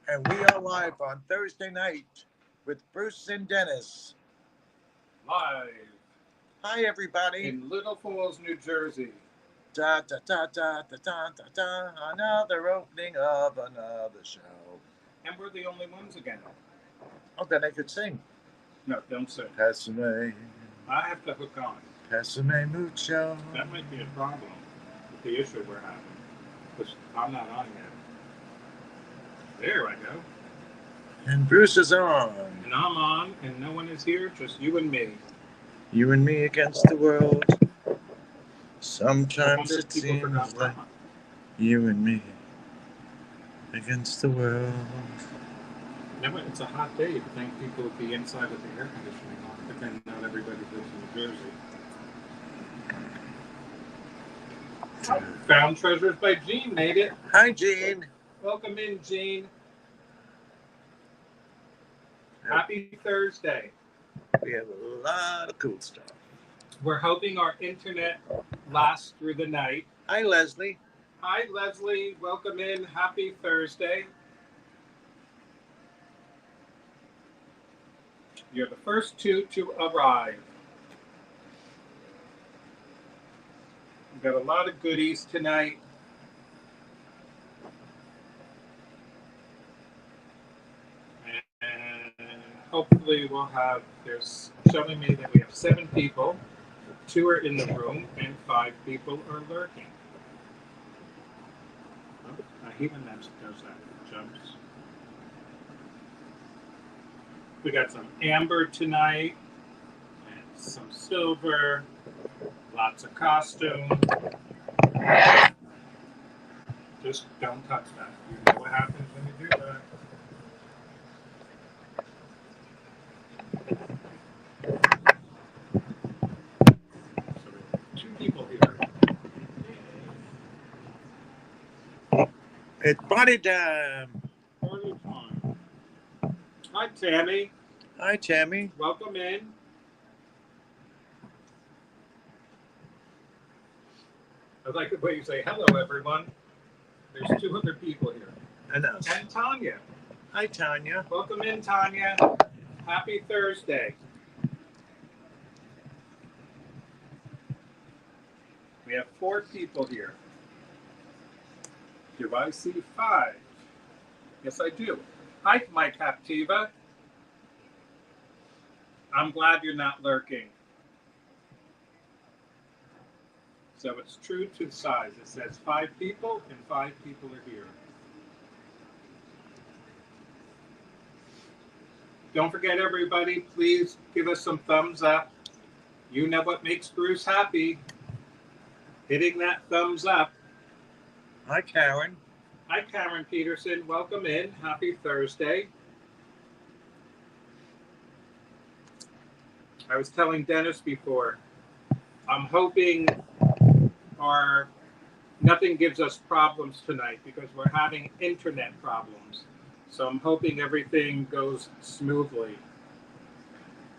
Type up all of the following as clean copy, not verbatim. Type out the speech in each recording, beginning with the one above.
And we are live on Thursday night with Bruce and Dennis. Live Hi, everybody. in Little Falls, New Jersey. Da da da da da da da da. Another opening of another show. And we're the only ones again. Oh, then I could sing. No, don't sing. Pésame, I have to hook on. pésame mucho. That might be a problem with the issue we're having. Because I'm not on yet. There I go. And Bruce is on. And I'm on, and no one is here, just you and me. You and me against the world. Sometimes it People seems like you and me against the world. No, it's a hot day. You'd think people would be inside with the air conditioning on, but then not everybody lives in New Jersey. Found Treasures by Jean made it. Hi, Jean. Welcome in, Jean. Happy Thursday. We have a lot of cool stuff. We're hoping our internet lasts through the night. Hi, Leslie. Hi, Leslie. Welcome in. Happy Thursday. You're the first two to arrive. We've got a lot of goodies tonight. And hopefully we'll have, there's showing me that we have 7 people. 2 are in the room and 5 people are lurking. Oh, I hate when that does that. Jumps. We got some amber tonight and some silver. Lots of costume. Just don't touch that. You know what happens when you do that. So we have 2 people here. It's party time. Party time. Hi, Tammy. Hi, Tammy. Welcome in. I like the way you say hello, everyone. There's 2 other people here. And us. And Tanya. Hi, Tanya. Welcome in, Tanya. Happy Thursday. We have 4 people here. Do I see 5? Yes, I do. Hi, my Captiva. I'm glad you're not lurking. So it's true to size. It says 5 people and 5 people are here. Don't forget, everybody, please give us some thumbs up. You know what makes Bruce happy. Hitting that thumbs up. Hi, Karen. Hi, Karen Peterson. Welcome in. Happy Thursday. I was telling Dennis before, I'm hoping nothing gives us problems tonight because we're having internet problems. So I'm hoping everything goes smoothly.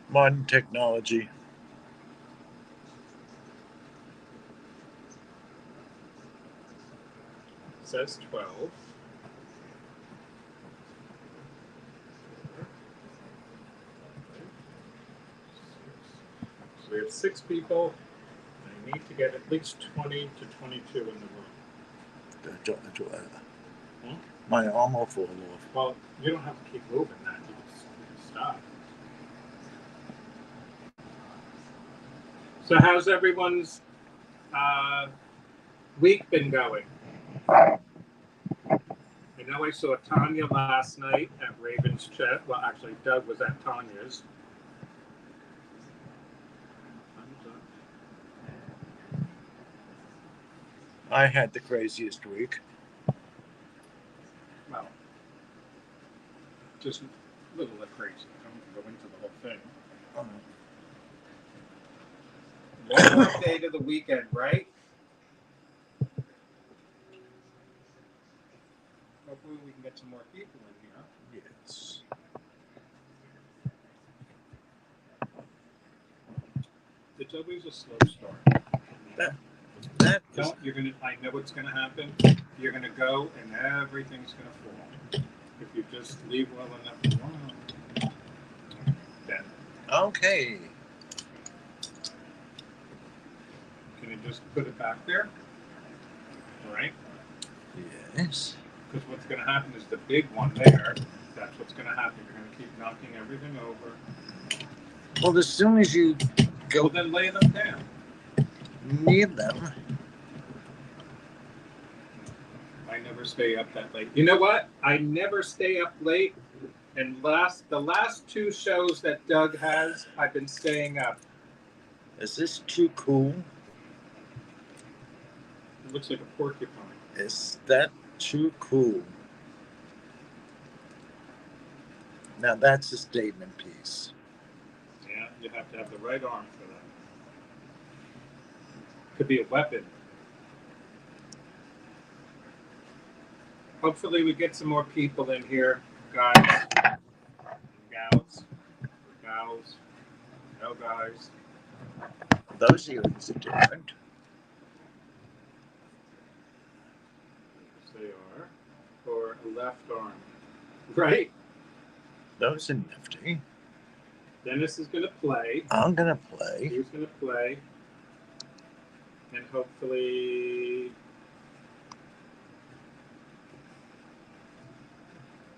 Modern technology. It says 12. So we have 6 people. I need to get at least 20 to 22 in the room. My arm will fall off. Well, you don't have to keep moving that. You can stop. So how's everyone's week been going? I know I saw Tanya last night at Raven's Chat. Well, actually, Doug was at Tanya's. I had the craziest week. Well, just a little bit crazy. Don't go into the whole thing. One more day to the weekend, right? Hopefully we can get some more people in here. Yes. It's always a slow start. You're gonna. I know what's gonna happen. You're gonna go, and everything's gonna fall. If you just leave well enough alone. Then. Okay. Can you just put it back there? All right. Yes. Because what's going to happen is the big one there, that's what's going to happen. You're going to keep knocking everything over. Well, as soon as you go, well, then lay them down. Near them. I never stay up that late. You know what? I never stay up late. And the last 2 shows that Doug has, I've been staying up. Is this too cool? It looks like a porcupine. Is that too cool? Now that's a statement piece. Yeah, you have to have the right arm for that. Could be a weapon. Hopefully we get some more people in here, guys, gals, no guys. Those earrings are different. Yes, they are. For a left arm, right? Those are nifty. Dennis is going to play. I'm going to play. He's going to play. And hopefully...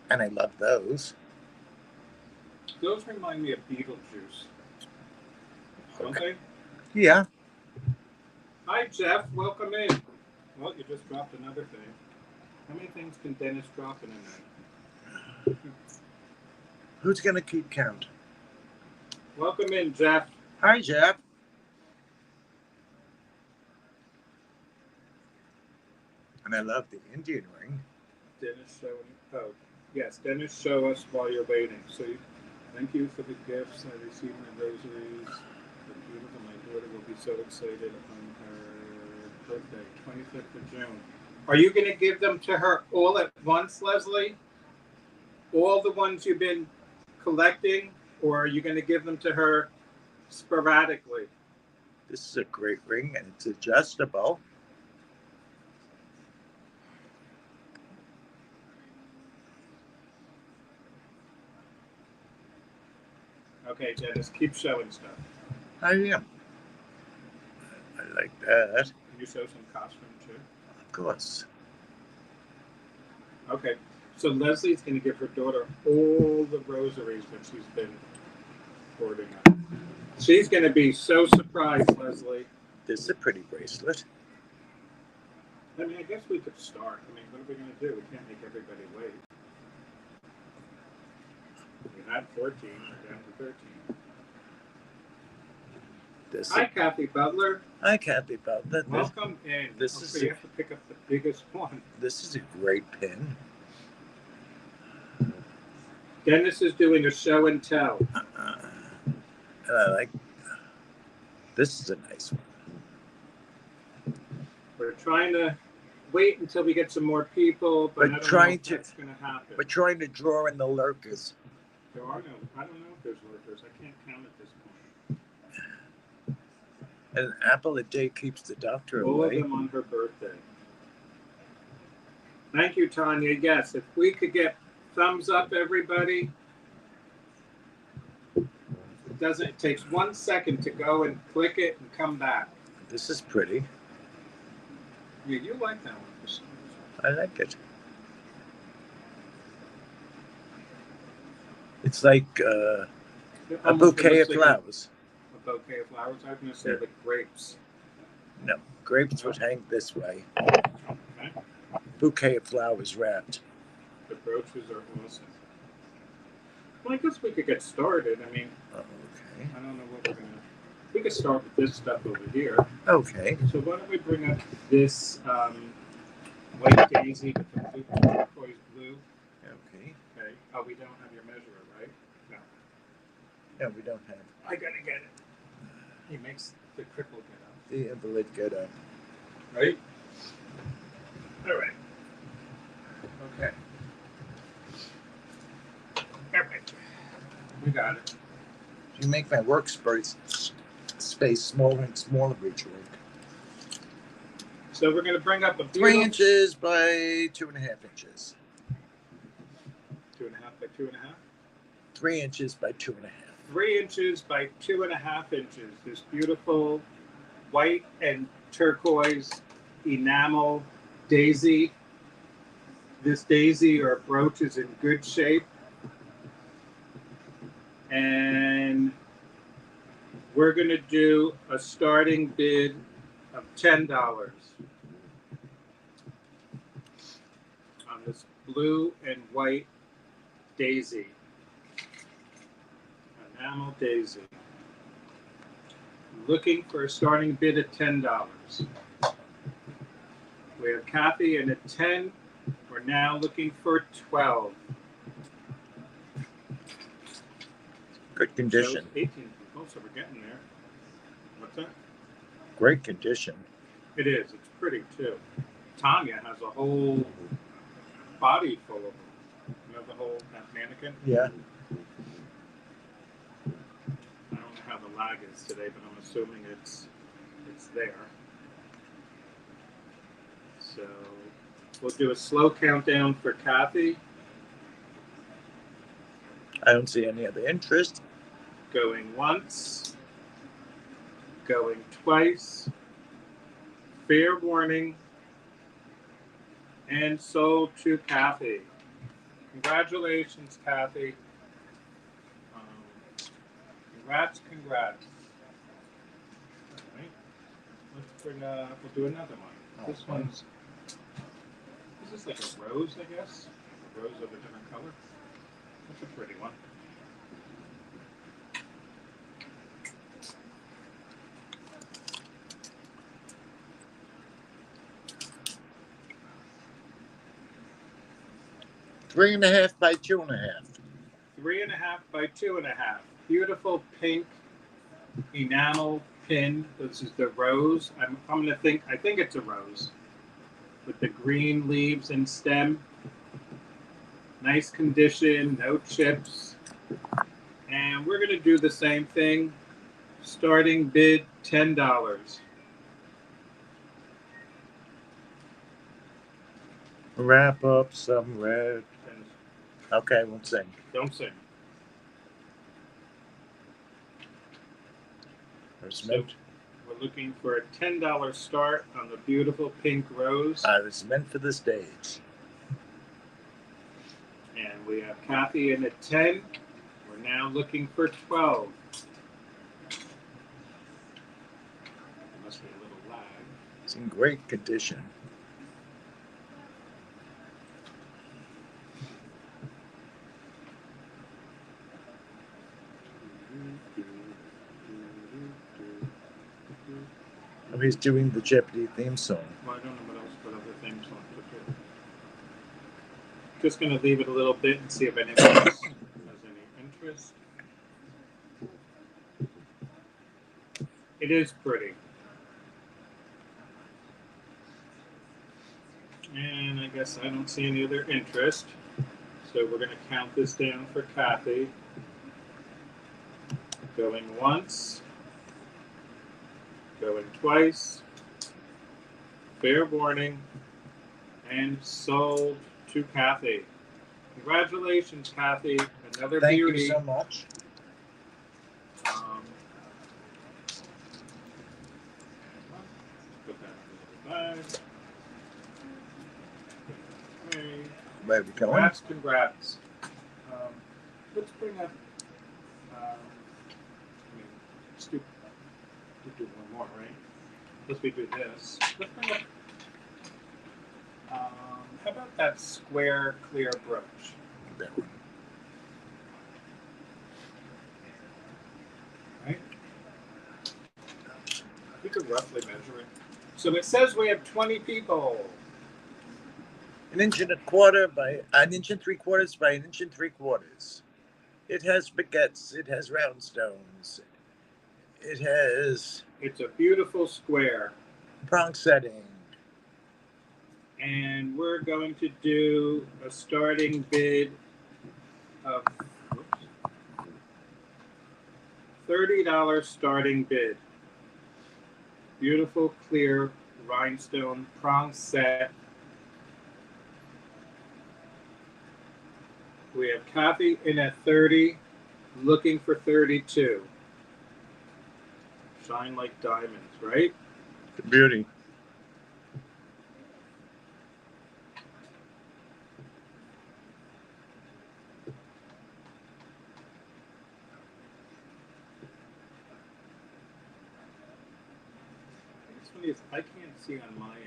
And I love those. Those remind me of Beetlejuice. Don't they? Yeah. Hi, Jeff. Welcome in. Well, you just dropped another thing. How many things can Dennis drop in a night? Who's going to keep count? Welcome in, Jeff. Hi, Jeff. And I love the Indian ring. Dennis showing. Oh, yes. Dennis, show us while you're waiting. So, thank you for the gifts. I received my rosaries. They're beautiful. My daughter will be so excited on her birthday, 25th of June. Are you going to give them to her all at once, Leslie? All the ones you've been collecting, or are you going to give them to her sporadically? This is a great ring, and it's adjustable. Okay, Dennis, keep showing stuff. I am. I like that. Can you show some costume too? Of course. Okay, so Leslie's going to give her daughter all the rosaries that she's been hoarding on. She's going to be so surprised, Leslie. This is a pretty bracelet. I mean, I guess we could start. I mean, what are we going to do? We can't make everybody wait. We had 14, we're down to 13. Hi, Kathy Butler. Hi, Kathy Butler. Welcome in. This is you have to pick up the biggest one. This is a great pin. Dennis is doing a show and tell. And I like. This is a nice one. We're trying to wait until we get some more people, but I don't know if that's going to happen. We're trying to draw in the lurkers. There are no. I don't know if there's lurkers. I can't count at this point. An apple a day keeps the doctor away. All of them on her birthday. Thank you, Tanya. Yes, if we could get thumbs up, everybody. It takes 1 second to go and click it and come back. This is pretty. Yeah, you like that one. I like it. It's like a bouquet of flowers. A bouquet of flowers? I was going to say the grapes. No, grapes would hang this way. Okay. Bouquet of flowers wrapped. The brooches are awesome. Well, I guess we could get started. I mean, okay. I don't know what we're going to... We could start with this stuff over here. Okay. So why don't we bring up this white daisy with the turquoise blue? Okay. Okay. Oh, we don't have your measurer, right? No. No, we don't have. I got to get it. He makes the cripple get up. The invalid get up. Right? All right. Okay. All right. We got it. You make my workspace smaller and smaller each week. So we're going to bring up a 3 inches by 2.5 inches. 2.5 by 2.5. 3 inches by 2.5. 3 inches by 2.5 inches. This beautiful white and turquoise enamel daisy. This daisy or brooch is in good shape. And we're going to do a starting bid of $10 on this blue and white daisy. Enamel daisy. Looking for a starting bid of $10. We have Kathy in at 10. We're now looking for 12. Good condition. 18 people, so we're getting there. What's that? Great condition. It is. It's pretty too. Tanya has a whole body full of them. You know the whole mannequin? Yeah. I don't know how the lag is today, but I'm assuming it's there. So we'll do a slow countdown for Kathy. I don't see any other interest. Going once. Going twice. Fair warning. And sold to Kathy. Congratulations, Kathy. Congrats. All right. Let's bring, we'll do another one. This one's, is this like a rose, I guess? A rose of a different color? That's a pretty one. Three and a half by 2.5. 3.5 by 2.5. Beautiful pink enamel pin. This is the rose. I'm gonna think. I think it's a rose with the green leaves and stem. Nice condition, no chips. And we're gonna do the same thing. Starting bid $10. Wrap up some red. Okay, we'll sing. Don't sing. So we're looking for a $10 start on the beautiful pink rose. I was meant for the stage. And we have Kathy in at 10. We're now looking for 12. There must be a little lag. It's in great condition. Oh, he's doing the Jeopardy theme song. Well, I don't know what other things on to do. Just going to leave it a little bit and see if anyone else has any interest. It is pretty. And I guess I don't see any other interest. So we're going to count this down for Kathy. Going once. Going twice. Fair warning. And sold to Kathy. Congratulations, Kathy. Another Thank beauty. you so much. Put that in the bag. Okay. Where are we going? Congrats. Let's bring up. Do one more, right? Let's do this. Let's bring up. How about that square clear brooch? That one. Right? You could roughly measure it. So it says we have 20 people. 1.25 inches by 1 3/4 inches by 1 3/4 inches. It has baguettes. It has rhinestones. It has. It's a beautiful square. Prong setting. And we're going to do a starting bid of $30 starting bid. Beautiful clear rhinestone prong set. We have Kathy in at 30, looking for 32. Shine like diamonds, right? The beauty. What's funny is I can't see on my end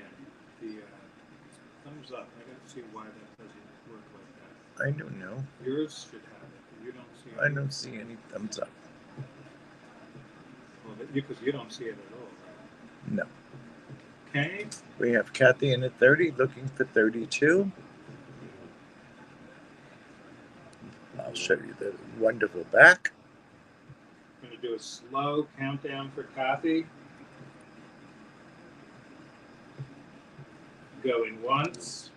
the thumbs up. I gotta see why that doesn't work like that. I don't know. Yours should have it, but you don't see it. I don't see any thumbs up. Well, because you don't see it at all, right? No. Okay. We have Kathy in at 30, looking for 32. I'll show you the wonderful back. I'm going to do a slow countdown for Kathy. Going once.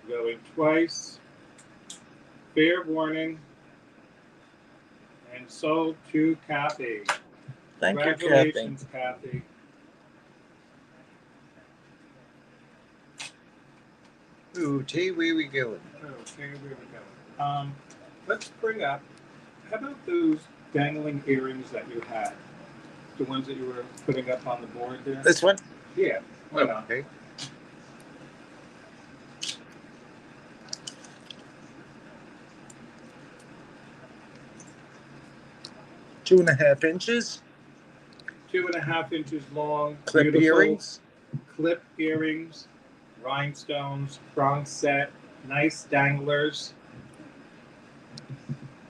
Going twice. Fair warning. And sold to Kathy. Thank you, Kathy. Congratulations, Kathy. Ooh, T, where we going? Okay, where we go. Let's bring up, how about those dangling earrings that you had? The ones that you were putting up on the board there? This one? Yeah, why not? Okay. Two and a half inches. 2.5 inches long. Clip beautiful earrings. Clip earrings. Rhinestones. Prong set. Nice danglers.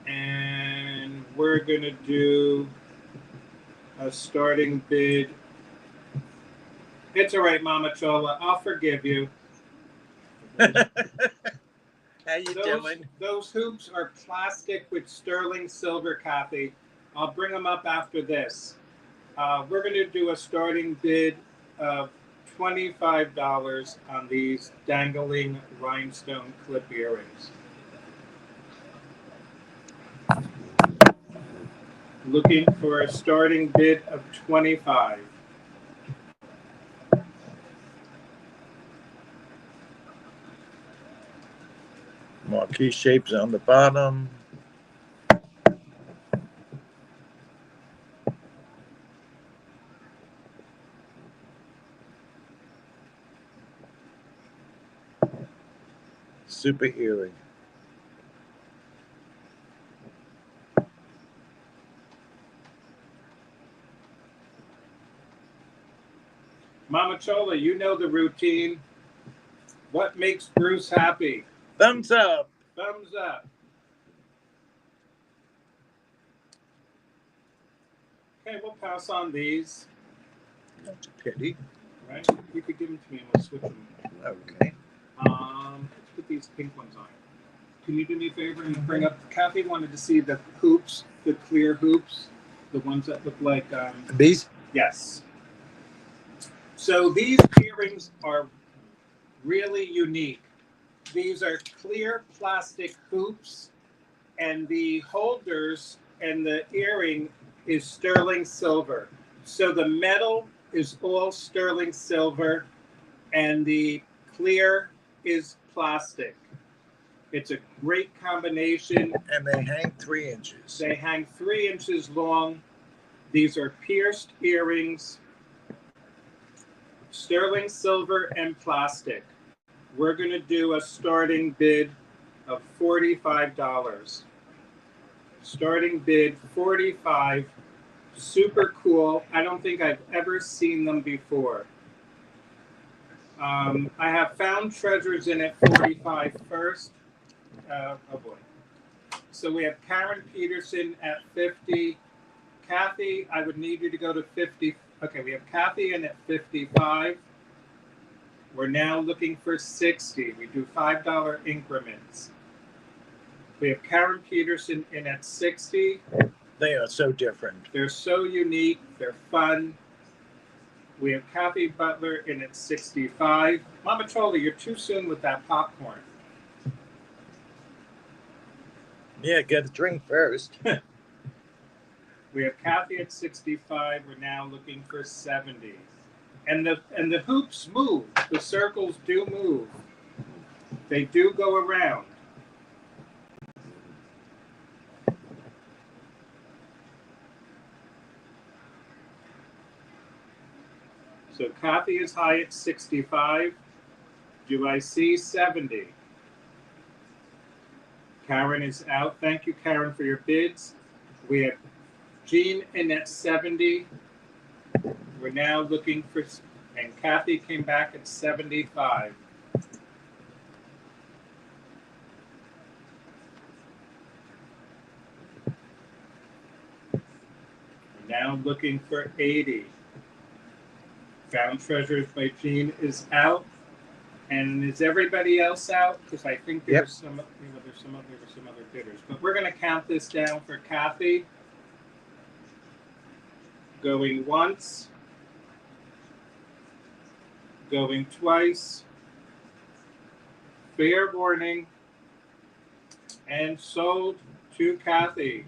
And we're going to do a starting bid. It's all right, Mama Chola. I'll forgive you. How you doing? Those hoops are plastic with sterling silver, Kathy. I'll bring them up after this. We're going to do a starting bid of $25 on these dangling rhinestone clip earrings. Looking for a starting bid of $25. Marquee shapes on the bottom. Super earring. Mama Chola, you know the routine. What makes Bruce happy? Thumbs up. Thumbs up. Okay, we'll pass on these. That's a pity. Right? You could give them to me and we'll switch them. Okay. Let's put these pink ones on. Can you do me a favor and bring up? Kathy wanted to see the hoops, the clear hoops, the ones that look like. These? Yes. So these earrings are really unique. These are clear plastic hoops, and the holders and the earring is sterling silver. So the metal is all sterling silver, and the clear is plastic. It's a great combination. And they hang 3 inches. They hang 3 inches long. These are pierced earrings, sterling silver and plastic. We're going to do a starting bid of $45. Starting bid $45. Super cool. I don't think I've ever seen them before. I have found treasures in at $45 first. Oh boy. So we have Karen Peterson at 50. Kathy, I would need you to go to 50. Okay, we have Kathy in at 55. We're now looking for 60. We do $5 increments. We have Karen Peterson in at 60. They are so different. They're so unique. They're fun. We have Kathy Butler in at 65. Mama Chola, you're too soon with that popcorn. Yeah, get a drink first. We have Kathy at 65. We're now looking for 70. And the hoops move. The circles do move. They do go around. So Kathy is high at 65. Do I see 70? Karen is out. Thank you, Karen, for your bids. We have Jean in at 70. We're now looking for, and Kathy came back at 75. We're now looking for 80. Found Treasures by Jean is out. And is everybody else out? Because I think there's some, there were some other bidders. But we're going to count this down for Kathy. Going once. Going twice. Fair warning. And sold to Kathy.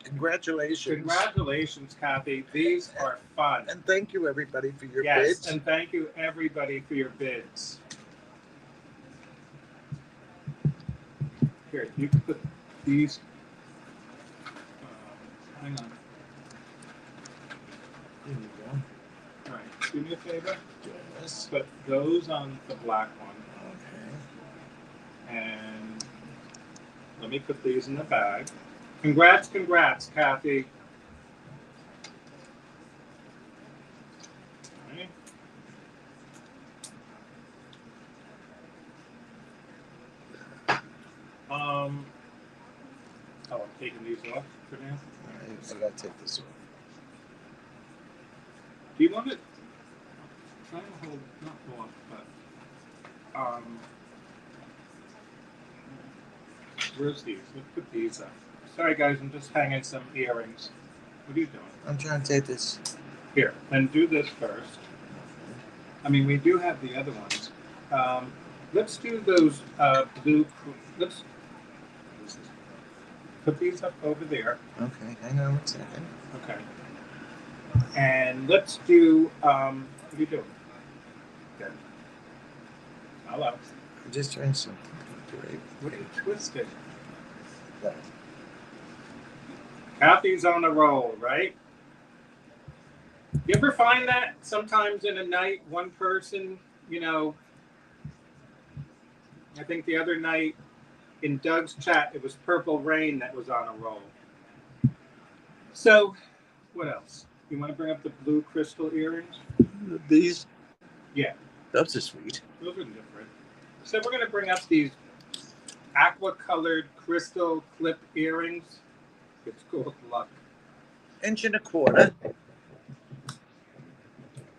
Congratulations. Congratulations, Kathy. These are fun. And thank you, everybody, for your Yes, bids. and thank you, everybody, for your bids. Here, you can put these. Hang on. There you go. All right, do me a favor. Yes. Put those on the black one. Okay. And let me put these in the bag. Congrats, Kathy. Okay. Oh, I'm taking these off for now. All right, I gotta take this off. Do you want it? Try to hold, not off, but where's these? Let's put these up. Sorry, guys, I'm just hanging some earrings. What are you doing? I'm trying to take this. Here, and do this first. I mean, we do have the other ones. Let's do those blue. Let's put these up over there. Okay, hang on 1 second. Okay. And let's do. What are you doing? Good. Hello. I'm just trying something. Great. What are you twisting? That. Kathy's on a roll, right? You ever find that sometimes in a night, one person, you know, I think the other night in Doug's chat, it was Purple Rain that was on a roll. So, what else? You want to bring up the blue crystal earrings? These? Yeah. Those are sweet. Those are different. So we're going to bring up these aqua-colored crystal clip earrings. It's called Luck. 1.25 inches.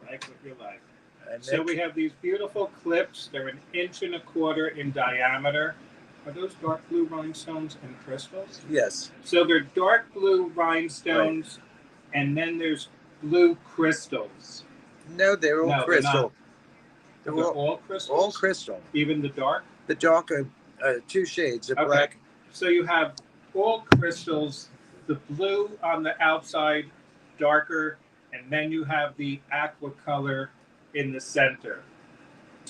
Like what you like. And So we have these beautiful clips. They're 1.25 inches in diameter. Are those dark blue rhinestones and crystals? Yes. So they're dark blue rhinestones, and then there's blue crystals. No, they're all crystal. They're all crystals? All crystal. Even the dark? The dark are 2 shades of black. So you have all crystals, the blue on the outside, darker, and then you have the aqua color in the center.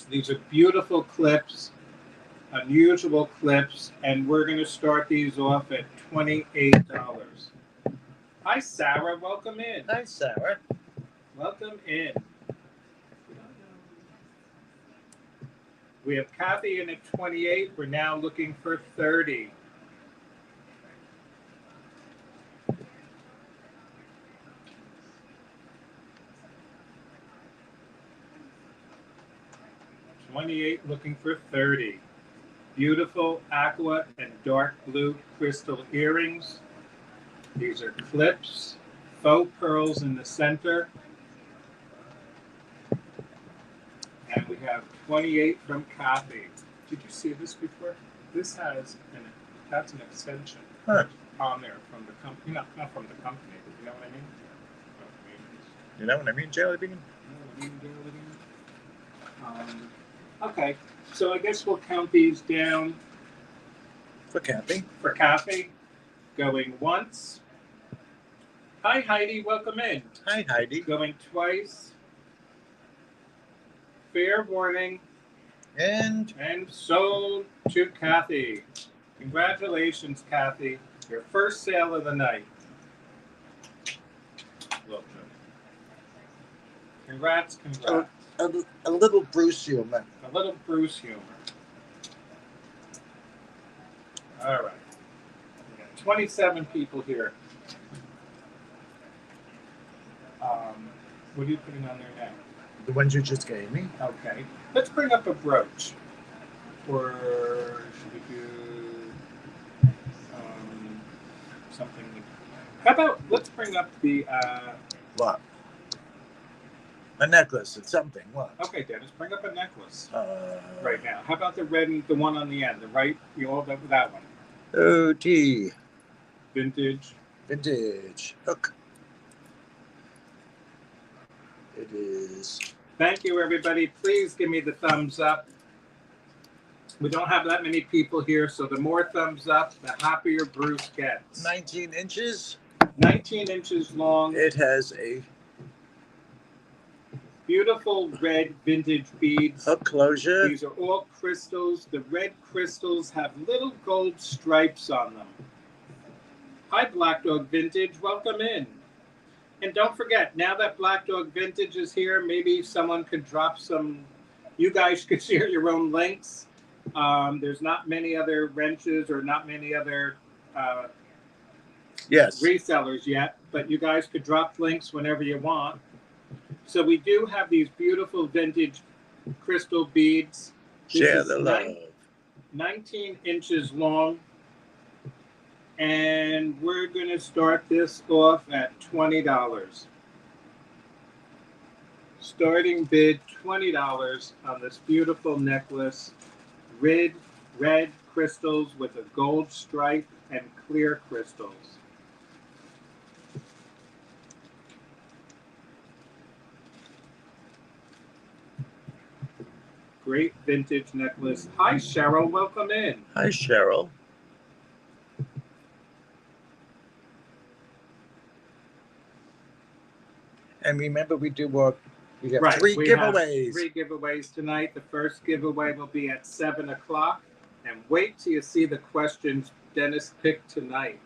These are beautiful clips, unusual clips, and we're going to start these off at $28. Hi, Sarah. Welcome in. Hi, Sarah. Welcome in. We have Kathy in at 28. We're now looking for 30. Looking for 30. Beautiful aqua and dark blue crystal earrings. These are clips, faux pearls in the center. And we have 28 from Kathy. Did you see this before? This has that's an extension on there from the company. Not from the company, but you know what I mean? You know what I mean, Jelly Bean? Okay, so I guess we'll count these down For Kathy. for Kathy. Going once. Hi, Heidi. Welcome in. Hi, Heidi. Going twice. Fair warning. And Sold to Kathy. Congratulations, Kathy. Your first sale of the night. Well done. Congrats, congrats. A little Bruce humor. A little Bruce humor. All right. We got 27 people here. What are you putting on there now? The ones you just gave me. Okay. Let's bring up a brooch. Or should we do something? How about let's bring up the What? A necklace. It's something. What? Okay, Dennis, bring up a necklace Right now. How about the red and the one on the end? The right, that one. OT. Vintage. Hook. It is. Thank you, everybody. Please give me the thumbs up. We don't have that many people here, so the more thumbs up, the happier Bruce gets. 19 inches. 19 inches long. It has a beautiful red vintage beads. Hook closure. These are all crystals. The red crystals have little gold stripes on them. Hi, Black Dog Vintage. Welcome in. And don't forget, now that Black Dog Vintage is here, maybe someone could drop some, you guys could share your own links. There's not many other wrenches or not many other resellers yet, but you guys could drop links whenever you want. So we do have these beautiful vintage crystal beads. Share the love. 19 inches long. And we're going to start this off at $20. Starting bid $20 on this beautiful necklace. Red crystals with a gold stripe and clear crystals. Great vintage necklace. Hi, Cheryl. Welcome in. Hi, Cheryl. And remember, we have three giveaways. Have 3 giveaways tonight. The first giveaway will be at 7 o'clock. And wait till you see the questions Dennis picked tonight.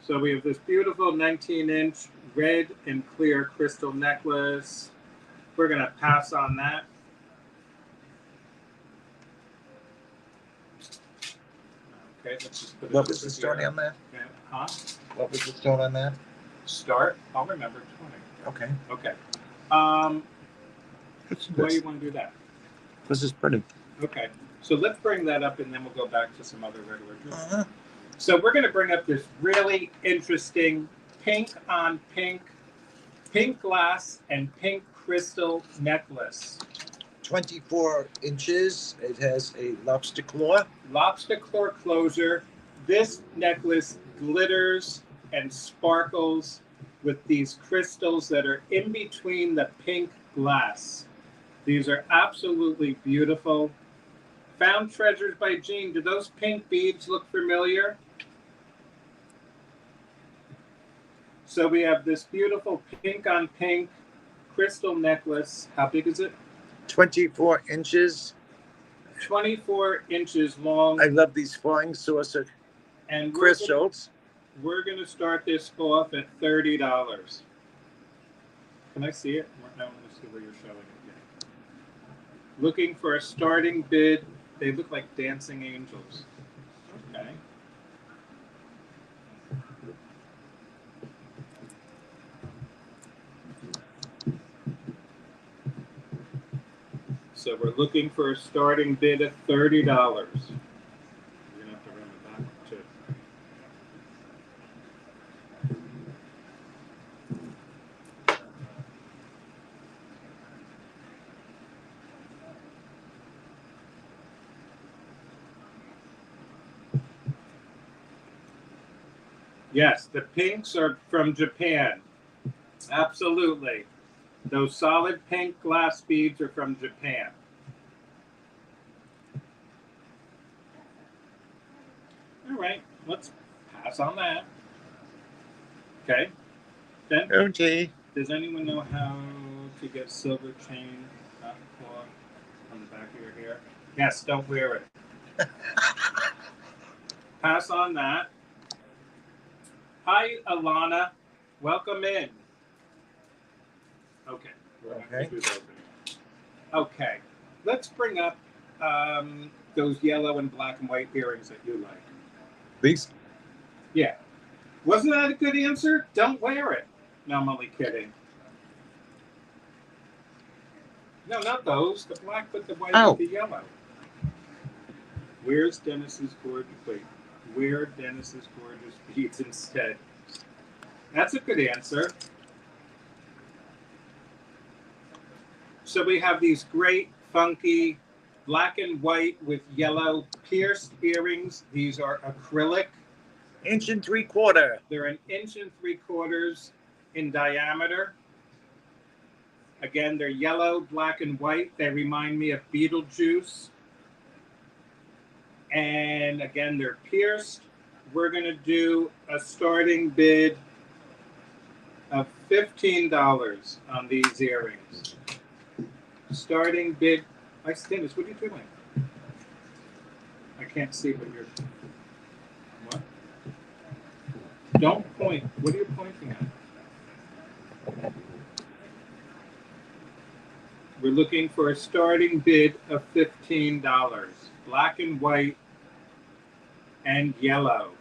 So we have this beautiful 19-inch red and clear crystal necklace. We're going to pass on that. Okay, let's just put it. What was the stone on that? Yeah. Huh? What was the stone on that? Start. I'll remember 20. Okay. Okay. Why do you want to do that? This is pretty. Okay. So let's bring that up, and then we'll go back to some other regular jewelry. So we're going to bring up this really interesting pink on pink glass and pink crystal necklace. 24 inches. It has a lobster claw. Lobster claw closure. This necklace glitters and sparkles with these crystals that are in between the pink glass. These are absolutely beautiful. Found Treasures by Jean. Do those pink beads look familiar? So we have this beautiful pink on pink crystal necklace. How big is it? 24 inches. 24 inches long. I love these flying saucer and crystals. We're going to start this off at $30. Can I see it? I want to see where you're showing it. Yeah. Looking for a starting bid. They look like dancing angels. Okay. So we're looking for a starting bid of $30. You're going to have to run it back too. Yes, the pinks are from Japan. Absolutely. Those solid pink glass beads are from Japan. All right, let's pass on that. Okay. Then, Okay. Does anyone know how to get silver chain on the back of your hair? Yes, don't wear it. Pass on that. Hi, Alana. welcome in. Okay. We're not gonna do those anymore. Okay. Let's bring up those yellow and black and white earrings that you like. These? Yeah. Wasn't that a good answer? Don't wear it. No, I'm only kidding. No, not those. The black with the white with the yellow. Where's Dennis's gorgeous? Wait. Wear Dennis's gorgeous beads instead. That's a good answer. So we have these great, funky, black and white with yellow pierced earrings. These are acrylic. 1 3/4 inches. They're 1 3/4 inches in diameter. Again, they're yellow, black, and white. They remind me of Beetlejuice. And again, they're pierced. We're going to do a starting bid of $15 on these earrings. Starting bid. Dennis, what are you doing? I can't see what you're. What? Don't point. What are you pointing at? We're looking for a starting bid of $15. Black and white and yellow.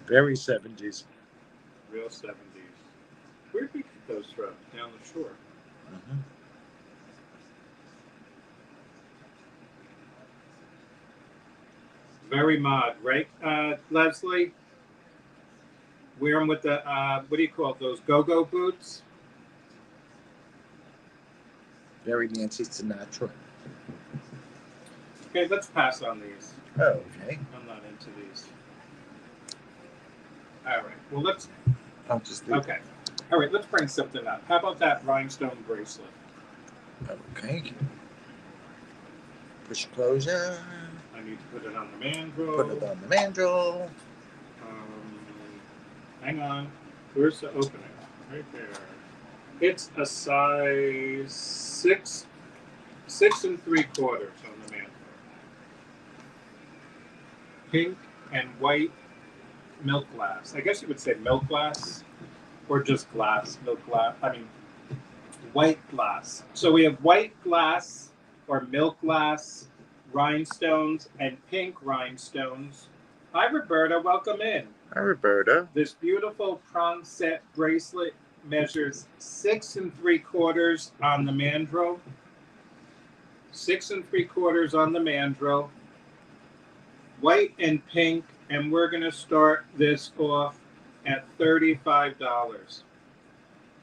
Very 70s. Real 70s. Where'd we get those from? Down the shore. Mm-hmm. Very mod, right, Leslie? Wear them with the, what do you call it, those go-go boots? Very Nancy Sinatra. Okay, let's pass on these. Oh, okay. I'm not into these. All right, well, let's... I'll just leave. Okay. All right, let's bring something up. How about that rhinestone bracelet? Okay. Push closure. I need to put it on the mandrel. Put it on the mandrel. Hang on. Where's the opening? Right there. It's a size 6 3/4 on the mandrel. Pink and white milk glass. I guess you would say milk glass or just glass. Milk glass. I mean, white glass. So we have white glass or milk glass, rhinestones, and pink rhinestones. Hi, Roberta. Welcome in. Hi, Roberta. This beautiful prong set bracelet measures 6 3/4 inches on the mandrel. 6 3/4 inches on the mandrel. White and pink, and we're going to start this off at $35.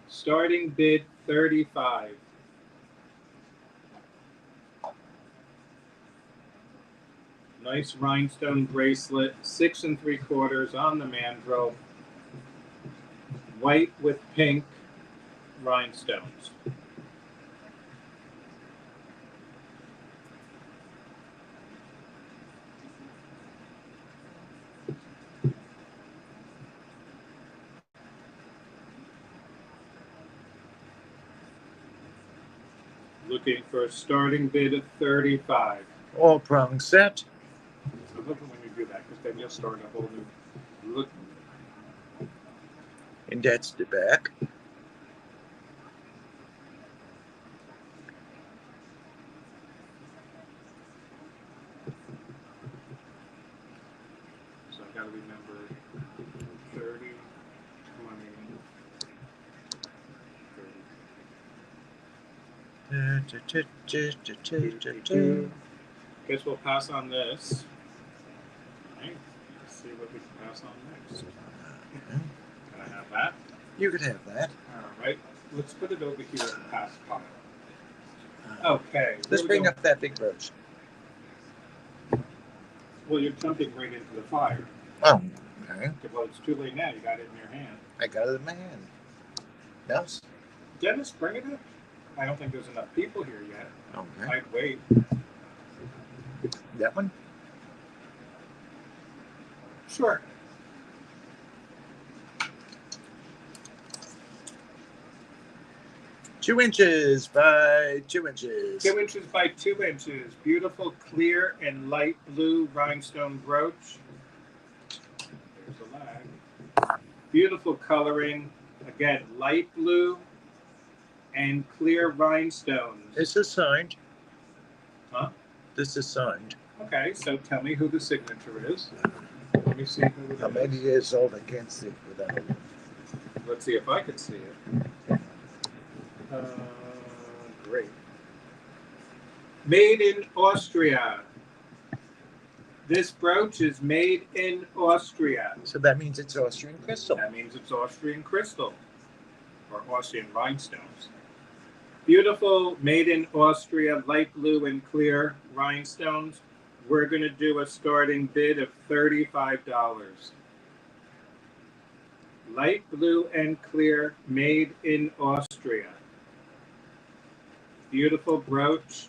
Starting bid $35. Nice rhinestone bracelet, 6 3/4 inches on the mandrel. White with pink rhinestones. Looking for a starting bid of $35. All prong set. So look when you do that, because then you'll start a whole new look. And that's the back. So I've got to remember 30, 20, 30. Guess we'll pass on this. Right. Let's see what we can pass on next. Can I have that? You could have that. All right. Let's put it over here in the pass pile. Okay. Let's bring up that big brooch. Well, you're jumping right into the fire. Oh, okay. Well, it's too late now. You got it in your hand. I got it in my hand. Now, Dennis, bring it up. I don't think there's enough people here yet. okay. I'd wait. That one? Sure. 2 inches by 2 inches. 2 inches by 2 inches. Beautiful clear and light blue rhinestone brooch. There's a lag. Beautiful coloring. Again, light blue and clear rhinestones. This is signed. Huh? This is signed. Okay, so tell me who the signature is. Let me see who it is. How many years old? I can't see without it. Let's see if I can see it. Great. Made in Austria. This brooch is made in Austria. So that means it's Austrian crystal. That means it's Austrian crystal or Austrian rhinestones. Beautiful, made in Austria, light blue and clear rhinestones. We're going to do a starting bid of $35. Light blue and clear, made in Austria. Beautiful brooch.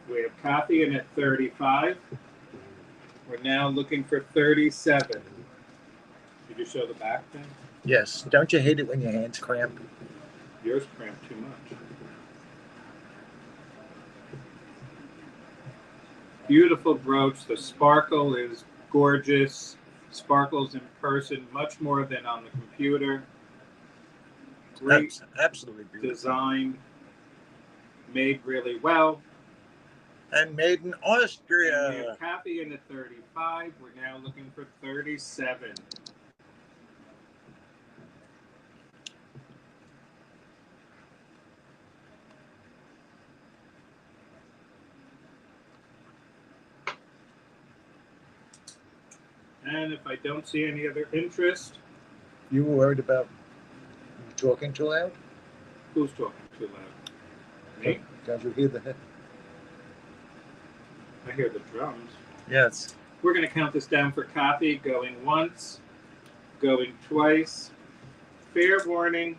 We have coffee in at 35. We're now looking for 37. Did you show the back thing? Yes. Don't you hate it when your hands cramp? Yours cramped too much. Beautiful brooch. The sparkle is gorgeous. Sparkles in person much more than on the computer. Great Absolutely beautiful. design. Made really well. And made in And we Austria. have coffee in at 35. We're now looking for 37. And if I don't see any other interest, You were worried about talking too loud? who's talking too loud? Me? Don't you hear the... I hear the drums. Yes. We're going to count this down for coffee. Going once, going twice. Fair warning,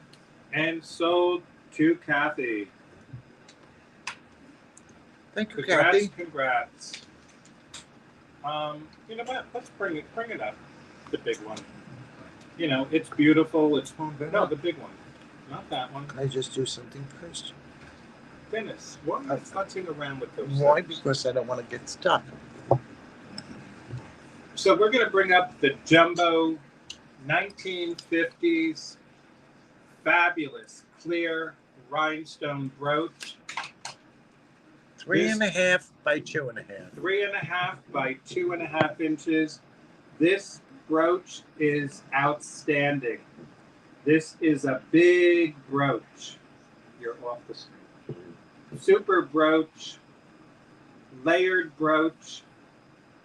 and sold to Kathy. Thank you, Congrats, Kathy. congrats. You know what? Let's bring it up. The big one. You know, it's beautiful. It's no, the big one, not that one. Can I just do something first? Dennis, why are you futzing around with those? Why? things? Because I don't want to get stuck. So we're going to bring up the jumbo 1950s fabulous clear rhinestone brooch. 3.5 by 2.5. 3.5 by 2.5 inches. This brooch is outstanding. This is a big brooch. You're off the screen. Super brooch, layered brooch.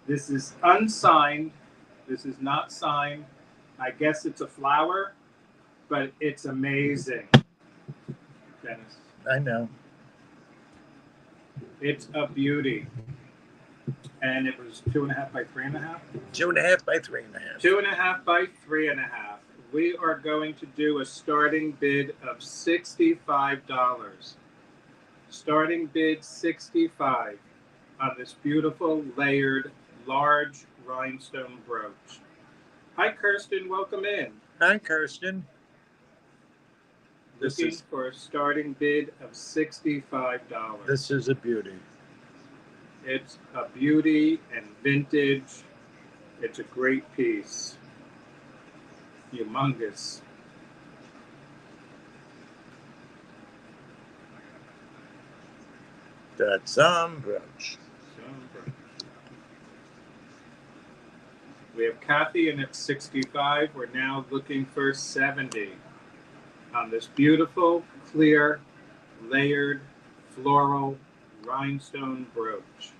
This is unsigned. This is not signed. I guess it's a flower, but it's amazing. Dennis. I know. It's a beauty. And it was 2.5 by 3.5? 2.5 by 3.5. 2.5 by 3.5. We are going to do a starting bid of $65. Starting bid $65 on this beautiful layered large rhinestone brooch. Hi Kirsten, welcome in. Hi, Kirsten. Looking for a starting bid of $65. This is a beauty. It's a beauty and vintage. It's a great piece. Humongous. That's some brooch. We have coffee and it's 65. We're now looking for 70 on this beautiful, clear, layered, floral rhinestone brooch.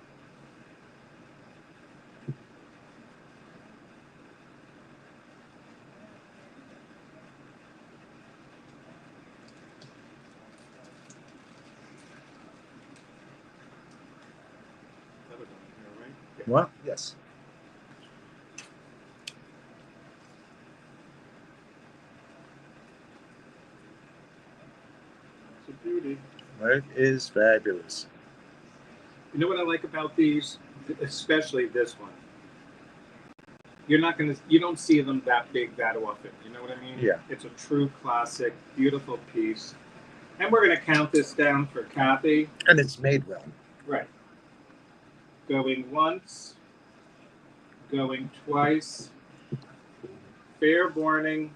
That was on here, right? Yeah. What? Yes. It's a beauty. It is fabulous. You know what I like about these, especially this one? you don't see them that big that often. You know what I mean? Yeah. It's a true classic, beautiful piece. And we're going to count this down for Kathy. And it's made well. Right. Going once, going twice, fair warning,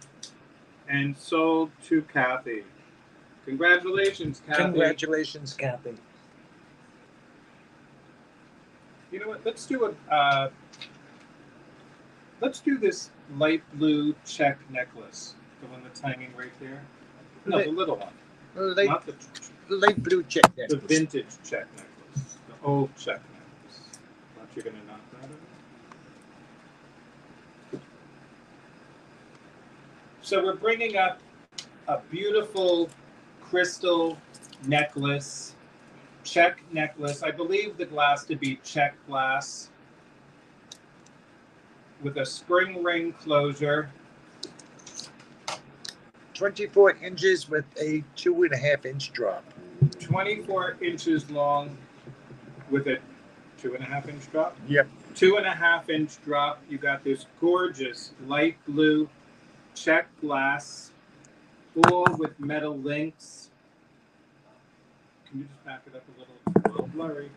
and sold to Kathy. Congratulations, Kathy. Congratulations, Kathy. You know what? Let's do this light blue check necklace. The one that's hanging right there. No, the little one. Not the light blue check necklace. The vintage check necklace. The old check necklace. Thought you're gonna knock that out. So we're bringing up a beautiful crystal necklace, check necklace. I believe the glass to be check glass with a spring ring closure. 24 inches with a 2.5-inch drop. 24 inches long with a 2.5-inch drop? Yep. 2.5-inch drop. You got this gorgeous light blue check glass, all with metal links. Can you just back it up a little? It's a little blurry.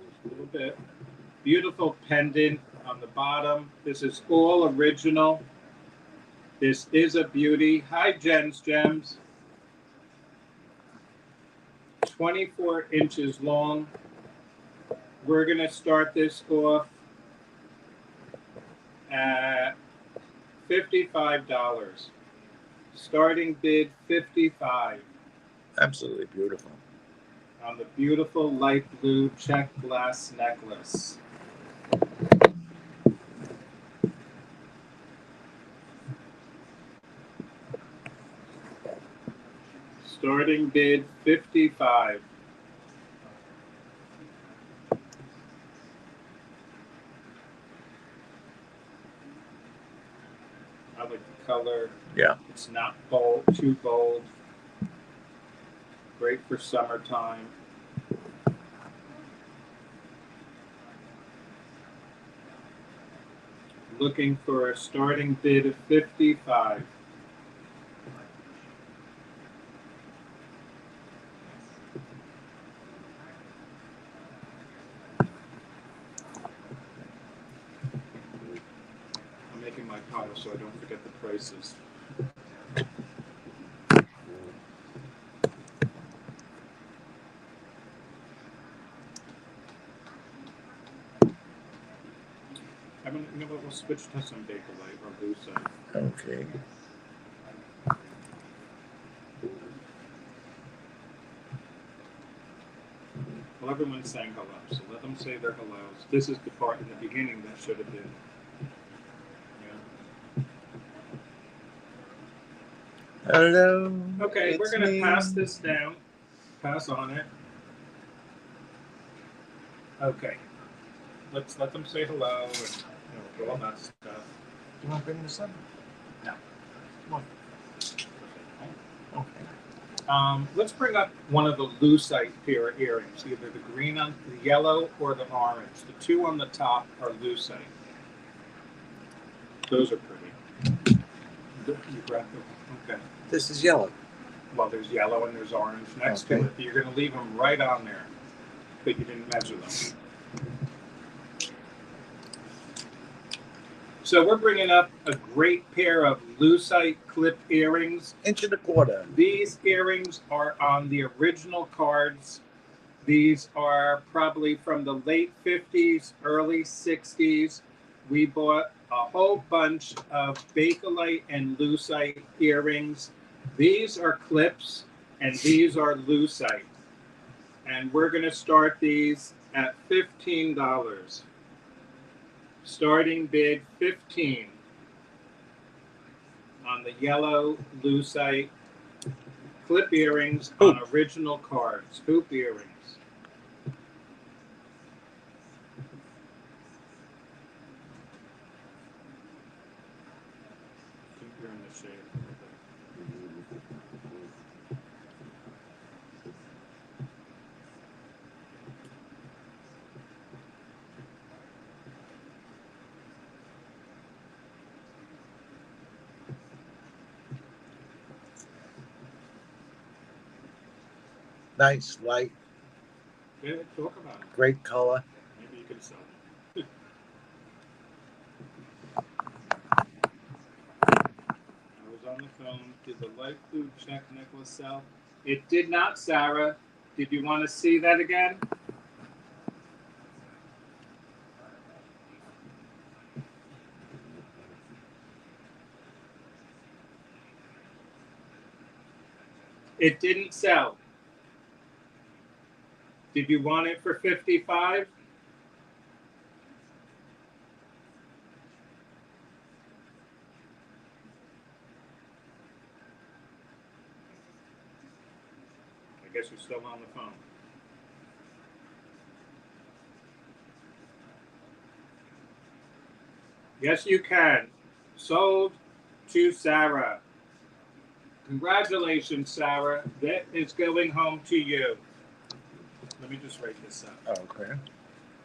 Just a little bit. Beautiful pendant on the bottom. This is all original. This is a beauty. Hi, Jen's Gems. 24 inches long. We're going to start this off at $55. Starting bid $55. Absolutely beautiful. On the beautiful light blue check glass necklace. Starting bid $55. I like the color. Yeah. It's not bold, too bold. Great for summertime. Looking for a starting bid of $55. I'm making my pile so I don't forget the prices. You know what? We'll switch to some Bakelite or Lusite. Okay. Well, everyone's saying hello, so let them say their hellos. This is the part in the beginning that should have been. Yeah. Hello. Okay, we're going to pass this down. Pass on it. Okay. Let's let them say hello and all that stuff. Do you want to bring this up? No. Come on. Okay. Let's bring up one of the Lusite pair of earrings, either the green on the yellow or the orange. The two on the top are Lusite. Those are pretty. You grab them. Okay. This is yellow. Well, there's yellow and there's orange next to it. You're going to leave them right on there, but you didn't measure them. So we're bringing up a great pair of Lusite clip earrings. 1.25 inches. These earrings are on the original cards. These are probably from the late 50s, early 60s. We bought a whole bunch of Bakelite and Lusite earrings. These are clips and these are Lusite. And we're going to start these at $15. Starting bid $15 on the yellow Lusite clip earrings on original cards, hoop earrings. I think you're in the shade. Nice, light, Yeah, talk about it. great color. Maybe you can sell it. I was on the phone. Did the light blue check necklace sell? It did not, Sarah. Did you want to see that again? It didn't sell. Did you want it for 55? I guess you're still on the phone. Yes, you can. Sold to Sarah. Congratulations, Sarah. That is going home to you. Let me just write this up. Okay.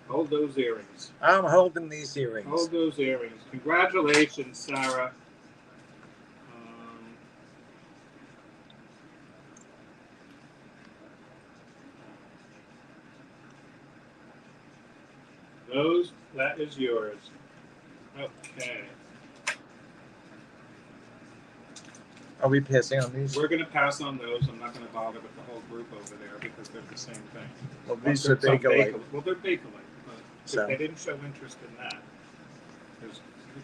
Hold those earrings. I'm holding these earrings. Hold those earrings. Congratulations, Sarah. That is yours. Okay. Are we passing on these? We're going to pass on those. I'm not going to bother with the whole group over there because they're the same thing. Well, these are Bakelite. Well, they're Bakelite, but So. they didn't show interest in that. It's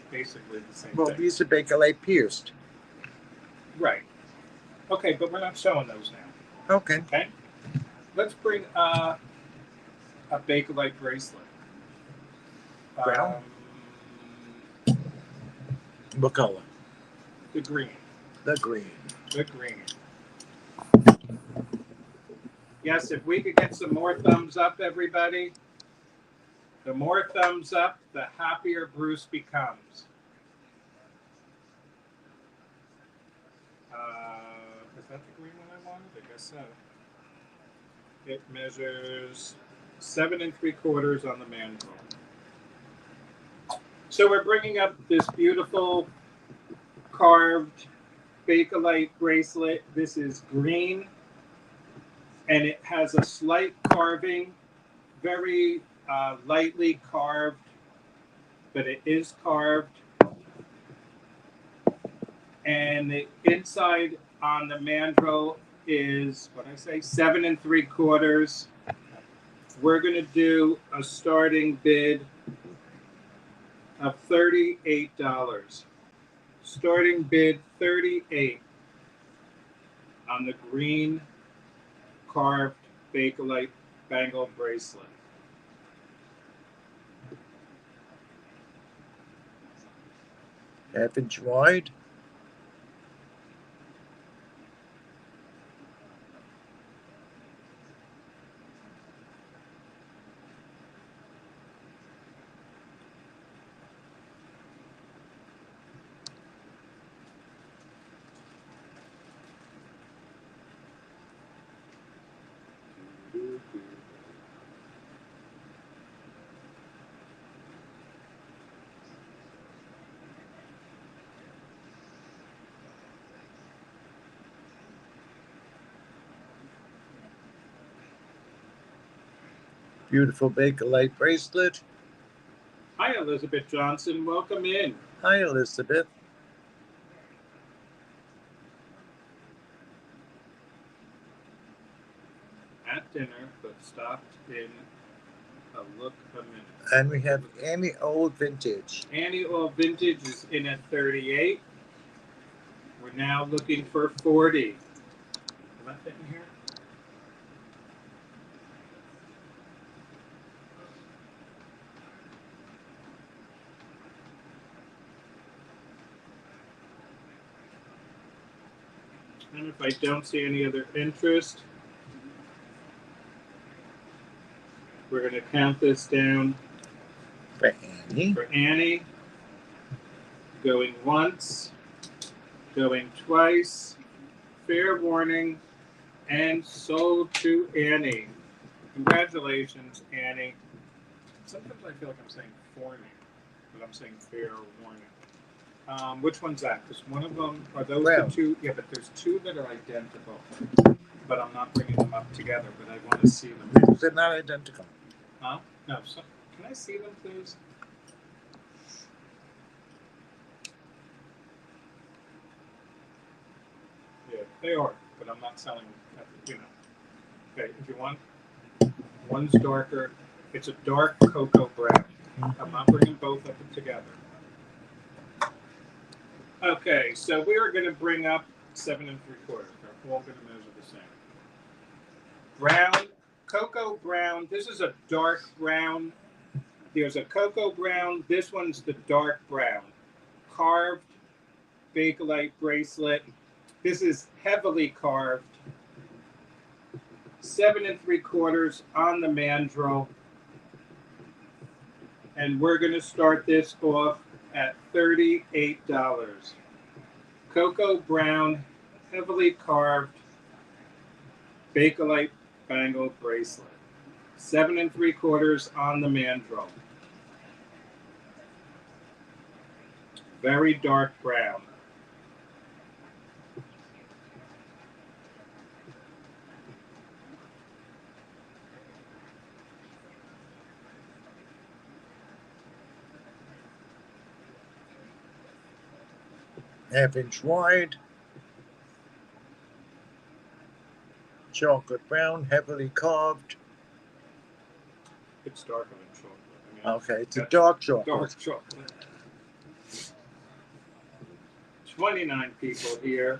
basically the same Well, thing. these are Bakelite pierced. Right. Okay, but we're not showing those now. Okay. Okay. Let's bring a Bakelite bracelet. Brown? What color? The green. The green. The green. Yes, if we could get some more thumbs up, everybody. The more thumbs up, the happier Bruce becomes. Is that the green one I wanted? I guess so. It measures 7 3/4 on the mandrel. So we're bringing up this beautiful carved Bakelite bracelet. This is green, and it has a slight carving, very lightly carved, but it is carved. And the inside on the mandrel is, what I say, 7 3/4. We're going to do a starting bid of $38. Starting bid $38 on the green carved Bakelite bangle bracelet. Half-inch wide. Beautiful Bakelite bracelet. Hi, Elizabeth Johnson. Welcome in. Hi, Elizabeth. At dinner, but stopped in a look a minute. And we have Annie Old Vintage. Annie Old Vintage is in at 38. We're now looking for 40. Am I fitting here? And if I don't see any other interest, we're going to count this down For Annie. for Annie. Going once, going twice, fair warning, and sold to Annie. Congratulations, Annie. Sometimes I feel like I'm saying warning, but I'm saying fair warning. Which one's that? Because one of them, are those Brown. the two? Yeah, but there's two that are identical. but I'm not bringing them up together. But I want to see them. They're not identical. Huh? No. So, can I see them, please? Yeah, they are, but I'm not selling them. You know. Okay, if you want, one's darker. It's a dark cocoa brown. I'm not bringing both of them together. Okay, so we are going to bring up 7 3/4. They're all going to measure the same. Brown, cocoa brown. This is a dark brown. There's a cocoa brown. This one's the dark brown. Carved Bakelite bracelet. This is heavily carved. 7 3/4 on the mandrel. And we're going to start this off at $38. Cocoa brown, heavily carved Bakelite bangle bracelet. 7 3/4 on the mandrel. Very dark brown. Half-inch wide, chocolate brown, heavily carved. It's darker than chocolate. I mean, Okay, it's a dark chocolate. dark chocolate. 29 people here.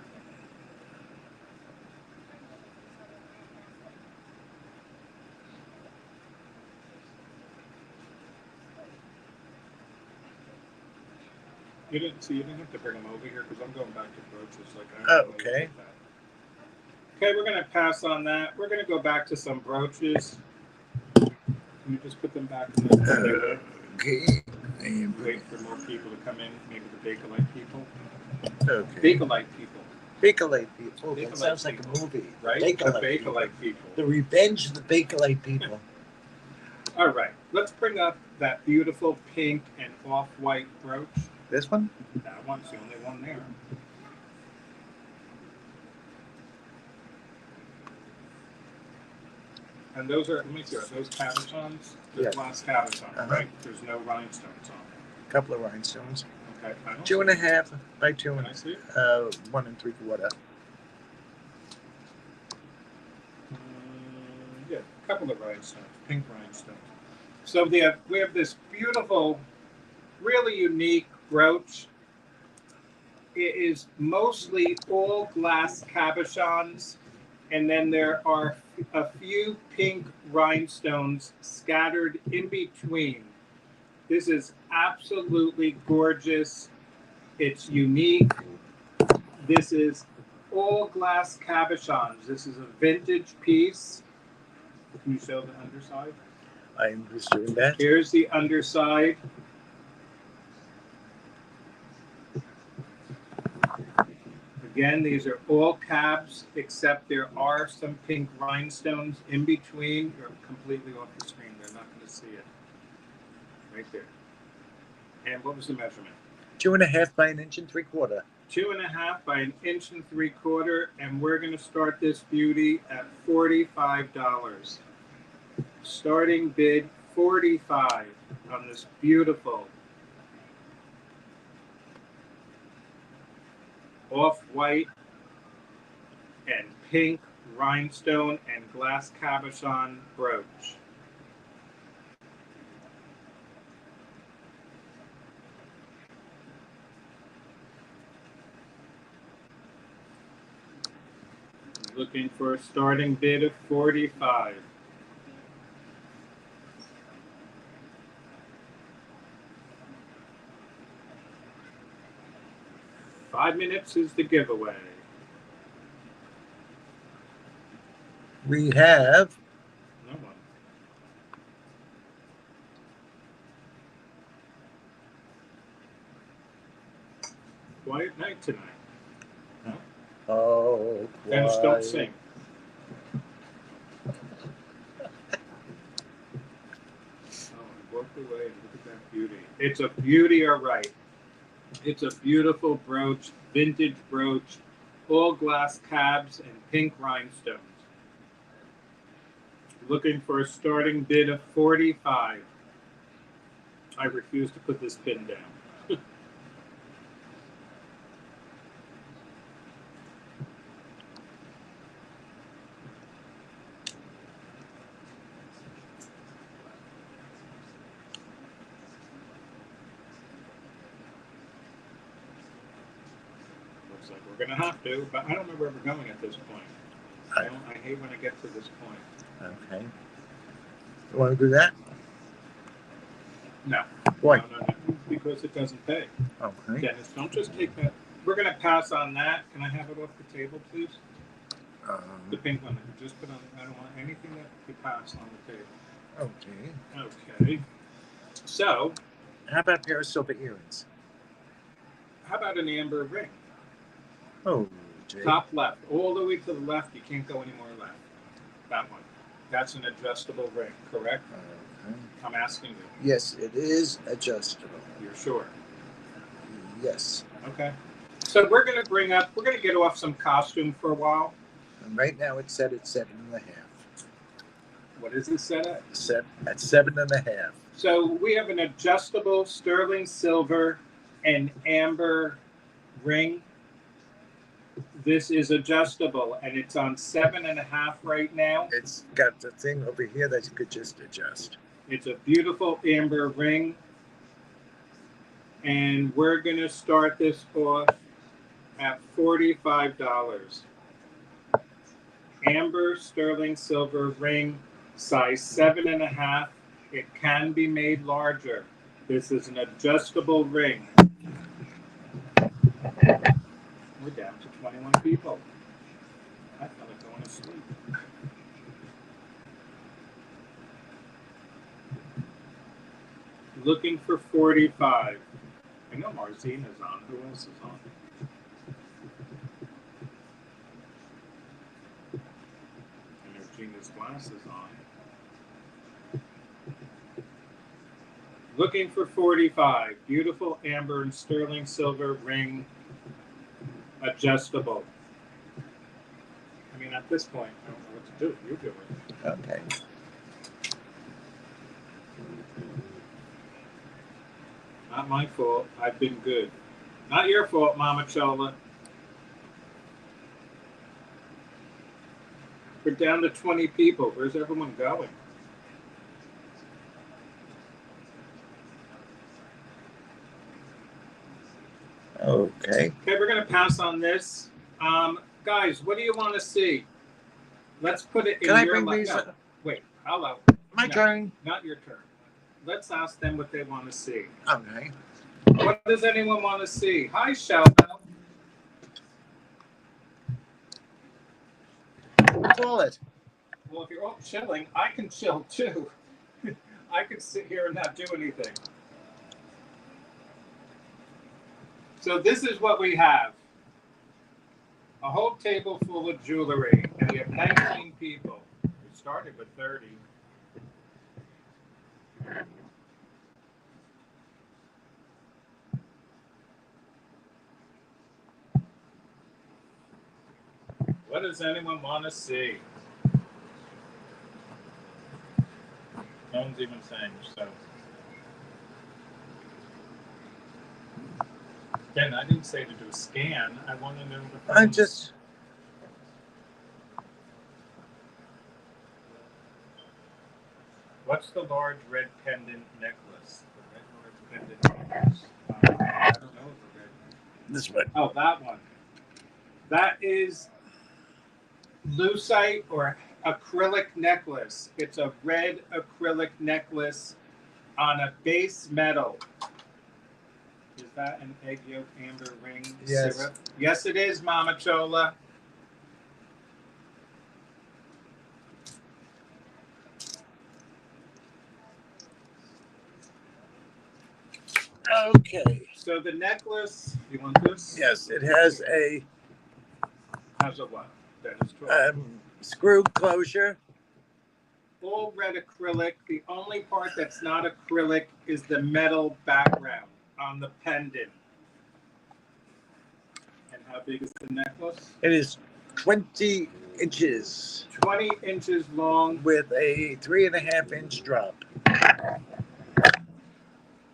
You didn't have to bring them over here because I'm going back to brooches. Like I don't know Okay. Okay, we're going to pass on that. We're going to go back to some brooches. Can you just put them back in the Okay. wait for more people to come in, maybe the Bakelite people. Okay. Bakelite people, Bakelite people. Bakelite That sounds like people. a movie. right? Bakelite The people. Bakelite people. The Revenge of the Bakelite people. All right, let's bring up that beautiful pink and off-white brooch. This one? That one's the only one there. And those are, let me see, are those cabochons? They're Yeah. glass cabochons, Uh-huh. right? There's no rhinestones on them. A couple of rhinestones. Okay, I don't 2.5 by 2 Can I and see? 1 3/4. Yeah, a couple of rhinestones, pink rhinestones. So we have this beautiful, really unique brooch. It is mostly all glass cabochons, and then there are a few pink rhinestones scattered in between. This is absolutely gorgeous. It's unique. This is all glass cabochons. This is a vintage piece. Can you show the underside? I'm just doing that. Here's the underside. Again, these are all cabs, except there are some pink rhinestones in between. You're completely off the screen. They're not going to see it. Right there. And what was the measurement? 2.5 by 1 3/4. 2.5 by 1 3/4, and we're going to start this beauty at $45. Starting bid $45 on this beautiful off-white and pink rhinestone and glass cabochon brooch. Looking for a starting bid of $45. Five minutes is the giveaway. We have No one. Quiet night tonight. oh Dennis, don't sing. Oh, I walked away and look at that beauty. It's a beauty, all right. It's a beautiful brooch, vintage brooch, all glass cabs and pink rhinestones. Looking for a starting bid of 45. I refuse to put this pin down. Looks like we're gonna have to, but I don't know where we're going at this point. I hate when I get to this point. Okay. You want to do that? No. Why? No. Because it doesn't pay. Okay. Dennis, don't just take that. We're going to pass on that. Can I have it off the table, please? The pink one that you just put on. I don't want anything that you pass on the table. Okay. Okay. So. How about a pair of silver earrings? How about an amber ring? Oh, Jay. Top left. All the way to the left. You can't go any more left. That one. That's an adjustable ring, correct? Okay. I'm asking you. Yes, it is adjustable. You're sure? Yes. Okay. So we're going to get off some costume for a while. And right now it's set at 7.5. What is it set at? Set at 7.5. So we have an adjustable sterling silver and amber ring. This is adjustable, and it's on 7.5 right now. It's got the thing over here that you could just adjust. It's a beautiful amber ring, and we're going to start this off at $45. Amber sterling silver ring, size 7.5. It can be made larger. This is an adjustable ring. We're down to 21 people. I felt like going to sleep. Looking for 45. I know Marzine is on. Who else is on? I know Gina's glass is on. Looking for 45. Beautiful amber and sterling silver ring. Adjustable. I mean, at this point, I don't know what to do. You do it. Okay. Not my fault. I've been good. Not your fault, Mama Chola. We're down to 20 people. Where's everyone going? Okay. Okay, we're going to pass on this. Guys, what do you want to see? Let's put it in Can I your bring lap. these? No, wait, hello. My turn. Not your turn. Let's ask them what they want to see. Okay. What does anyone want to see? Hi, Sheldon. Call it. Well, if you're all chilling, I can chill too. I can sit here and not do anything. So this is what we have. A whole table full of jewelry, and we have 19 people. We started with 30. What does anyone want to see? No one's even saying so. Again, I didn't say to do a scan. I want to know the I'm just. What's the large red pendant necklace? The red large pendant necklace. I don't know the red. This one. Oh, that one. That is Lusite or acrylic necklace. It's a red acrylic necklace on a base metal. Is that an egg yolk amber ring Yes. syrup? Yes, it is, Mama Chola. Okay. So the necklace, you want this? Yes, it has a Has a what? That is correct. screw closure. All red acrylic. The only part that's not acrylic is the metal background on the pendant. And how big is the necklace? It is 20. inches 20 inches long. with a 3.5-inch drop.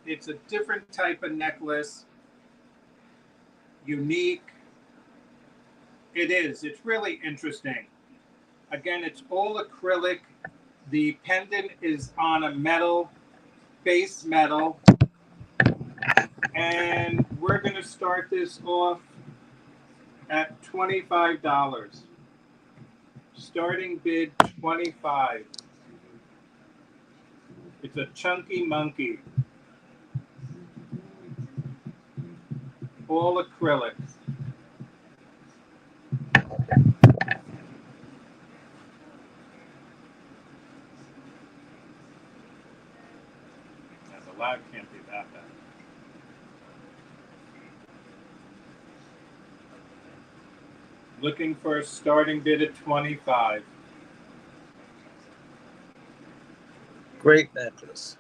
It's a different type of necklace. Unique. It is. It's really interesting. Again, it's all acrylic. The pendant is on a metal, base metal. And we're going to start this off at $25. Starting bid $25. It's a chunky monkey. All acrylic. Now the lag can't be that bad. Looking for a starting bid at 25. Great necklace.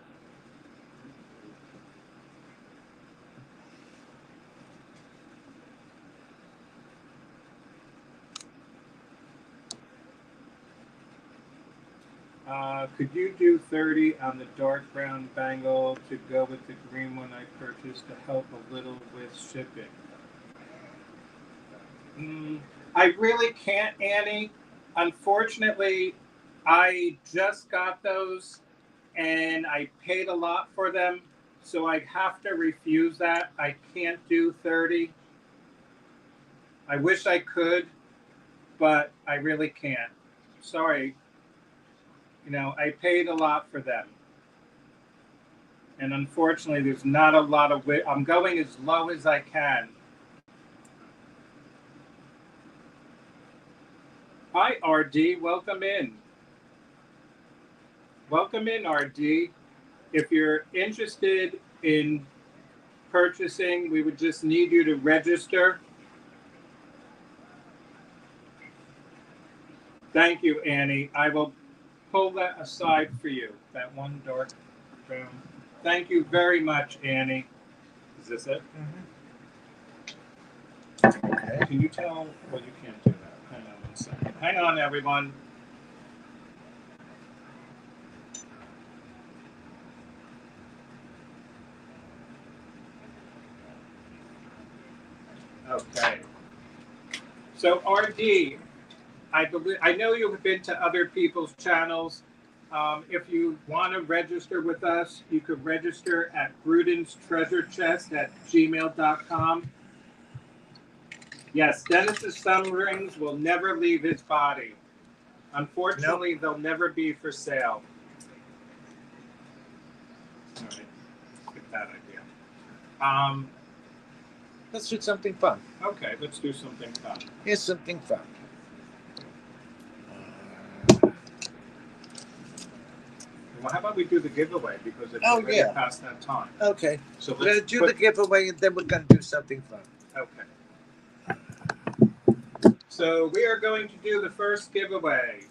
Could you do 30 on the dark brown bangle to go with the green one I purchased to help a little with shipping? I really can't, Annie. Unfortunately, I just got those and I paid a lot for them, so I have to refuse that. I can't do 30. I wish I could, but I really can't. Sorry. You know, I paid a lot for them. And unfortunately, there's not a lot of width. I'm going as low as I can. Hi, RD. Welcome in. Welcome in, RD. If you're interested in purchasing, we would just need you to register. Thank you, Annie. I will pull that aside for you. That one dark brown. Thank you very much, Annie. Is this it? Mm-hmm. Okay. Can you tell? Well, you can't do that. Hang on 1 second. Hang on, everyone. Okay. So, RD, I know you have been to other people's channels. If you want to register with us, you could register at Brudenstreasurechest at gmail.com. Yes, Dennis's thumb rings will never leave his body. Unfortunately, They'll never be for sale. All right, get that idea. Let's do something fun. Okay, let's do something fun. Here's something fun. Well, how about we do the giveaway, because it's already past that time. Okay. So we're going to do the giveaway, and then we're going to do something fun. Okay. So we are going to do the first giveaway.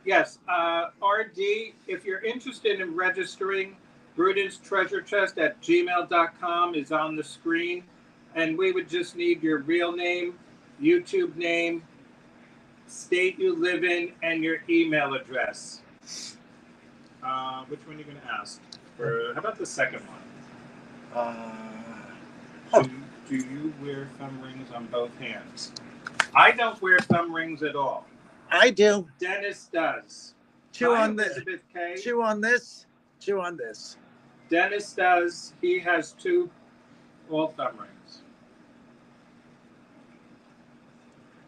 Yes, RD, if you're interested in registering, Brudenstreasurechest at gmail.com is on the screen. And we would just need your real name, YouTube name, state you live in, and your email address. Which one are you going to ask? How about the second one? Do you wear thumb rings on both hands? I don't wear thumb rings at all. I do. Dennis does. Chew on this. Chew on this. Chew on this. Dennis does. He has 2 all thumb rings.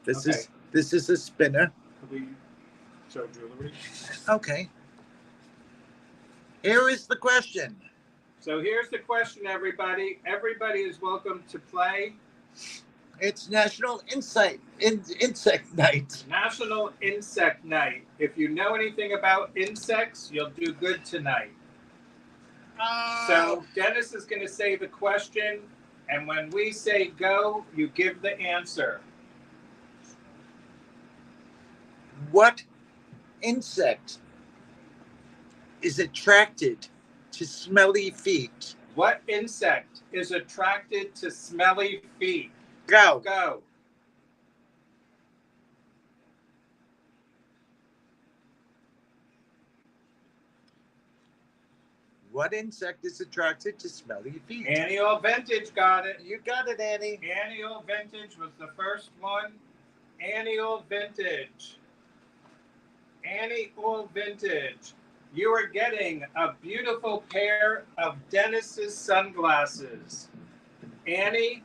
This is a spinner. Could we show jewelry? Okay. Here is the question. So here's the question, everybody. Everybody is welcome to play. It's National Insect Night. National Insect Night. If you know anything about insects, you'll do good tonight. So Dennis is going to say the question, and when we say go, you give the answer. What insect is attracted to smelly feet? What insect is attracted to smelly feet? Go. Go. What insect is attracted to smelly feet? Annual Vintage got it. You got it, Annie. Annual Vintage was the first one. Annual Vintage. Annual Vintage. You are getting a beautiful pair of Dennis's sunglasses. Annie,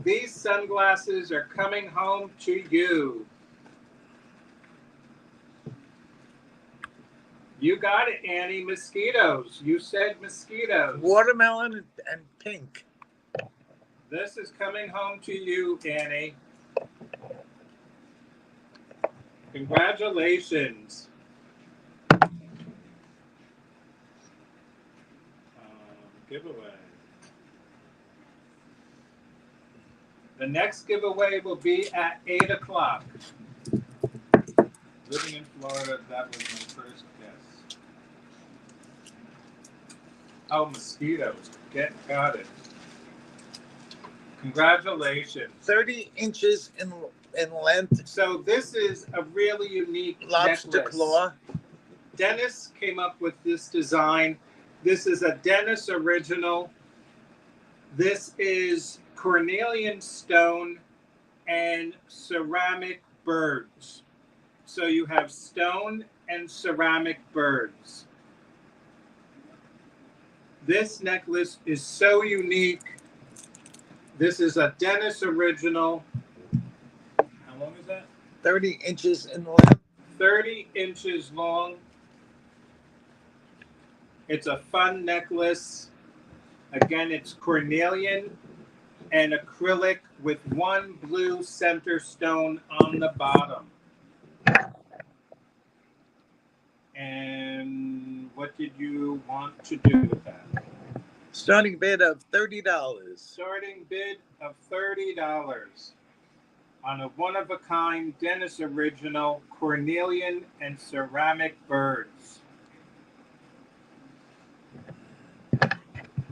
these sunglasses are coming home to you. You got it, Annie. Mosquitoes. You said mosquitoes. Watermelon and pink. This is coming home to you, Annie. Congratulations. Giveaway. The next giveaway will be at 8 o'clock. Living in Florida, that was my first guess. Oh, mosquitoes. Got it. Congratulations. 30 inches in length. So this is a really unique Lobster necklace. claw. Dennis came up with this design. This is a Dennis original. This is cornelian stone and ceramic birds. So you have stone and ceramic birds. This necklace is so unique. This is a Dennis original. How long is that? 30 inches in length. 30 inches long. It's a fun necklace. Again, it's cornelian and acrylic with one blue center stone on the bottom. And what did you want to do with that? Starting bid of $30. Starting bid of $30 on a one-of-a-kind Dennis original cornelian and ceramic birds.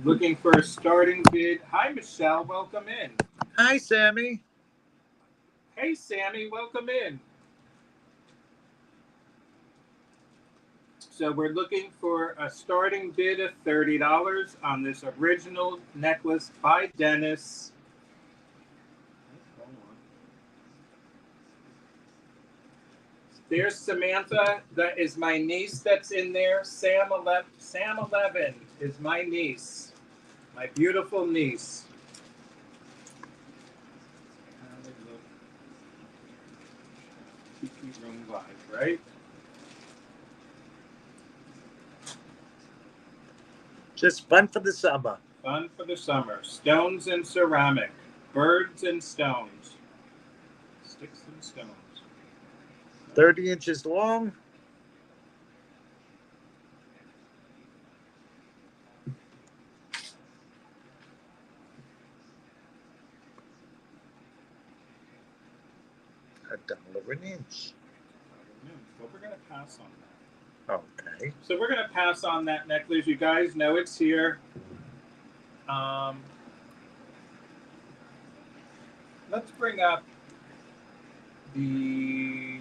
Looking for a starting bid. Hi, Michelle. Welcome in. Hi, Sammy. Hey, Sammy. Welcome in. So we're looking for a starting bid of $30 on this original necklace by Dennis. There's Samantha. That is my niece that's in there. Sam 11 is my niece. My beautiful niece. Tiki Room Live, right? Just fun for the summer. Fun for the summer. Stones and ceramic. Birds and stones. Sticks and stones. 30 inches long. $1 an inch. Well, we're going to pass on that. Okay. So we're going to pass on that necklace. You guys know it's here. Let's bring up the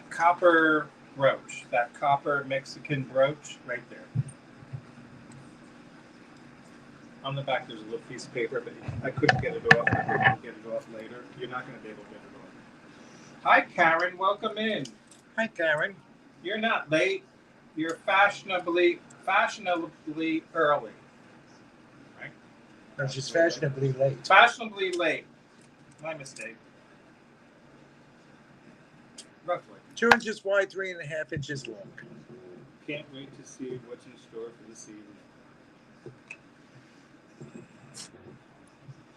copper brooch, that copper Mexican brooch right there. On the back, there's a little piece of paper, but I couldn't get it off. I could get it off later. You're not going to be able to get it off. Hi, Karen. Welcome in. Hi, Karen. You're not late. You're fashionably early. Right? No, she's fashionably late. Fashionably late. My mistake. Roughly. 2 inches wide, 3.5 inches long. Can't wait to see what's in store for this evening.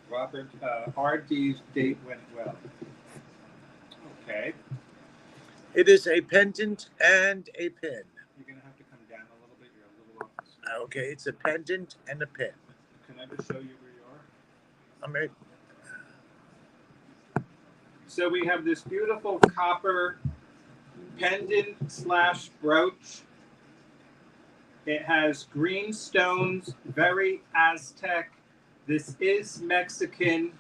Robert, RD's date went well. Okay. It is a pendant and a pin. You're going to have to come down a little bit. You're a little off the screen. Okay, it's a pendant and a pin. Can I just show you where you are? I'm ready. So we have this beautiful copper pendant / brooch. It has green stones, very Aztec. This is Mexican.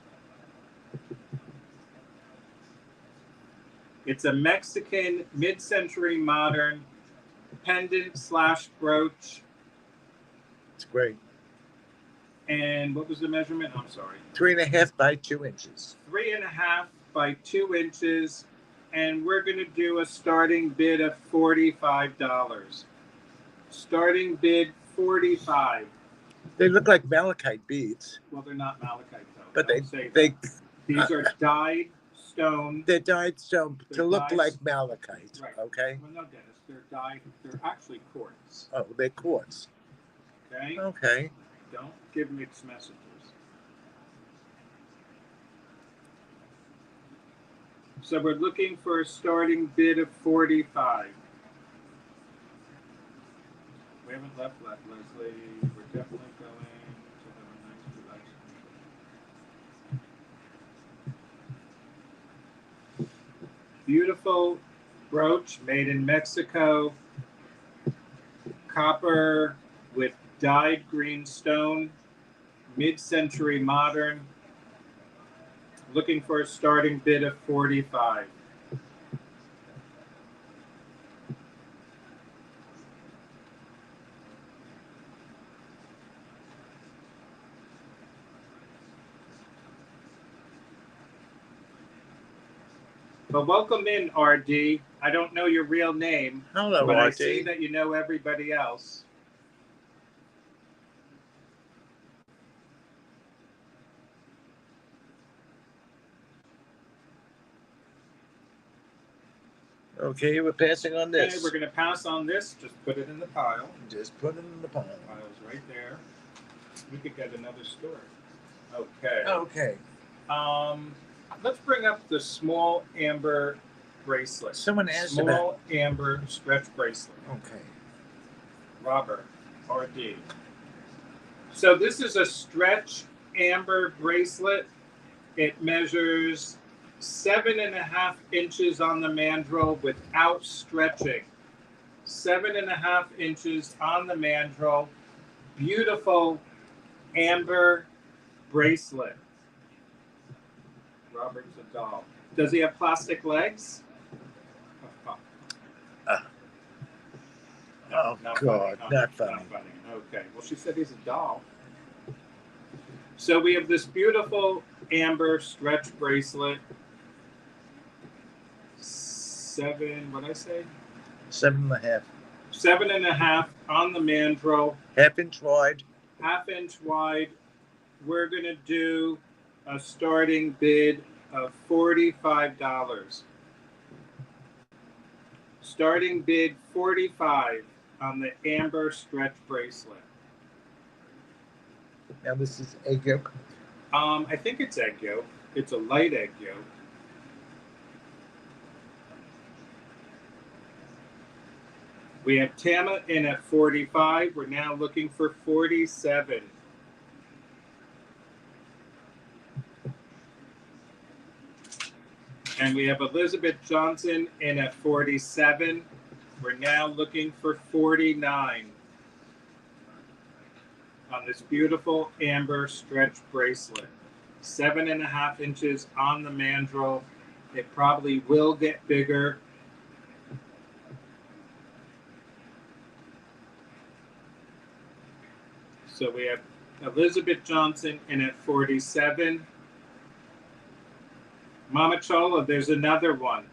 It's a Mexican mid-century modern pendant slash brooch. It's great. And what was the measurement? I'm sorry. 3.5 by 2 inches. 3.5 by 2 inches. And we're going to do a starting bid of $45. Starting bid $45. They look like malachite beads. Well, they're not malachite though. But Don't say that. These are dyed stone. They're dyed stone to look dyed, like malachite. Right. Okay. Well, no, Dennis. They're dyed. They're actually quartz. Oh, they're quartz. Okay. Okay. Don't give mixed messages. So we're looking for a starting bid of 45. We haven't left, Leslie. We're definitely going to have a nice relaxing. Beautiful brooch made in Mexico. Copper with dyed green stone. Mid-century modern. Looking for a starting bid of 45. But welcome in, RD. I don't know your real name, Hello, but RD. I see that you know everybody else. Okay, we're passing on this. Okay, we're going to pass on this. Just put it in the pile. Just put it in the pile. Pile's right there. We could get another story. Okay. Okay. Let's bring up the small amber bracelet. Someone asked small amber stretch bracelet. Okay. Robert, RD. So this is a stretch amber bracelet. It measures 7.5 inches on the mandrel without stretching. 7.5 inches on the mandrel. Beautiful amber bracelet. Robert's a doll. Does he have plastic legs? Oh, God, not funny. Not funny. Okay. Well, she said he's a doll. So we have this beautiful amber stretch bracelet. What'd I say? 7.5. 7.5 on the mandrel. 1/2 inch wide. 1/2 inch wide. We're going to do a starting bid of $45. Starting bid 45 on the amber stretch bracelet. Now this is egg yolk. I think it's egg yolk. It's a light egg yolk. We have Tama in at 45. We're now looking for 47. And we have Elizabeth Johnson in at 47. We're now looking for 49 on this beautiful amber stretch bracelet. 7.5 inches on the mandrel. It probably will get bigger. So we have Elizabeth Johnson in at 47. Mama Chola, there's another one.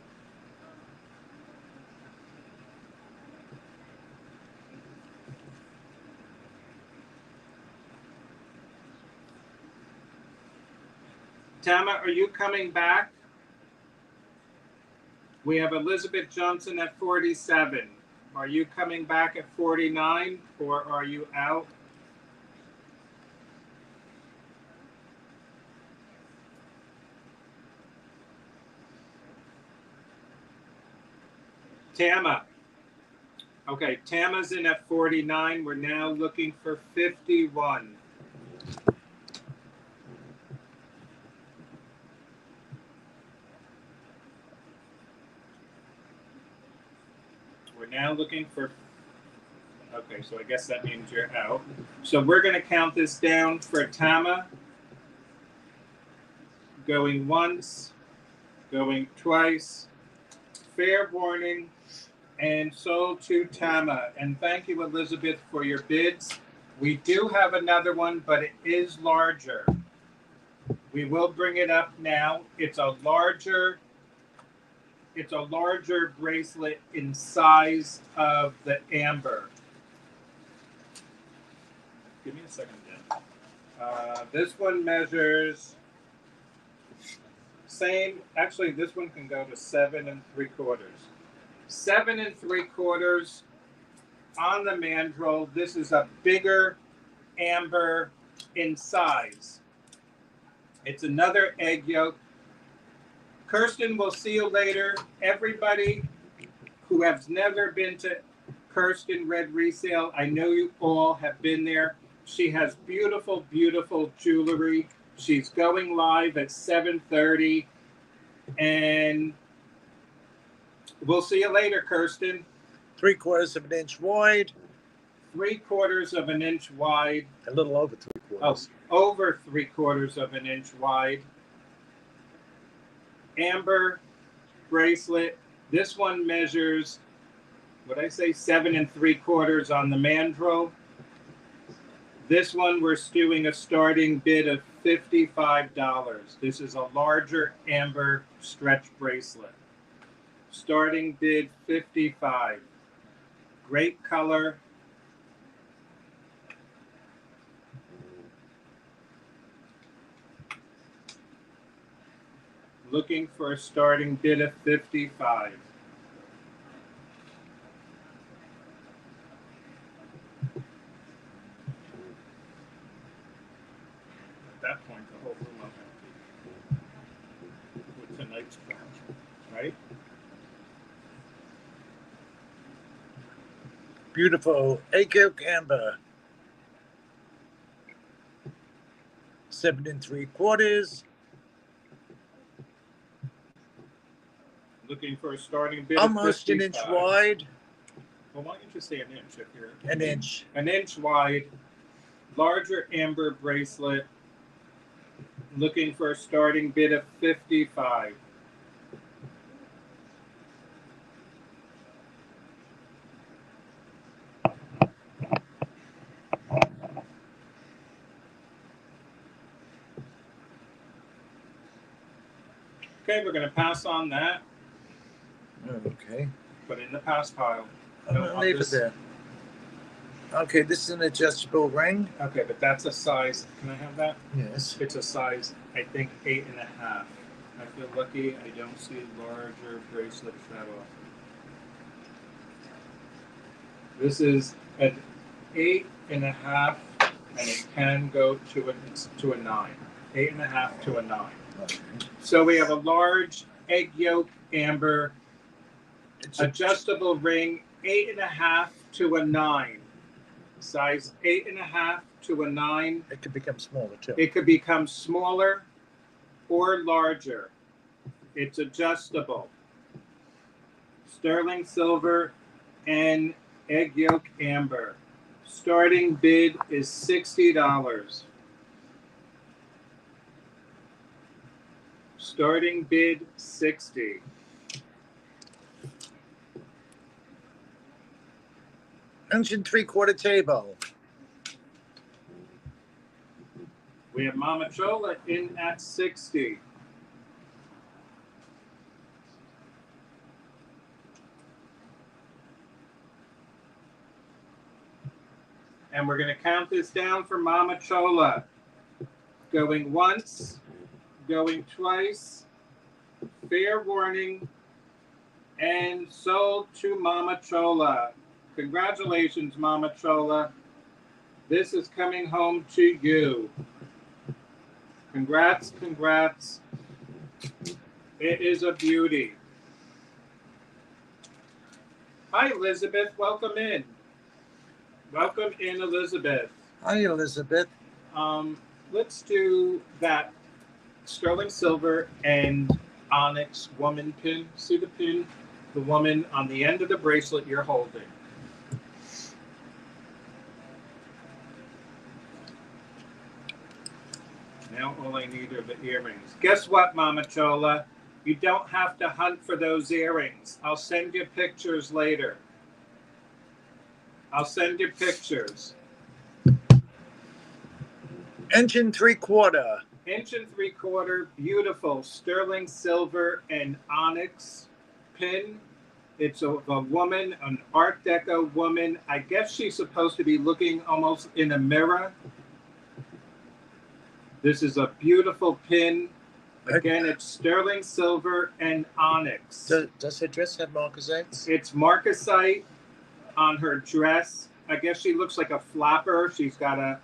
Tama, are you coming back? We have Elizabeth Johnson at 47. Are you coming back at 49 or are you out? Tama. Okay, Tama's in at 49. We're now looking for 51. We're now looking for, okay, so I guess that means you're out. So we're going to count this down for Tama. Going once, going twice. Fair warning, and sold to Tama. And thank you, Elizabeth, for your bids. We do have another one, but it is larger. We will bring it up now. It's a larger bracelet in size of the amber. Give me a second, Dan. This one measures same. Actually, this one can go to 7 3/4. 7 3/4 on the mandrel. This is a bigger amber in size. It's another egg yolk. Kirsten, we'll see you later. Everybody who has never been to Kirsten Red Resale, I know you all have been there. She has beautiful, beautiful jewelry. She's going live at 7:30. And we'll see you later, Kirsten. 3/4 of an inch wide. 3/4 of an inch wide. A little over 3/4. Oh, over 3/4 of an inch wide. Amber bracelet. This one measures, what I say, 7 3/4 on the mandrel. This one we're doing a starting bid of $55. This is a larger amber stretch bracelet. Starting bid $55. Great color. Looking for a starting bid of $55. At that point, the whole room will empty with tonight's crowd, right? Beautiful egg yolk amber. 7 3/4. Looking for a starting bid Almost of an inch wide. Well, why don't you say an inch if you're An inch. An inch wide, larger amber bracelet. Looking for a starting bid of $55. Okay, we're going to pass on that. Okay. Put it in the pass pile. I'm going to leave it there. Okay, this is an adjustable ring. Okay, but that's a size. Can I have that? Yes. It's a size, I think, 8.5. I feel lucky I don't see larger bracelet shadow. This is an 8.5, and it can go to a 9. 8.5 to a 9. Okay. So we have a large egg yolk amber adjustable ring, 8.5 to a 9. Size 8.5 to a 9. It could become smaller too. It could become smaller or larger. It's adjustable. Sterling silver and egg yolk amber. Starting bid is $60. Starting bid $60. Inch and 3/4 table. We have Mama Chola in at $60. And we're going to count this down for Mama Chola. Going once, going twice, fair warning, and sold to Mama Chola. Congratulations, Mama Chola. This is coming home to you. Congrats, congrats. It is a beauty. Hi, Elizabeth. Welcome in. Welcome in, Elizabeth. Hi, Elizabeth. Let's do that sterling silver and onyx woman pin. See the pin? The woman on the end of the bracelet you're holding. Now all I need are the earrings. Guess what, Mama Chola? You don't have to hunt for those earrings. I'll send you pictures later. I'll send you pictures. Inch and 3/4. Inch and 3/4, beautiful sterling silver and onyx pin. It's a woman, an Art Deco woman. I guess she's supposed to be looking almost in a mirror. This is a beautiful pin. Again, it's sterling silver and onyx. Does her dress have marcasites? It's marcasite on her dress. I guess she looks like a flapper. She's got a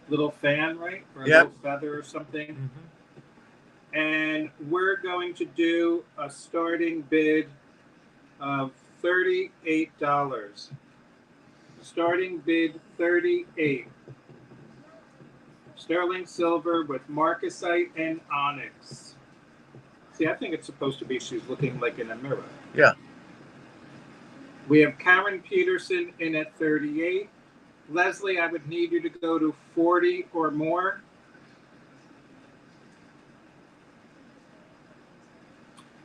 little fan, right? Or a little feather or something. Mm-hmm. And we're going to do a starting bid of $38. Starting bid $38. Sterling silver with marcasite and onyx. See, I think it's supposed to be she's looking like in a mirror. Yeah. We have Karen Peterson in at 38. Leslie, I would need you to go to 40 or more.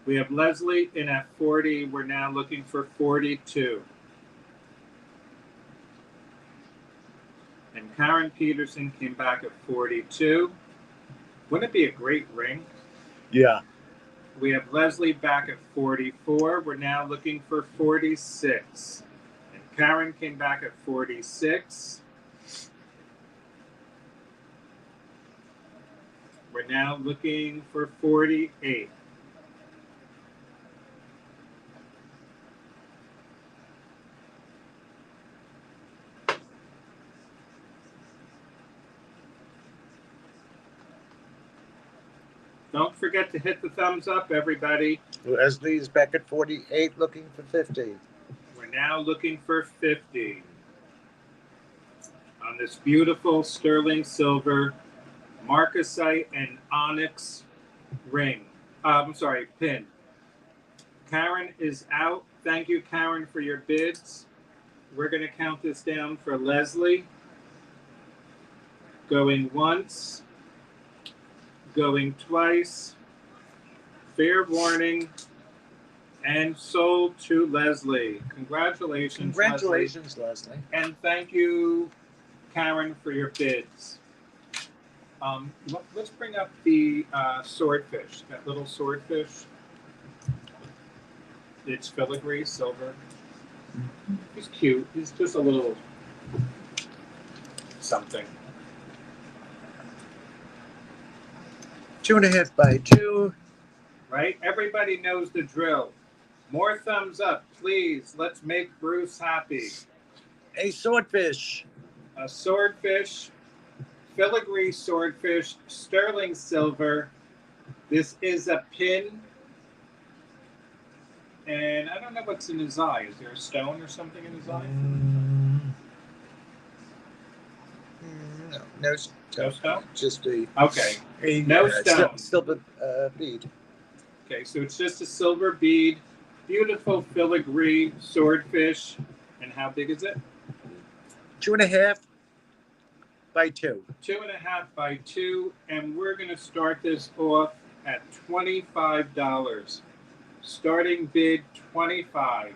We have Leslie in at 40. We're now looking for 42. And Karen Peterson came back at 42. Wouldn't it be a great ring? Yeah. We have Leslie back at 44. We're now looking for 46. And Karen came back at 46. We're now looking for 48. Don't forget to hit the thumbs up, everybody. Leslie's back at 48, looking for 50. We're now looking for 50 on this beautiful sterling silver marcasite and onyx ring. Pin. Karen is out. Thank you, Karen, for your bids. We're going to count this down for Leslie. Going once. Going twice. Fair warning. And sold to Leslie. Congratulations, Congratulations, Leslie. And thank you, Karen, for your bids. Let's bring up the swordfish, that little swordfish. It's filigree silver. He's cute. He's just a little something. 2.5 by 2. Right? Everybody knows the drill. More thumbs up, please. Let's make Bruce happy. A swordfish. A swordfish, filigree swordfish, sterling silver. This is a pin. And I don't know what's in his eye. Is there a stone or something in his eye? No, no stone. No stone? Just a stone. Silver bead. Okay, so it's just a silver bead. Beautiful filigree swordfish. And how big is it? 2.5 by 2. 2.5 by 2. And we're going to start this off at $25. Starting bid $25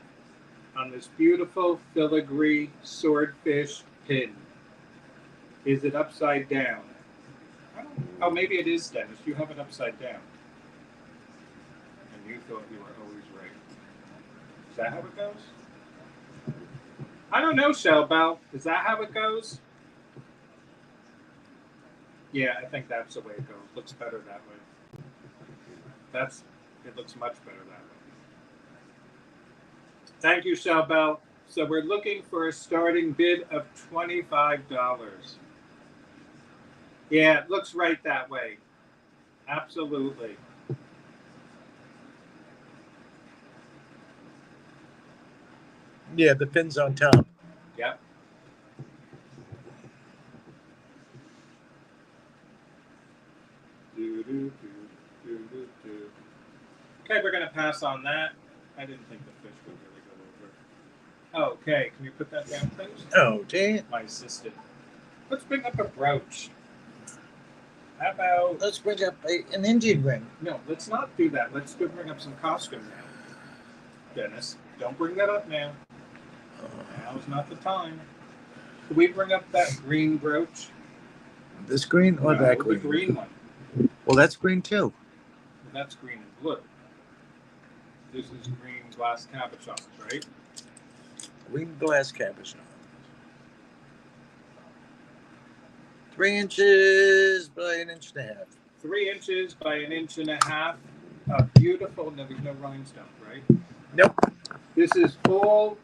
on this beautiful filigree swordfish pin. Is it upside down? Oh, maybe it is, Dennis. You have it upside down. And you thought you were always right. Is that how it goes? I don't know, Shellbell. Is that how it goes? Yeah, I think that's the way it goes. Looks better that way. It looks much better that way. Thank you, Shellbell. So we're looking for a starting bid of $25. Yeah, it looks right that way. Absolutely. Yeah, the pin's on top. Yep. Okay, we're going to pass on that. I didn't think the fish would really go over. Okay, can you put that down, please? Oh, damn. My assistant. Let's bring up a brooch. How about... Let's bring up an Indian ring. No, let's not do that. Let's go bring up some costume now. Dennis, don't bring that up now. Now's not the time. Can we bring up that green brooch? This green or that green? The green one. Well, that's green too. Well, that's green and blue. This is green glass cabochons, right? Green glass cabochon. 3 inches by 1.5 inches. 3 inches by 1.5 inches. A beautiful. No, there's no rhinestone, right? Nope. This is full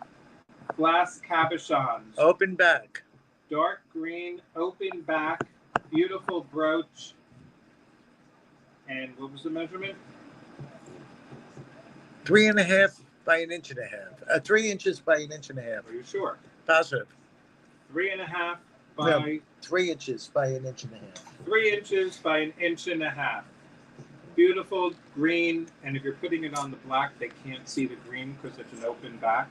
glass cabochons. Open back. Dark green, open back, beautiful brooch. And what was the measurement? 3.5 by 1.5 inches. 3 inches by 1.5 inches. Are you sure? Positive. 3.5 by... No, 3 inches by 1.5 inches. 3 inches by 1.5 inches. Beautiful green, and if you're putting it on the black, they can't see the green because it's an open back.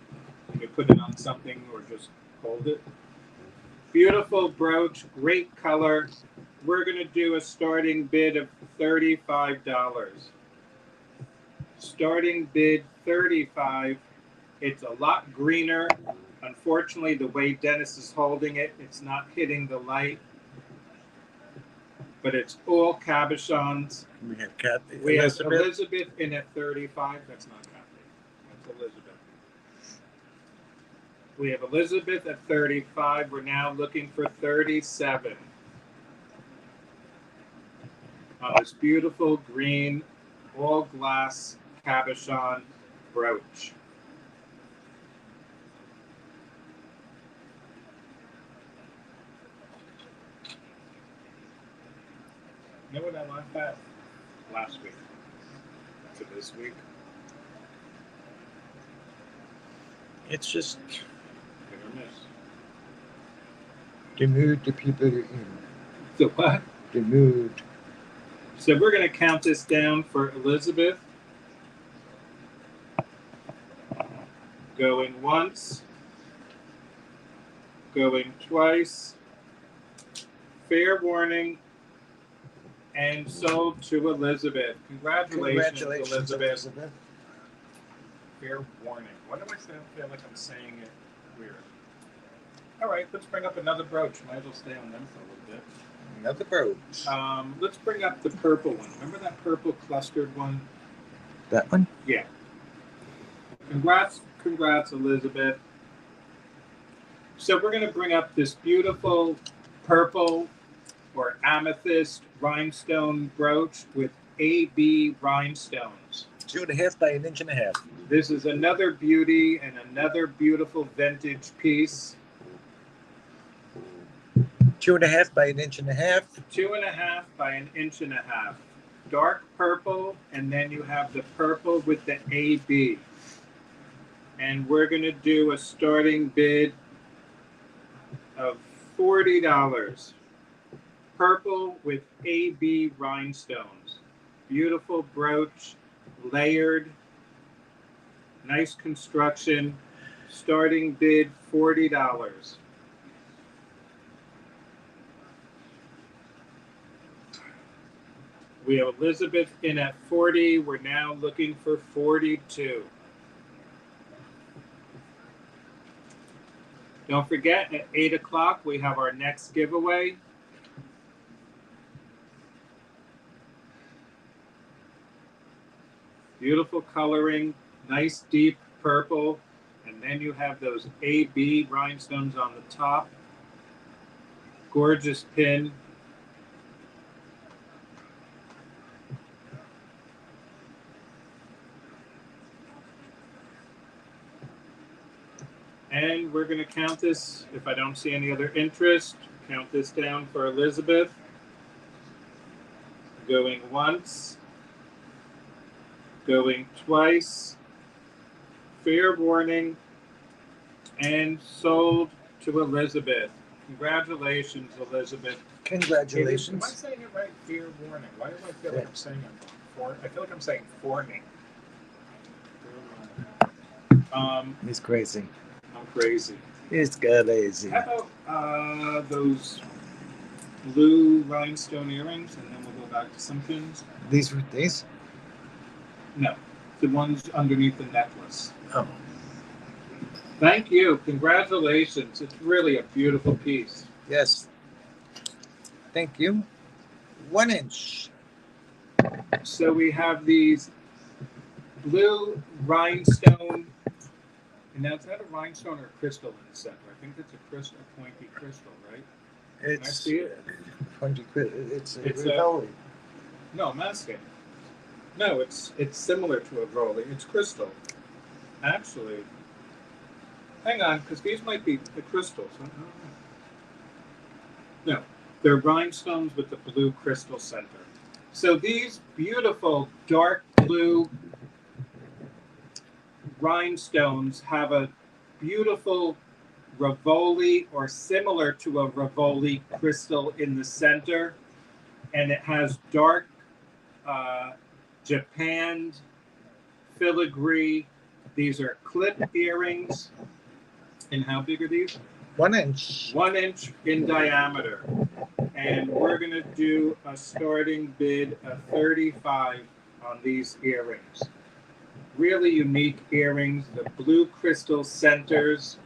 You can put it on something or just hold it. Beautiful brooch, great color. We're going to do a starting bid of $35. Starting bid $35. It's a lot greener. Unfortunately, the way Dennis is holding it, it's not hitting the light. But it's all cabochons. We have Kathy. We have Elizabeth in at 35. That's not Kathy. That's Elizabeth. We have Elizabeth at 35. We're now looking for 37. On this beautiful green, all glass cabochon brooch. You know what I laughed at last week to this week? It's just Hit or miss. the mood the people are in. The what? The mood. So we're going to count this down for Elizabeth. Going once. Going twice. Fair warning. And sold to Elizabeth. Congratulations, Elizabeth. Fair warning. Why do I feel like I'm saying it weird? All right, let's bring up another brooch. Might as well stay on them for a little bit. Another brooch. Let's bring up the purple one. Remember that purple clustered one? That one? Yeah. Congrats, Elizabeth. So we're going to bring up this beautiful purple or amethyst rhinestone brooch with AB rhinestones. 2.5 by 1.5 inches. This is another beauty and another beautiful vintage piece. 2.5 by 1.5 inches. 2.5 by 1.5 inches. Dark purple, and then you have the purple with the AB. And we're going to do a starting bid of $40. Purple with AB rhinestones. Beautiful brooch, layered, nice construction. Starting bid $40. We have Elizabeth in at 40. We're now looking for 42. Don't forget, at 8 o'clock, we have our next giveaway. Beautiful coloring, nice deep purple, and then you have those AB rhinestones on the top. Gorgeous pin. And we're going to count this, if I don't see any other interest, count this down for Elizabeth. Going once. Going twice. Fair warning. And sold to Elizabeth. Congratulations, Elizabeth. Congratulations. Am I saying it right? Fair warning. Why do I feel like I'm saying it wrong? I feel like I'm saying warning. He's crazy. I'm crazy. He's crazy. How about those blue rhinestone earrings, and then we'll go back to some pins. These? No, the ones underneath the necklace. Oh. Thank you. Congratulations. It's really a beautiful piece. Yes. Thank you. 1 inch. So we have these blue rhinestone, and now is that a rhinestone or a crystal in the center? I think that's a crystal, a pointy crystal, right? It's I see it? pointy. It's a no, I'm asking. No, it's similar to a Rowley. It's crystal. Actually, hang on, because these might be the crystals. I don't know. No, they're rhinestones with the blue crystal center. So these beautiful dark blue rhinestones have a beautiful Rivoli or similar to a Rivoli crystal in the center, and it has dark japanned filigree. These are clip earrings. And how big are these? 1 inch. 1 inch in diameter. And we're going to do a starting bid of $35 on these earrings. Really unique earrings, the blue crystal centers,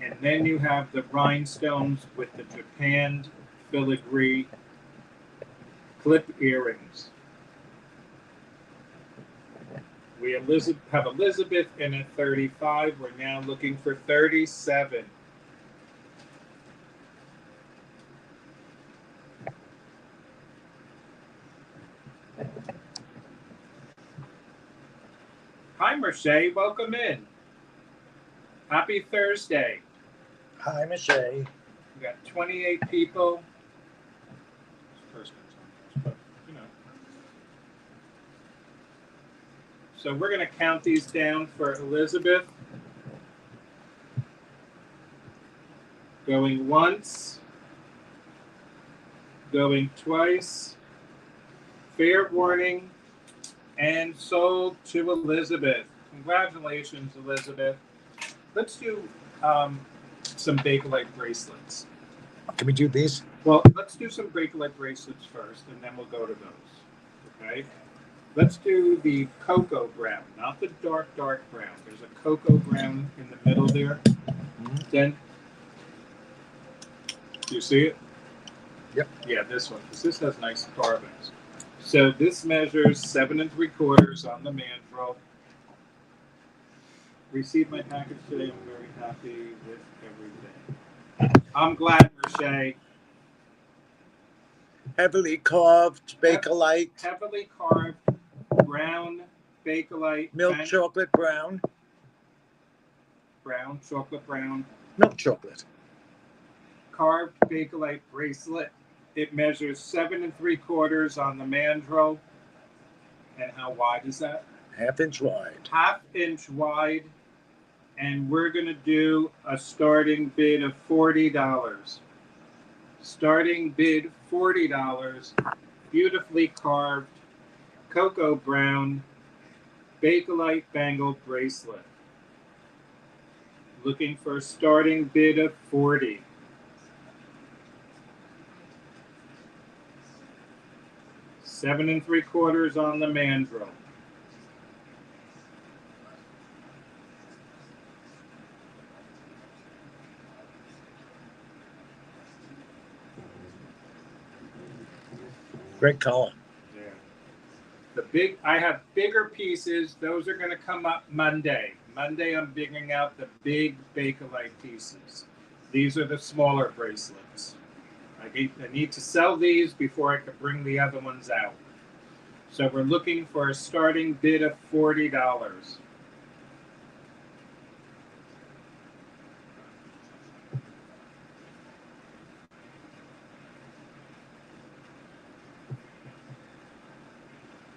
and then you have the rhinestones with the japanned filigree clip earrings. We have Elizabeth in at 35. We're now looking for 37. Hi, Merche. Welcome in. Happy Thursday. Hi, Michelle. We got 28 people. But, you know. So we're going to count these down for Elizabeth. Going once. Going twice. Fair warning. And sold to Elizabeth. Congratulations, Elizabeth. Let's do some Bakelite bracelets. Can we do these? Well, let's do some Bakelite bracelets first, and then we'll go to those. Okay? Let's do the cocoa brown, not the dark brown. There's a cocoa brown in the middle there. Mm-hmm. Then, do you see it? Yep. Yeah, this one, because this has nice carvings. So this measures 7 3/4 on the mandrel. Received my package today. I'm very happy with everything. I'm glad, Merche. Heavily carved Bakelite. Heavily carved brown Bakelite. Milk chocolate brown. Brown, chocolate brown. Milk chocolate. Carved Bakelite bracelet. It measures 7 3/4 on the mandrel. And how wide is that? 1/2 inch wide. 1/2 inch wide. And we're going to do a starting bid of $40. Starting bid $40. Beautifully carved cocoa brown Bakelite bangle bracelet. Looking for a starting bid of $40. $7 3/4 on the mandrel. Great color. Yeah. I have bigger pieces. Those are going to come up Monday. Monday, I'm bigging out the big Bakelite pieces. These are the smaller bracelets. I need to sell these before I can bring the other ones out. So we're looking for a starting bid of $40.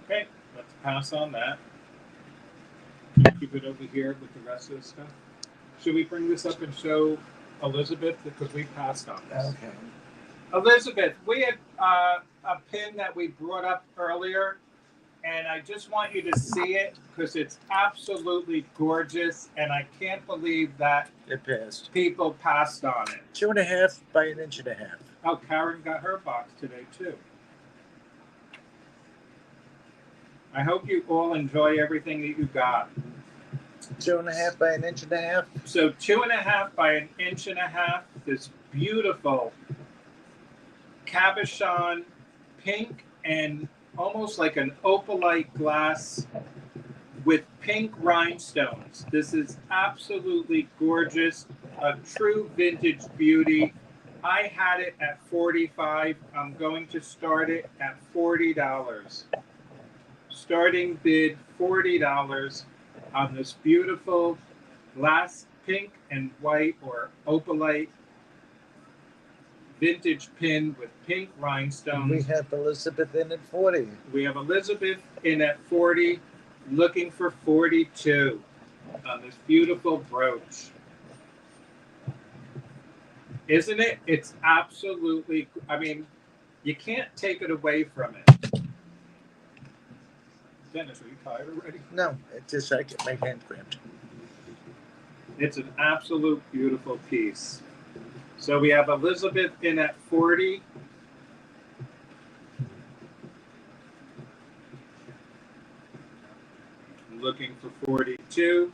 Okay, let's pass on that. Keep it over here with the rest of the stuff. Should we bring this up and show Elizabeth? Because we passed on this. Okay. Elizabeth, we had a pin that we brought up earlier and I just want you to see it because it's absolutely gorgeous, and I can't believe that It passed. people passed on it. 2.5 by 1.5 inches. Oh, Karen got her box today too. I hope you all enjoy everything that you got. 2.5 by 1.5 inches. So 2.5 by 1.5 inches. This beautiful cabochon pink and almost like an opalite glass with pink rhinestones. This is absolutely gorgeous, a true vintage beauty. I had it at $45. I'm going to start it at $40. Starting bid $40 on this beautiful glass pink and white or opalite vintage pin with pink rhinestones. We have Elizabeth in at 40. We have Elizabeth in at 40, looking for 42 on this beautiful brooch. Isn't it? It's absolutely, I mean, you can't take it away from it. Dennis, are you tired already? No, it's just I get my hand cramped. It's an absolute beautiful piece. So we have Elizabeth in at 40. Looking for 42.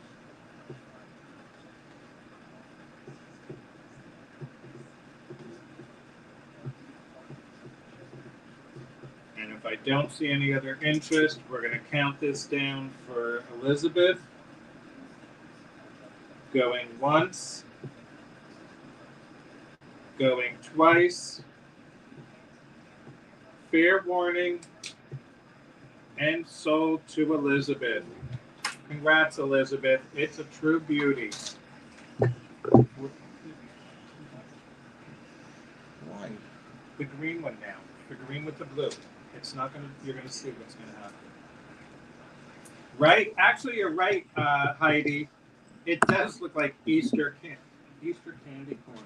And if I don't see any other interest, we're going to count this down for Elizabeth. Going once. Going twice. Fair warning. And sold to Elizabeth. Congrats, Elizabeth. It's a true beauty. Why? The green one now. The green with the blue. It's not going to, you're going to see what's going to happen. Right? Actually, you're right, Heidi. It does look like Easter candy corn.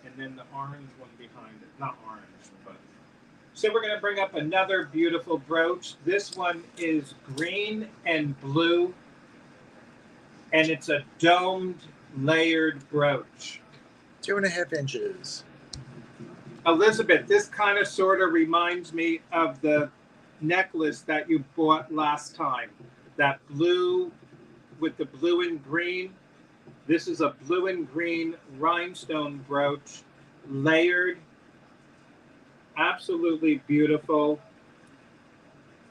And then the orange one behind it. Not orange, but. So we're going to bring up another beautiful brooch. This one is green and blue. And it's a domed, layered brooch. 2.5 inches. Elizabeth, this kind of sort of reminds me of the necklace that you bought last time. That blue with the blue and green. This is a blue and green rhinestone brooch, layered. Absolutely beautiful.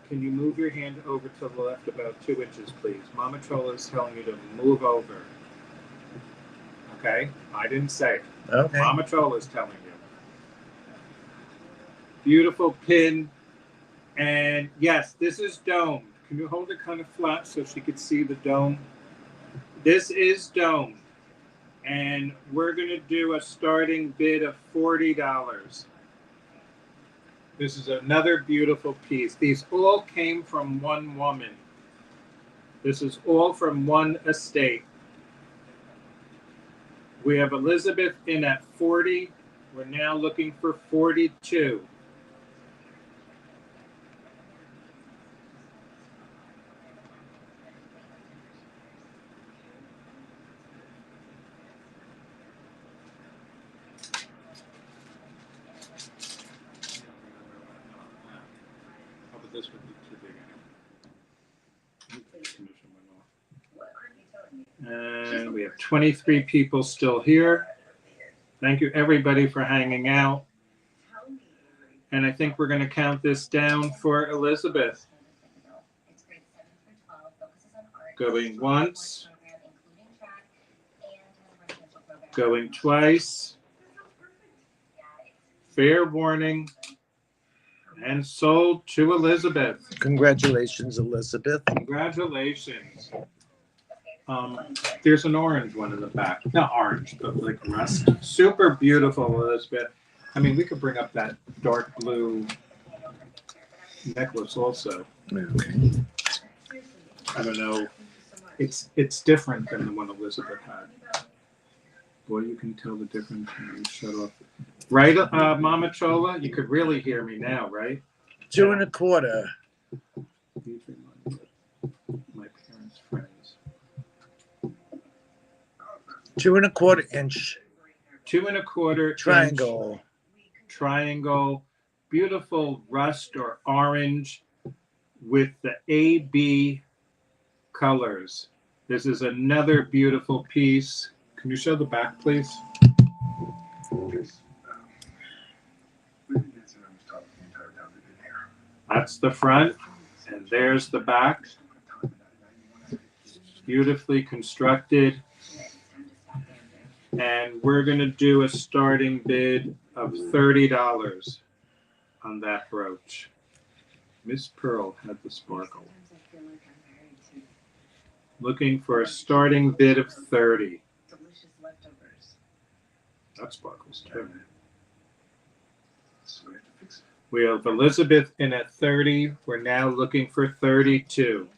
Can you move your hand over to the left about 2 inches, please? Mama Chola is telling you to move over. Okay? I didn't say it. Okay. Mama Chola is telling you. Beautiful pin. And yes, this is domed. Can you hold it kind of flat so she could see the dome? This is domed. And we're going to do a starting bid of $40. This is another beautiful piece. These all came from one woman. This is all from one estate. We have Elizabeth in at 40. We're now looking for 42. This would be too big. And we have 23 people still here. Thank you everybody for hanging out. And I think we're going to count this down for Elizabeth. Going once. Going twice. Fair warning. And sold to Elizabeth. Congratulations, Elizabeth. Congratulations. There's an orange one in the back. Not orange, but like rust. Super beautiful, Elizabeth. I mean, we could bring up that dark blue necklace also. Okay. I don't know. It's different than the one Elizabeth had. Boy, you can tell the difference when you shut off. Right, Mama Chola? You could really hear me now, right? 2 1/4. 2¼ inch 2¼ triangle. Triangle, beautiful rust or orange with the AB colors. This is another beautiful piece. Can you show the back, please? That's the front, and there's the back. Beautifully constructed. And we're going to do a starting bid of $30 on that brooch. Miss Pearl had the sparkle. Looking for a starting bid of 30. That sparkles too. We have Elizabeth in at 30. We're now looking for 32.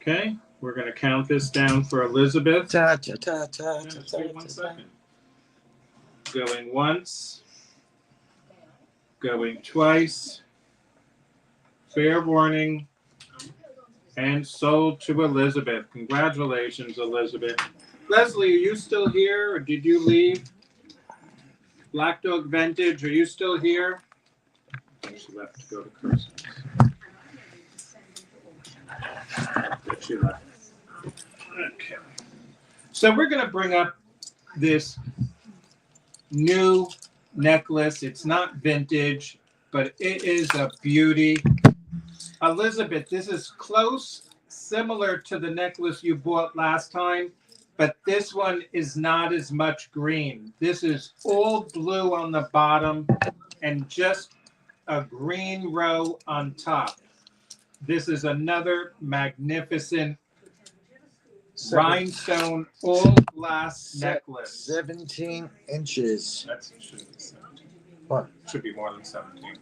Okay, we're going to count this down for Elizabeth. Ta, ta, ta, ta, ta, Just ta, wait 1 ta, second. Going once. Going twice. Fair warning. And sold to Elizabeth. Congratulations, Elizabeth. Leslie, are you still here or did you leave? Black Dog Vintage, are you still here? She left to go to Kirsten. She left. Okay. So we're going to bring up this new necklace. It's not vintage, but it is a beauty. Elizabeth, this is close, similar to the necklace you bought last time, but this one is not as much green. This is all blue on the bottom and just a green row on top. This is another magnificent rhinestone all glass necklace. 17 inches. That should be 17. What? Should be more than 17.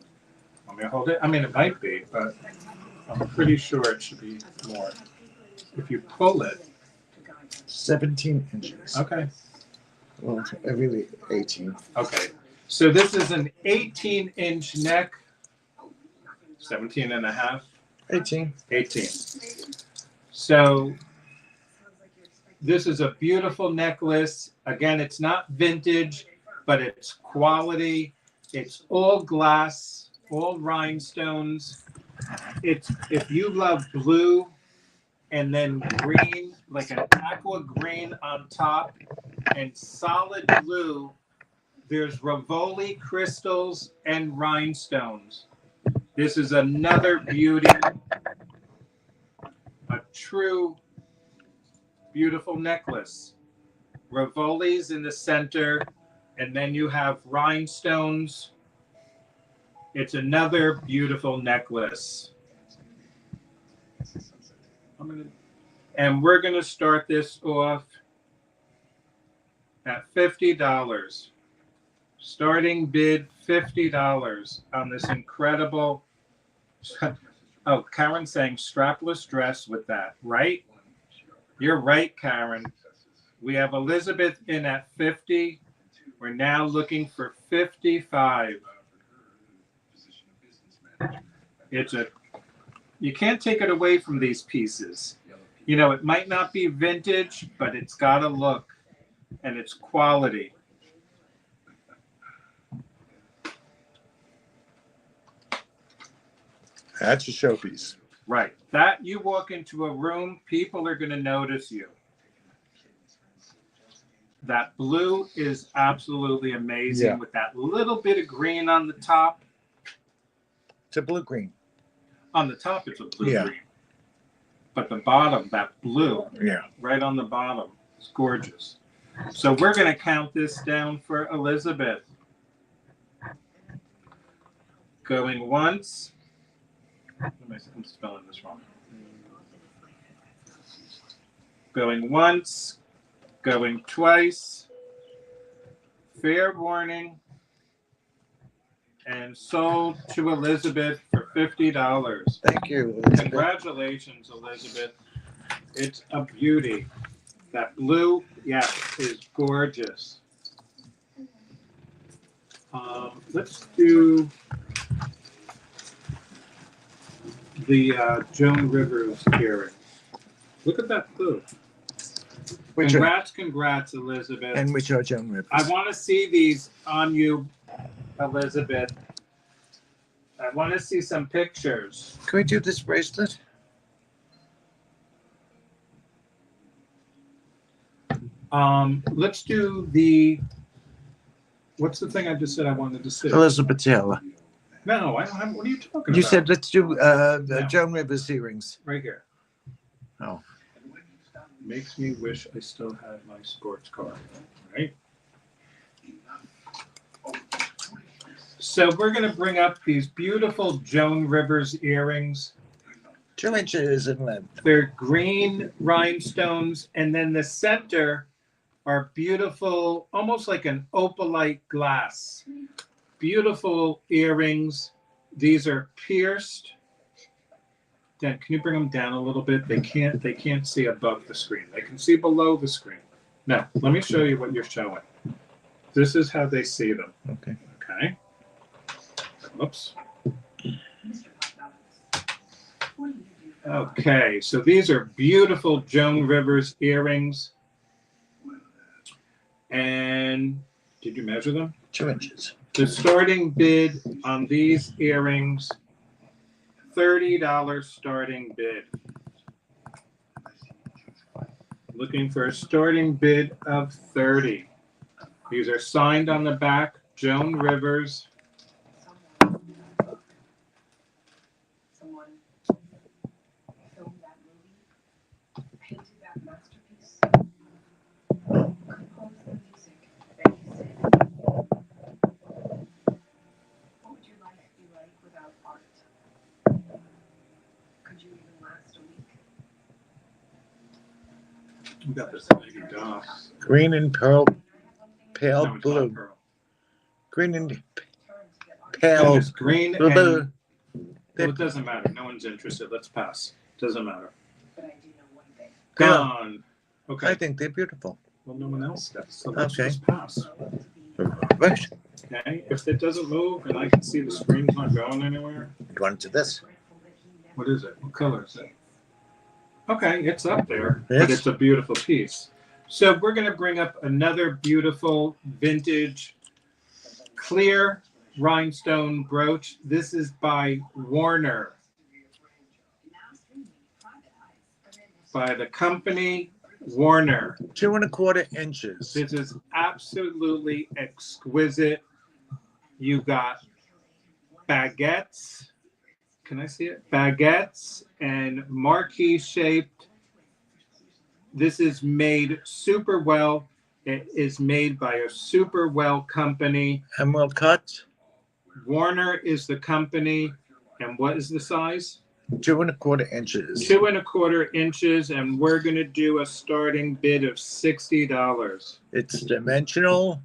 Want me to hold it? I mean, it might be, but I'm pretty sure it should be more. If you pull it. 17 inches. Okay. Well, really 18. Okay. So this is an 18-inch neck. 17 and a half. 18. 18. So this is a beautiful necklace. Again, it's not vintage, but it's quality. It's all glass, all rhinestones. It's, if you love blue and then green, like an aqua green on top and solid blue, there's Rivoli crystals and rhinestones. This is another beauty, a true beautiful necklace. Rivoli's in the center, and then you have rhinestones. It's another beautiful necklace. And we're going to start this off at $50. Starting bid $50 on this incredible. Oh, Karen's saying strapless dress with that, right? You're right, Karen. We have Elizabeth in at 50. We're now looking for 55. You can't take it away from these pieces. You know, it might not be vintage, but it's got a look and it's quality. That's a showpiece. Right. That you walk into a room, people are going to notice you. That blue is absolutely amazing with that little bit of green on the top. It's a blue-green. On the top, it's a blue-green. But the bottom, that blue, right on the bottom, is gorgeous. So we're going to count this down for Elizabeth. Going once. I'm spelling this wrong. Going once, going twice, fair warning and sold to Elizabeth for $50. Thank you, Elizabeth. Congratulations, Elizabeth. It's a beauty. That blue, yeah, is gorgeous. Let's do the Joan Rivers earring. Look at that blue. Congrats, Elizabeth. And which are Joan Rivers? I want to see these on you, Elizabeth. I want to see some pictures. Can we do this bracelet? Let's do the. What's the thing I just said I wanted to see? Elizabeth Taylor. No, I don't have. What are you talking about? You said let's do the No. Joan Rivers earrings. Right here. Oh. Makes me wish I still had my sports car. Right. So we're going to bring up these beautiful Joan Rivers earrings. 2 inches in length. They're green rhinestones, and then the center are beautiful, almost like an opalite glass. Beautiful earrings. These are pierced. Dan, can you bring them down a little bit? They can't see above the screen. They can see below the screen. Now, let me show you what you're showing. This is how they see them. Okay. Okay. Oops. Okay, so these are beautiful Joan Rivers earrings. And did you measure them? 2 inches. The starting bid on these earrings, $30 starting bid. Looking for a starting bid of $30. These are signed on the back, Joan Rivers. We got this lady DOS. Green and pale No, it's not blue. pearl. Green and And pale it's green and blue. well, it doesn't matter. No one's interested. Let's pass. Doesn't matter. But I do know one thing. Gone. I Okay. think they're beautiful. Well, no one else does. So let's Okay. just pass. Right. Okay. If it doesn't move and I can see the screen's not going anywhere, You want to do this? what is it? What color is it? Okay, it's up there, but Yes. it's a beautiful piece. So we're going to bring up another beautiful vintage clear rhinestone brooch. This is by Warner, by the company Warner. 2 1/4 inches. This is absolutely exquisite. You got baguettes. Can I see it? Baguettes and marquee shaped. This is made super well. It is made by a super well company. Emerald cut. Warner is the company. And what is the size? 2 1/4 inches. 2 1/4 inches. And we're going to do a starting bid of $60. It's dimensional.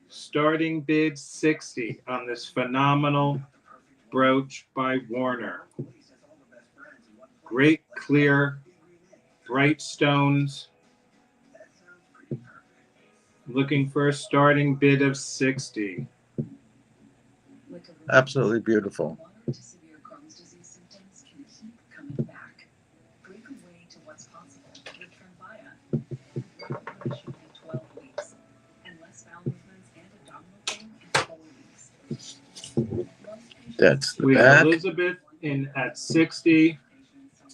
Starting bid 60 on this phenomenal brooch by Warner. Great clear, bright stones. Looking for a starting bid of 60. Absolutely beautiful. Severe Crohn's disease symptoms can keep coming back. Break away to what's possible with Tremfya. Blood pressure in 12 weeks, and less bowel movements and abdominal pain in 4 weeks. That's the We have back. Elizabeth in at 60.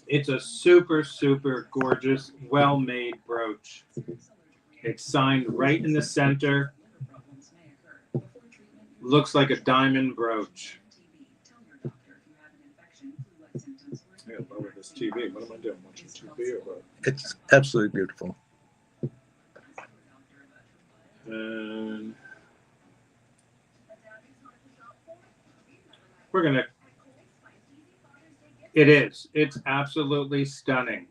It's a super, super gorgeous, well-made brooch. It's signed right in the center. Looks like a diamond brooch. I gotta lower this TV. What am I doing? Watching TV or what? It's absolutely beautiful. And we're gonna. It is. It's absolutely stunning.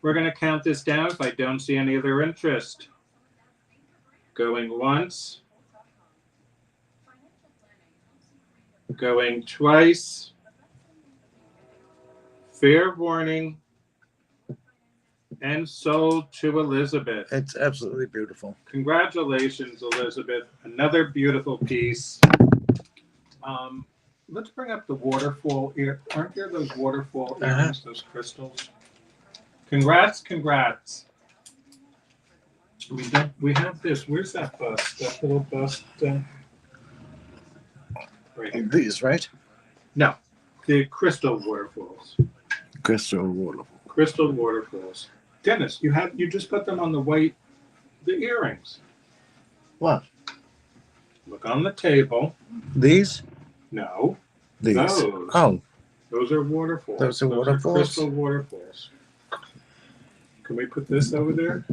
We're gonna count this down if I don't see any other interest. Going once, Going twice. Fair warning. And sold to Elizabeth. It's absolutely beautiful. Congratulations, Elizabeth. Another beautiful piece. Let's bring up the waterfall ear. Aren't there those waterfall earrings, those crystals? Congrats. We have this. Where's that bust? That little bust. Right here. These, right? No, the crystal waterfalls. Crystal waterfall. Crystal waterfalls. Dennis, you just put them on the earrings. What? Look on the table. These? No. These. Those. Oh. Those are waterfalls. Those are waterfalls? Crystal waterfalls. Can we put this over there?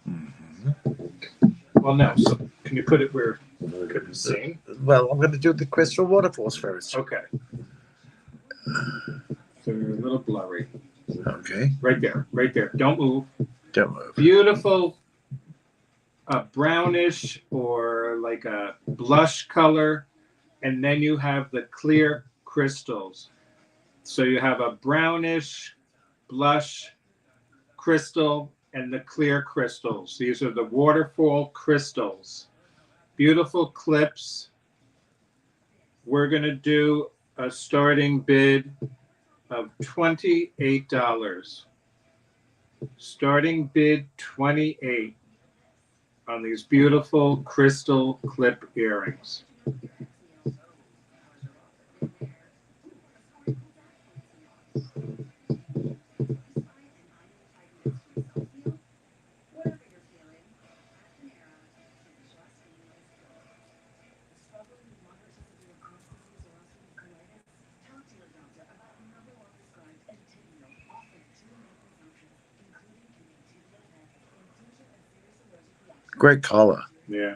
Mm-hmm. Well, no. So can you put it where we couldn't see? Well, I'm going to do the crystal waterfalls first. Okay. So you're a little blurry. Okay. Right there. Don't move. Don't move. Beautiful brownish or like a blush color. And then you have the clear crystals. So you have a brownish, blush crystal and the clear crystals. These are the waterfall crystals. Beautiful clips. We're going to do a starting bid of $28. Starting bid $28 on these beautiful crystal clip earrings. Great color. Yeah.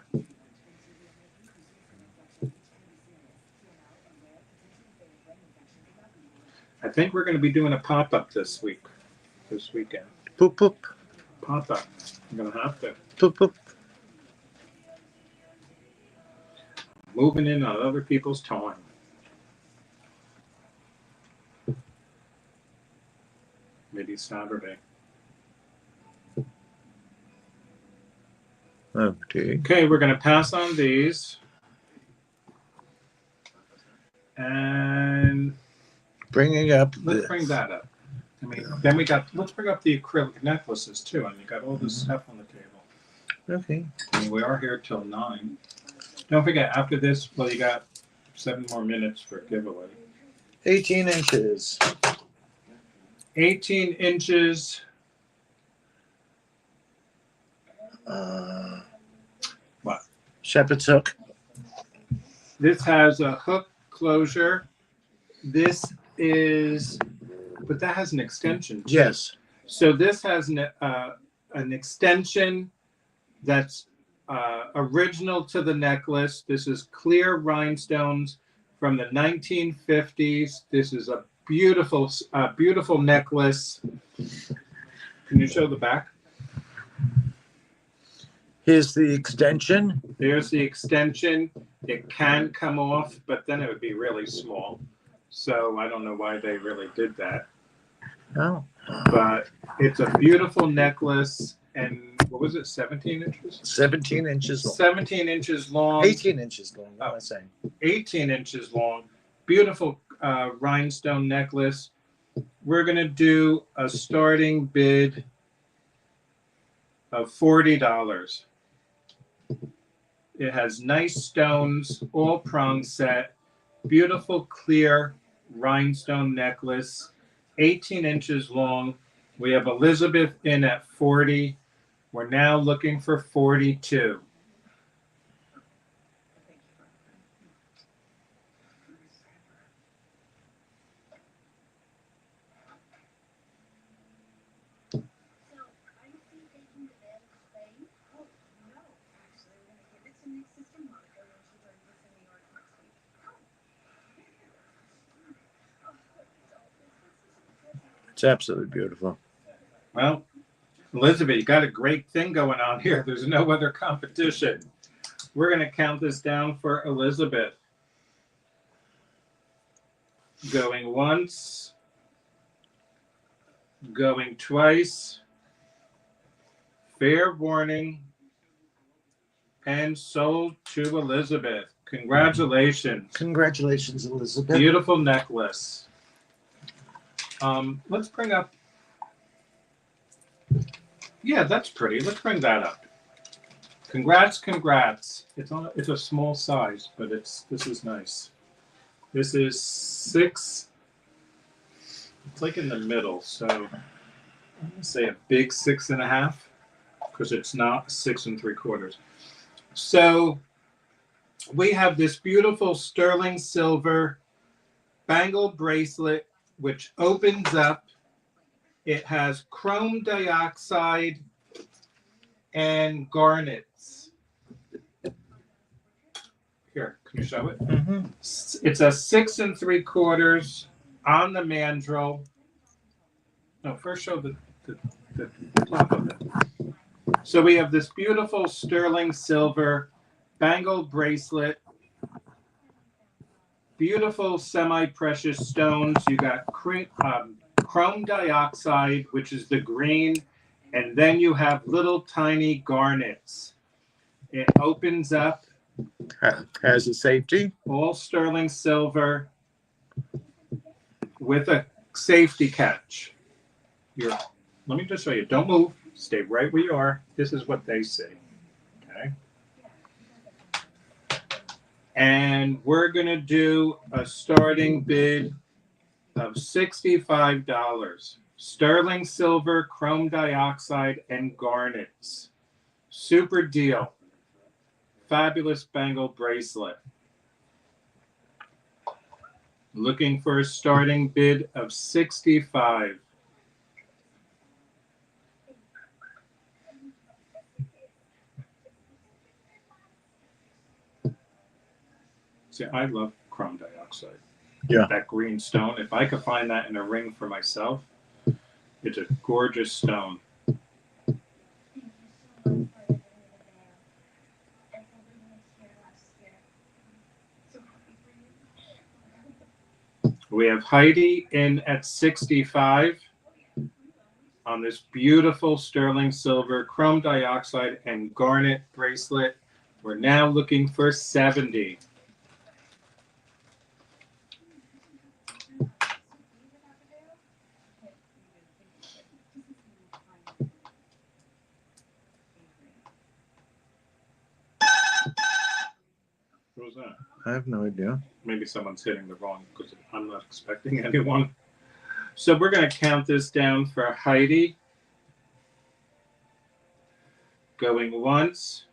I think we're going to be doing a pop-up this weekend. Poop, poop. Pop-up. I'm going to have to. Poop, poop. Moving in on other people's time. Maybe Saturday. Okay. Okay, we're going to pass on these. And Bringing up. let's bring that up. I mean, then let's bring up the acrylic necklaces too. And you got all this stuff on the table. Okay. I mean, we are here till 9. Don't forget, after this, well, you got 7 more minutes for a giveaway. 18 inches. 18 inches. What? Shepherd's hook. This has a hook closure. This is, but that has an extension too. Yes. So this has an extension that's original to the necklace. This is clear rhinestones from the 1950s. This is a beautiful necklace. Can you show the back? Here's the extension. There's the extension. It can come off, but then it would be really small. So I don't know why they really did that. Oh. But it's a beautiful necklace. And what was it, 17 inches? 17 inches long. 17 inches long. 18 inches long, what am I saying? 18 inches long. Beautiful rhinestone necklace. We're going to do a starting bid of $40. It has nice stones, all prong set, beautiful clear rhinestone necklace, 18 inches long. We have Elizabeth in at 40. We're now looking for 42. It's absolutely beautiful. Well, Elizabeth, you got a great thing going on here. There's no other competition. We're going to count this down for Elizabeth. Going once. Going twice. Fair warning. And sold to Elizabeth. Congratulations. Congratulations, Elizabeth. Beautiful necklace. Let's bring up. Yeah, that's pretty. Let's bring that up. Congrats. It's a small size, but this is nice. This is 6. It's like in the middle, so I'm gonna say a big 6.5 because it's not 6 3/4. So we have this beautiful sterling silver bangle bracelet, which opens up. It has chrome dioxide and garnets. Here, can you show it? Mm-hmm. It's a 6 3/4 on the mandrel. No, first show the top of it. So we have this beautiful sterling silver bangle bracelet. Beautiful semi-precious stones. You got chrome dioxide, which is the green, and then you have little tiny garnets. It opens up. Has a safety. All sterling silver with a safety catch. Here, let me just show you. Don't move. Stay right where you are. This is what they say. Okay. And we're going to do a starting bid of $65. Sterling silver, chrome dioxide, and garnets. Super deal. Fabulous bangle bracelet. Looking for a starting bid of $65. See, I love chrome dioxide. Yeah. That green stone. If I could find that in a ring for myself, it's a gorgeous stone. We have Heidi in at 65 on this beautiful sterling silver chrome dioxide and garnet bracelet. We're now looking for 70. What was that? I have no idea. Maybe someone's hitting the wrong because I'm not expecting anyone. So we're going to count this down for Heidi. Going once.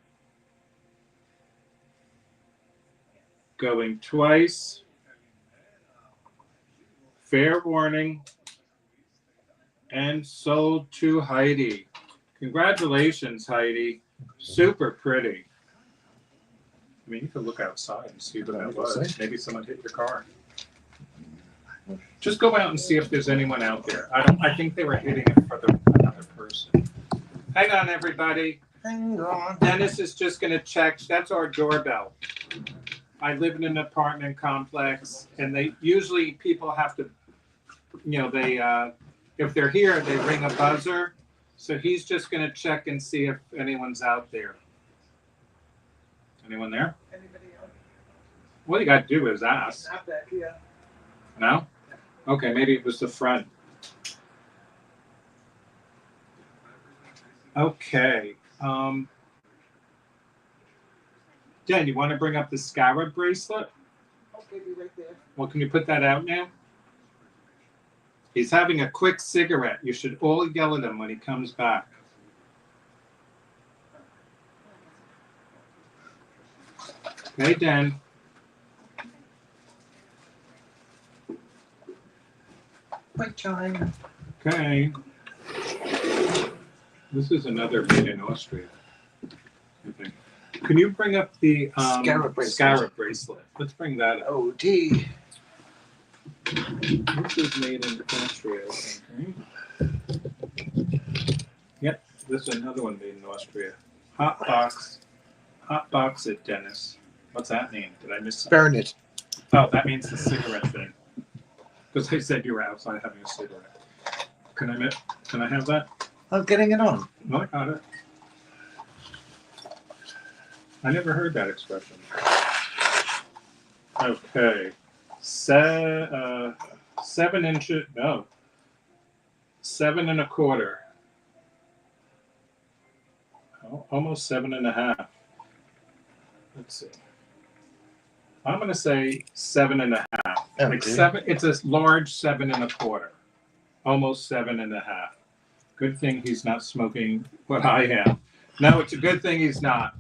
Going twice. Fair warning. And sold to Heidi. Congratulations, Heidi. Super pretty. I mean, you could look outside and see what that was. Maybe someone hit your car. Just go out and see if there's anyone out there. I think they were hitting it for another person. Hang on, everybody. Hang on. Dennis is just going to check. That's our doorbell. I live in an apartment complex, and people have to, if they're here, they ring a buzzer. So he's just going to check and see if anyone's out there. Anyone there? Anybody else? What you got to do is ask. Not back here. No? Okay, maybe it was the front. Okay. Jen, you want to bring up the scarab bracelet? Okay, be right there. Well, can you put that out now? He's having a quick cigarette. You should all yell at him when he comes back. Okay, Dan. Quick time. Okay. This is another made in Austria, I think. Can you bring up the Scarab bracelet. Scarab bracelet? Let's bring that up. OD. This is made in Austria, I think, right? Yep, this is another one made in Austria. Hot box it, Dennis. What's that mean? Did I miss something? Burn it. Oh, that means the cigarette thing. Because I said you were outside having a cigarette. Can I have that? I'm getting it on. No, I got it. I never heard that expression. Okay. 7 inches, no. 7 1/4. Oh, almost 7 1/2. Let's see. I'm going to say 7 1/2. Okay. Like 7, it's a large 7 1/4. Almost 7 1/2. Good thing he's not smoking what I am. No, it's a good thing he's not.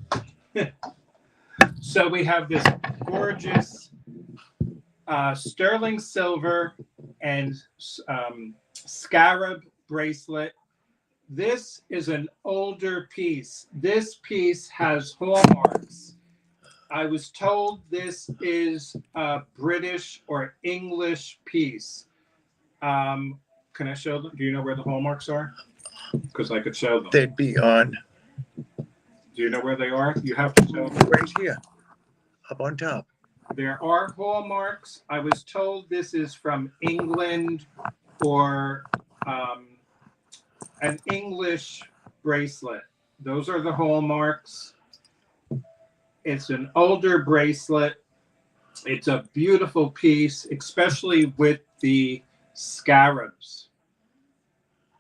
So we have this gorgeous sterling silver and scarab bracelet. This is an older piece. This piece has hallmarks. I was told this is a British or English piece. Can I show them? Do you know where the hallmarks are? Because I could show them. They'd be on Do you know where they are? You have to show them. right here, up on top. There are hallmarks. I was told this is from England or an English bracelet. Those are the hallmarks. It's an older bracelet. It's a beautiful piece, especially with the scarabs.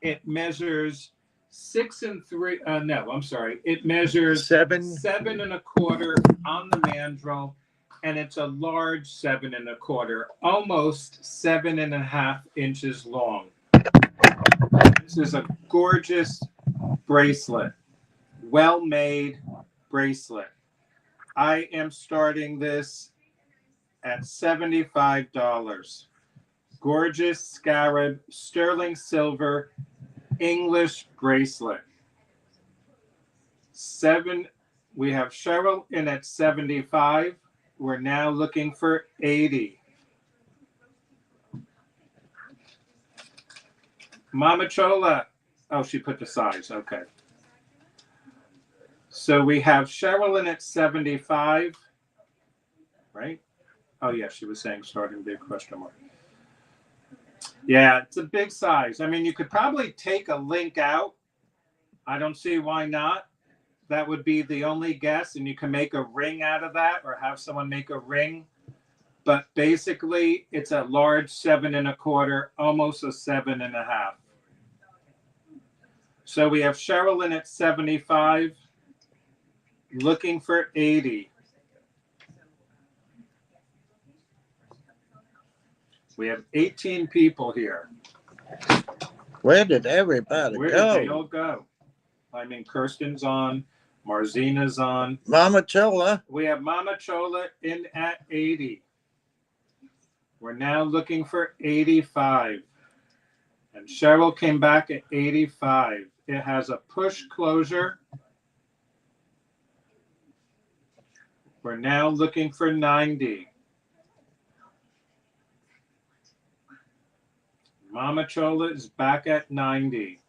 It measures 6 3. No, I'm sorry. It measures 7 1/4 on the mandrel, and it's a large 7 1/4, almost 7 1/2 inches long. This is a gorgeous bracelet, well-made bracelet. I am starting this at $75. Gorgeous scarab, sterling silver, English bracelet. We have Cheryl in at 75. We're now looking for 80. Mama Chola. Oh, she put the size. Okay. So we have Cheryl in at 75. Right? Oh, yeah, she was saying starting big question mark. Yeah, it's a big size. I mean, you could probably take a link out. I don't see why not. That would be the only guess, and you can make a ring out of that or have someone make a ring. But basically, it's a large 7 1/4, almost a 7 1/2. So we have Cheryl in at 75, looking for 80. We have 18 people here. Where did everybody Where go? did they all go? I mean, Kirsten's on, Marzina's on. Mama Chola. We have Mama Chola in at 80. We're now looking for 85. And Cheryl came back at 85. It has a push closure. We're now looking for 90. Mama Chola is back at 90.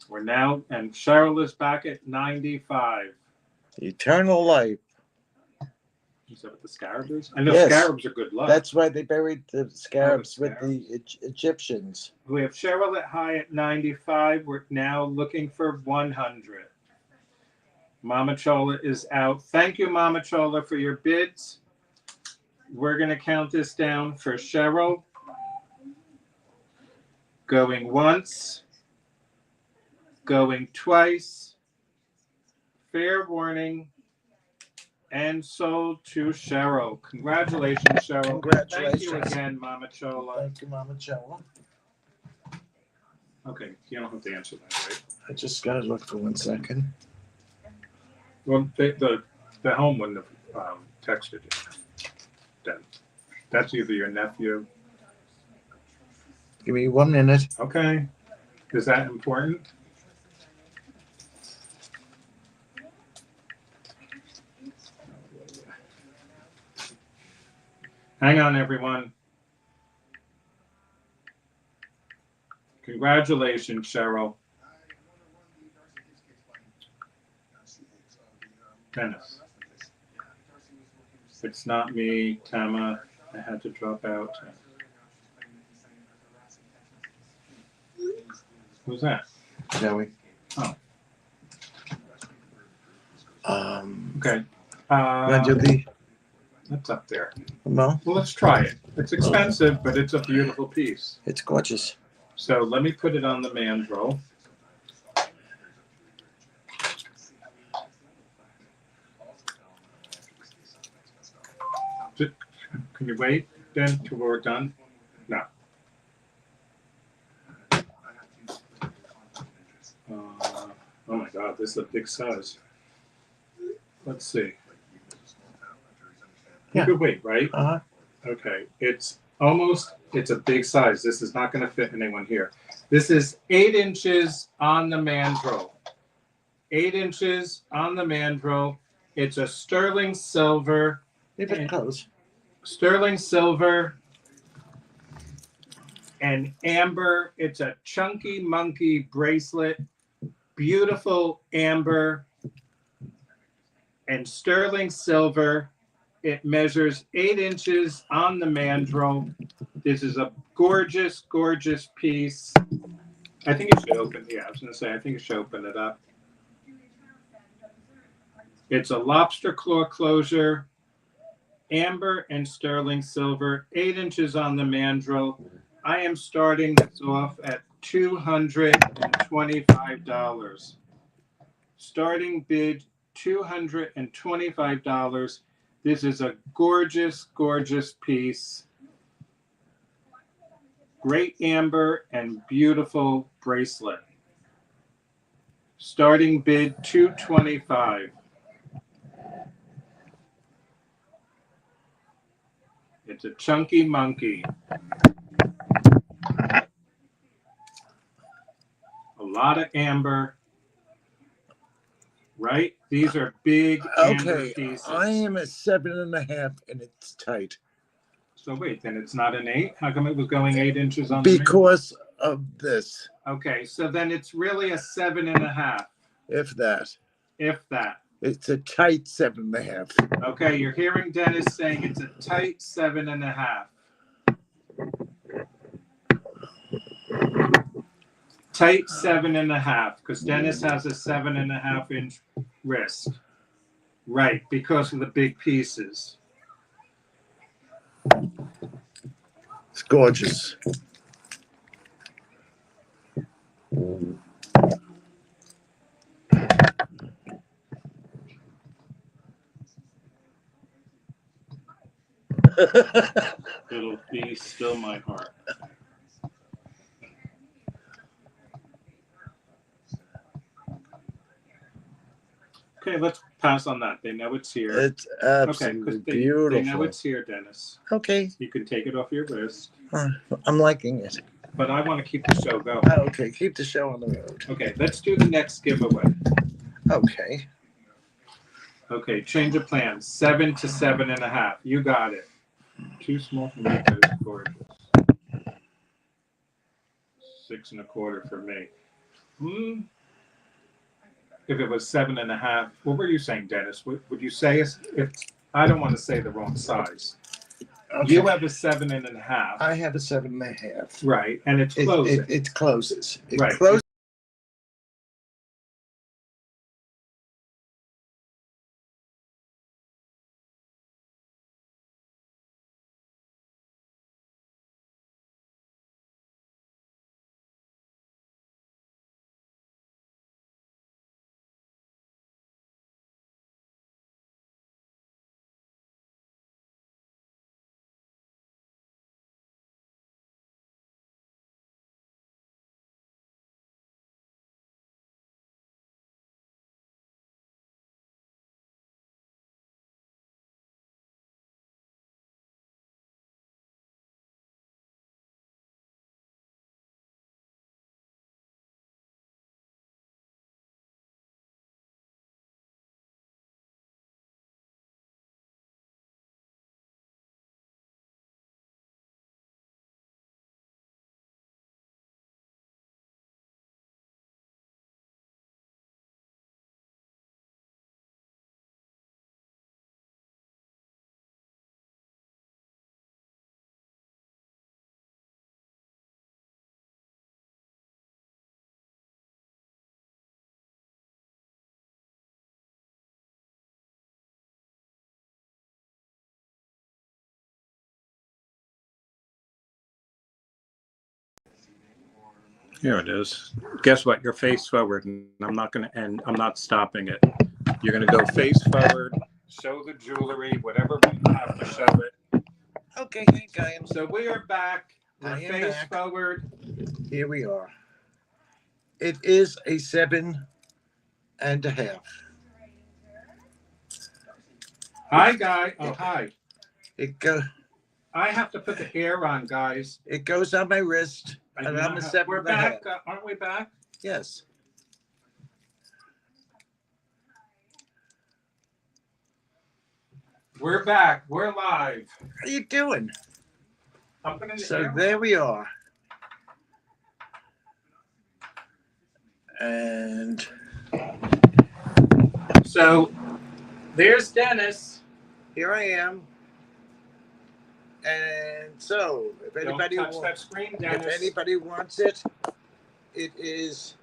We're now, and Cheryl is back at 95. Eternal life. Is that what the scarab is? I know Yes. scarabs are good luck. That's why they buried the scarabs Oh, the with the Egyptians. We have Cheryl at high at 95. We're now looking for 100. Mama Chola is out. Thank you, Mama Chola, for your bids. We're going to count this down for Cheryl. Going once. Going twice. Fair warning. And sold to Cheryl. Congratulations, Cheryl. Congratulations. Thank you again, Mama Chola. Thank you, Mama Chola. Okay, you don't have to answer that, right? I just gotta look for 1 second. Well, the home wouldn't have texted you. Then that's either your nephew. Give me 1 minute. Okay, is that important? Hang on, everyone. Congratulations, Cheryl. Dennis. It's not me, Tama. I had to drop out. Who's that? Joey. Oh, Okay. okay. Want to do the That's up there. well? Well, let's try it. It's expensive, but it's a beautiful piece. It's gorgeous. So let me put it on the mandrel. Can you wait then till we're done? No. Oh my God, this is a big size. Let's see. You Yeah. could wait, right? Uh-huh. Okay. It's a big size. This is not going to fit anyone here. This is 8 inches on the mandrel. 8 inches on the mandrel. It's a sterling silver. Leave it close. Sterling silver and amber. It's a chunky monkey bracelet. Beautiful amber and sterling silver. It measures 8 inches on the mandrel. This is a gorgeous, gorgeous piece. I think you should open. Yeah, I was going to say, I think you should open it up. It's a lobster claw closure, amber and sterling silver, 8 inches on the mandrel. I am starting this off at $225. Starting bid $225. This is a gorgeous, gorgeous piece. Great amber and beautiful bracelet. Starting bid $225. It's a chunky monkey. A lot of amber. Right? These are big amber Okay. pieces. I am a 7.5 and it's tight. So wait, then it's not an 8? How come it was going 8 inches on the mandrel? Because of this. Okay, so then it's really a 7.5. If that. If that. It's a tight 7.5. Okay, you're hearing Dennis saying it's a tight 7.5. Tight 7.5, because Dennis has a 7.5 inch wrist. Right, because of the big pieces. It's gorgeous. It'll be still my heart. Okay, let's pass on that. They know it's here. It's absolutely Okay, beautiful. they know it's here, Dennis. Okay. You can take it off your wrist. I'm liking it. But I want to keep the show going. Okay, keep the show on the road. Okay, let's do the next giveaway. Okay. Okay, change of plans. 7 to 7.5. You got it. Too small for me, but it's gorgeous. 6 1/4 for me. If it was 7.5, what were you saying, Dennis? Would you say if I don't want to say the wrong size? Okay. You have a 7.5. I have a 7.5. Right, and it's closing. It closes. It right. closes. Here it is. Guess what? You're face forward, and I'm not going to end. I'm not stopping it. You're going to go face forward, show the jewelry, whatever we have to show it. Okay, Hank, I am. So we are back. We're I am face back. forward. Here we are. It is a 7.5. Hi, guy. Oh, hi. It go. I have to put the hair on, guys. It goes on my wrist, and I'm a 7.5. We're back. Aren't we back? Yes. We're back. We're live. How you doing? I'm putting the So hair there on. we are. And So there's Dennis. here I am. And so, if anybody Don't touch that screen, Dennis. if anybody wants it, it is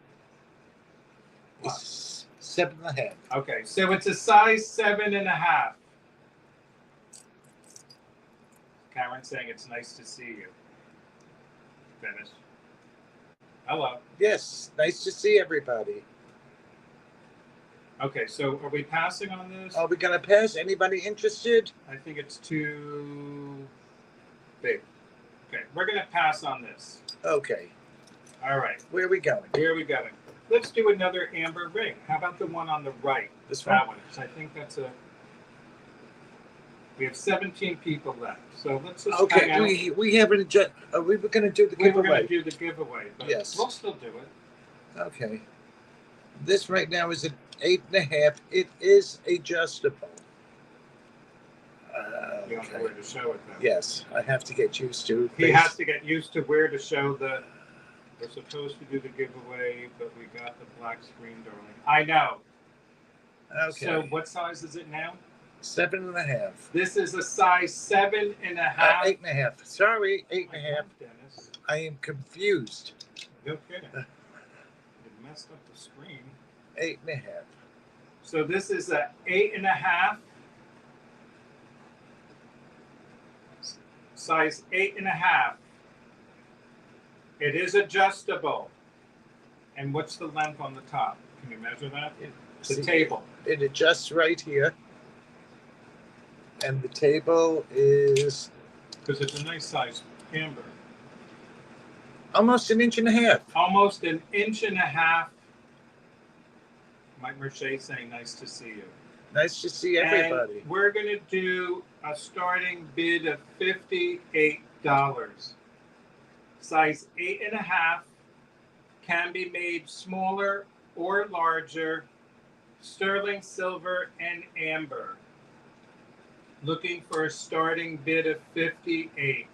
7.5. Okay, so it's a size 7.5. Karen's saying it's nice to see you, Dennis. Hello. Yes, nice to see everybody. Okay, so are we passing on this? Are we gonna pass? Anybody interested? I think it's too big. Okay, we're gonna pass on this. Okay. All right, Where are we going? here we go. Let's do another amber ring. How about the one on the right? This That one? one. I think that's a. We have 17 people left, so let's just hang out. Okay, we haven't just. We were gonna do the We were going to giveaway. do the giveaway, but Yes. we'll still do it. Okay. This right now is an 8.5. It is adjustable. You don't know Okay. where to show it, though. Yes, I have to get used to. He has to get used to where to show the. We're supposed to do the giveaway, but we got the black screen, darling. I know. Okay. So what size is it now? 7.5. This is a size 7.5. 8.5. Sorry, 8.5. Dennis. I am confused. No kidding. It messed up the screen. 8.5. So this is a 8.5. Size 8.5. It is adjustable. And what's the length on the top? Can you measure that? The table. It adjusts right here. And the table is Because it's a nice size amber. almost 1.5 inches. Almost 1.5 inches. Mike Mercier saying nice to see you. Nice to see everybody. And we're going to do a starting bid of $58. Size 8.5 can be made smaller or larger. Sterling silver and amber. Looking for a starting bid of $58.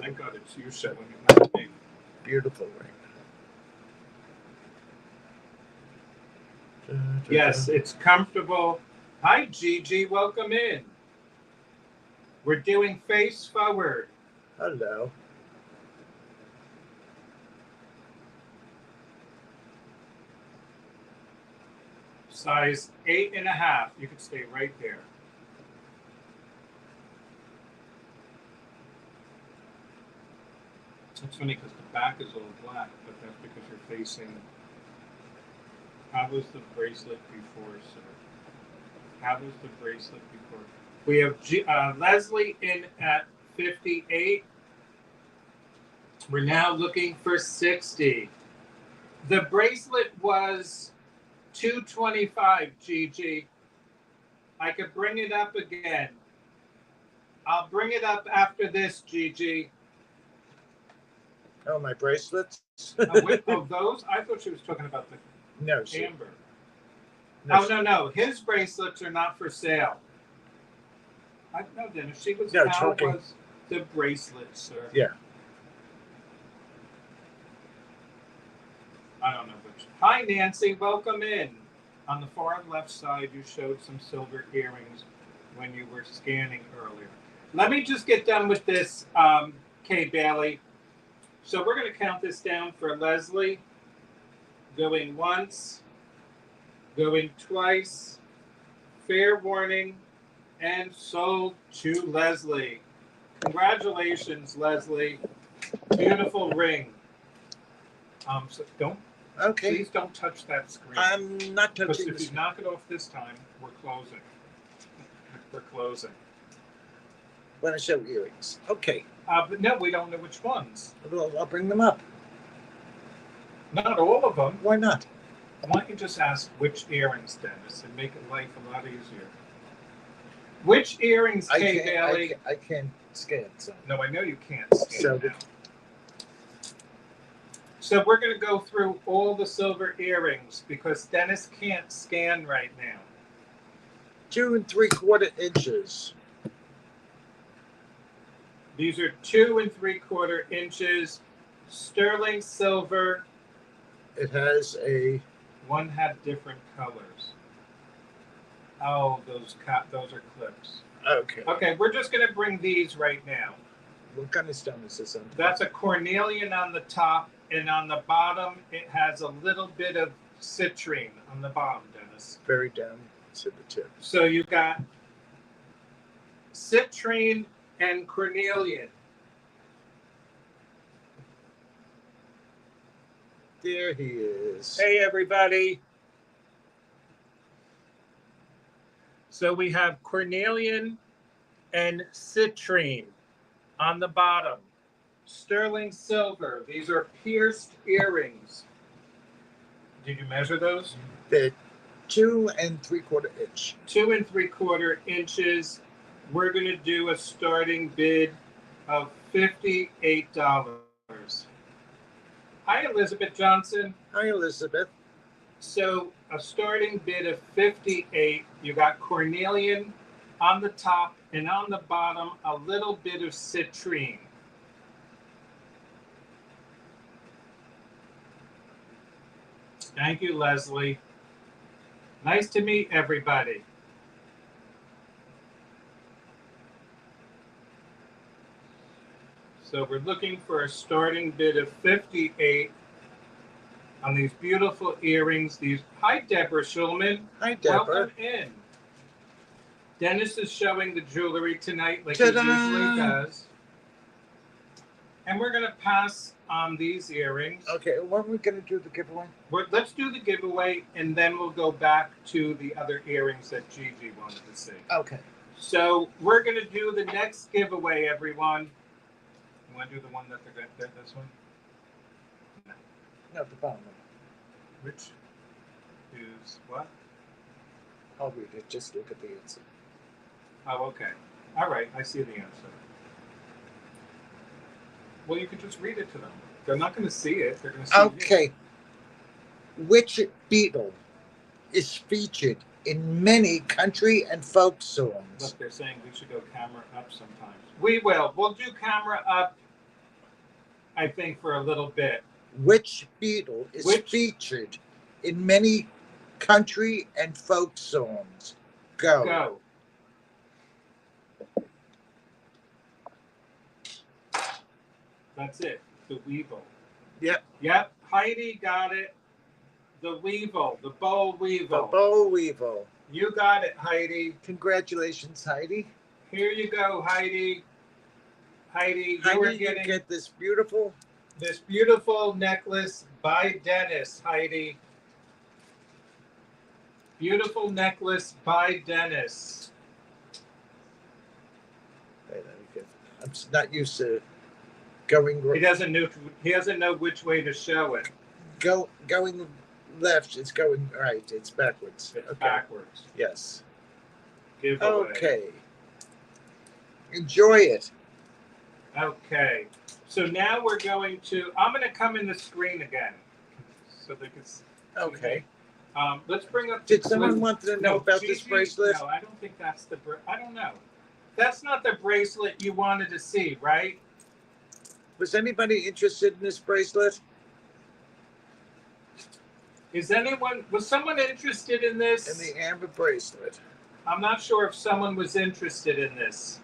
Thank God it's you showing it, not me. Beautiful ring. Yes, it's comfortable. Hi, Gigi. Welcome in. We're doing face forward. Hello. Size 8.5. You can stay right there. It's funny because the back is all black, but that's because you're facing. How was the bracelet before, sir? How was the bracelet before? We have Leslie in at 58. We're now looking for 60. The bracelet was $225, Gigi. I could bring it up again. I'll bring it up after this, Gigi. Oh, my bracelets? Oh, those? I thought she was talking about the No, she, amber. no, Oh, no. His bracelets are not for sale. I know, Dennis. She was, No, how joking. was the bracelet, sir? Yeah. I don't know which. Hi, Nancy. Welcome in. On the far left side, you showed some silver earrings when you were scanning earlier. Let me just get done with this, Kay Bailey. So we're going to count this down for Leslie. Going once. Going twice. Fair warning. and sold to Leslie. Congratulations, Leslie. Beautiful ring. So Okay. please don't touch that screen. I'm not Because touching if this. you knock it off this time, we're closing. We're closing. Want to show earrings? Okay. But no, we don't know which ones. Well, I'll bring them up. Not all of them. Why not? Why don't you just ask which earrings, Dennis, and make it life a lot easier? Which earrings, Kay Bailey? I can't scan, so. No, I know you can't scan now. So we're going to go through all the silver earrings because Dennis can't scan right now. 2 3/4 inches. These are 2 3/4 inches, sterling silver. It has a. One had different colors. Oh, those are clips. Okay. Okay, we're just going to bring these right now. What kind of stone is this on? That's a cornelian on the top, and on the bottom, it has a little bit of citrine on the bottom, Dennis. Very down to the tip. So you got citrine and cornelian. There he is. Hey, everybody. So we have cornelian and citrine on the bottom. Sterling silver. These are pierced earrings. Did you measure those? They're 2 3/4 inch. 2 3/4 inches. We're going to do a starting bid of $58. Hi, Elizabeth Johnson. Hi, Elizabeth. So a starting bid of 58. You got cornelian on the top, and on the bottom, a little bit of citrine. Thank you, Leslie. Nice to meet everybody. So we're looking for a starting bid of 58 on these beautiful earrings. Hi, Deborah Schulman. Hi, Deborah. Welcome in. Dennis is showing the jewelry tonight like Ta-da! he usually does. And we're going to pass on these earrings. Okay, when are we going to do the giveaway? Let's do the giveaway, and then we'll go back to the other earrings that Gigi wanted to see. Okay. So we're going to do the next giveaway, everyone. You want to do the one that they're going to, this one? No, the bottom one. Which is what? I'll read it. Just look at the answer. Oh, okay. All right, I see the answer. Well, you could just read it to them. They're not going to see it. They're going to see Okay. Which beetle is featured in many country and folk songs? Look, they're saying we should go camera up sometimes. We will. We'll do camera up, I think, for a little bit. Which beetle is featured in many country and folk songs? Go. Go. That's it. The Weevil. Yep. Yep. Heidi got it. The Weevil. The boll weevil. The boll weevil. You got it, Heidi. Congratulations, Heidi. Here you go, Heidi. Heidi, You get this beautiful necklace by Dennis, Heidi. Beautiful necklace by Dennis. I'm not used to going. He doesn't know which way to show it. Going left. It's going right. It's backwards. It's backwards. Yes. Giveaway. Okay. Enjoy it. Okay. So now we're going to. I'm going to come in the screen again, so they can. Okay. Let's bring up. Did someone want to know about this bracelet? No, I don't think that's the. I don't know. That's not the bracelet you wanted to see, right? Was anybody interested in this bracelet? Was someone interested in this? In the amber bracelet. I'm not sure if someone was interested in this.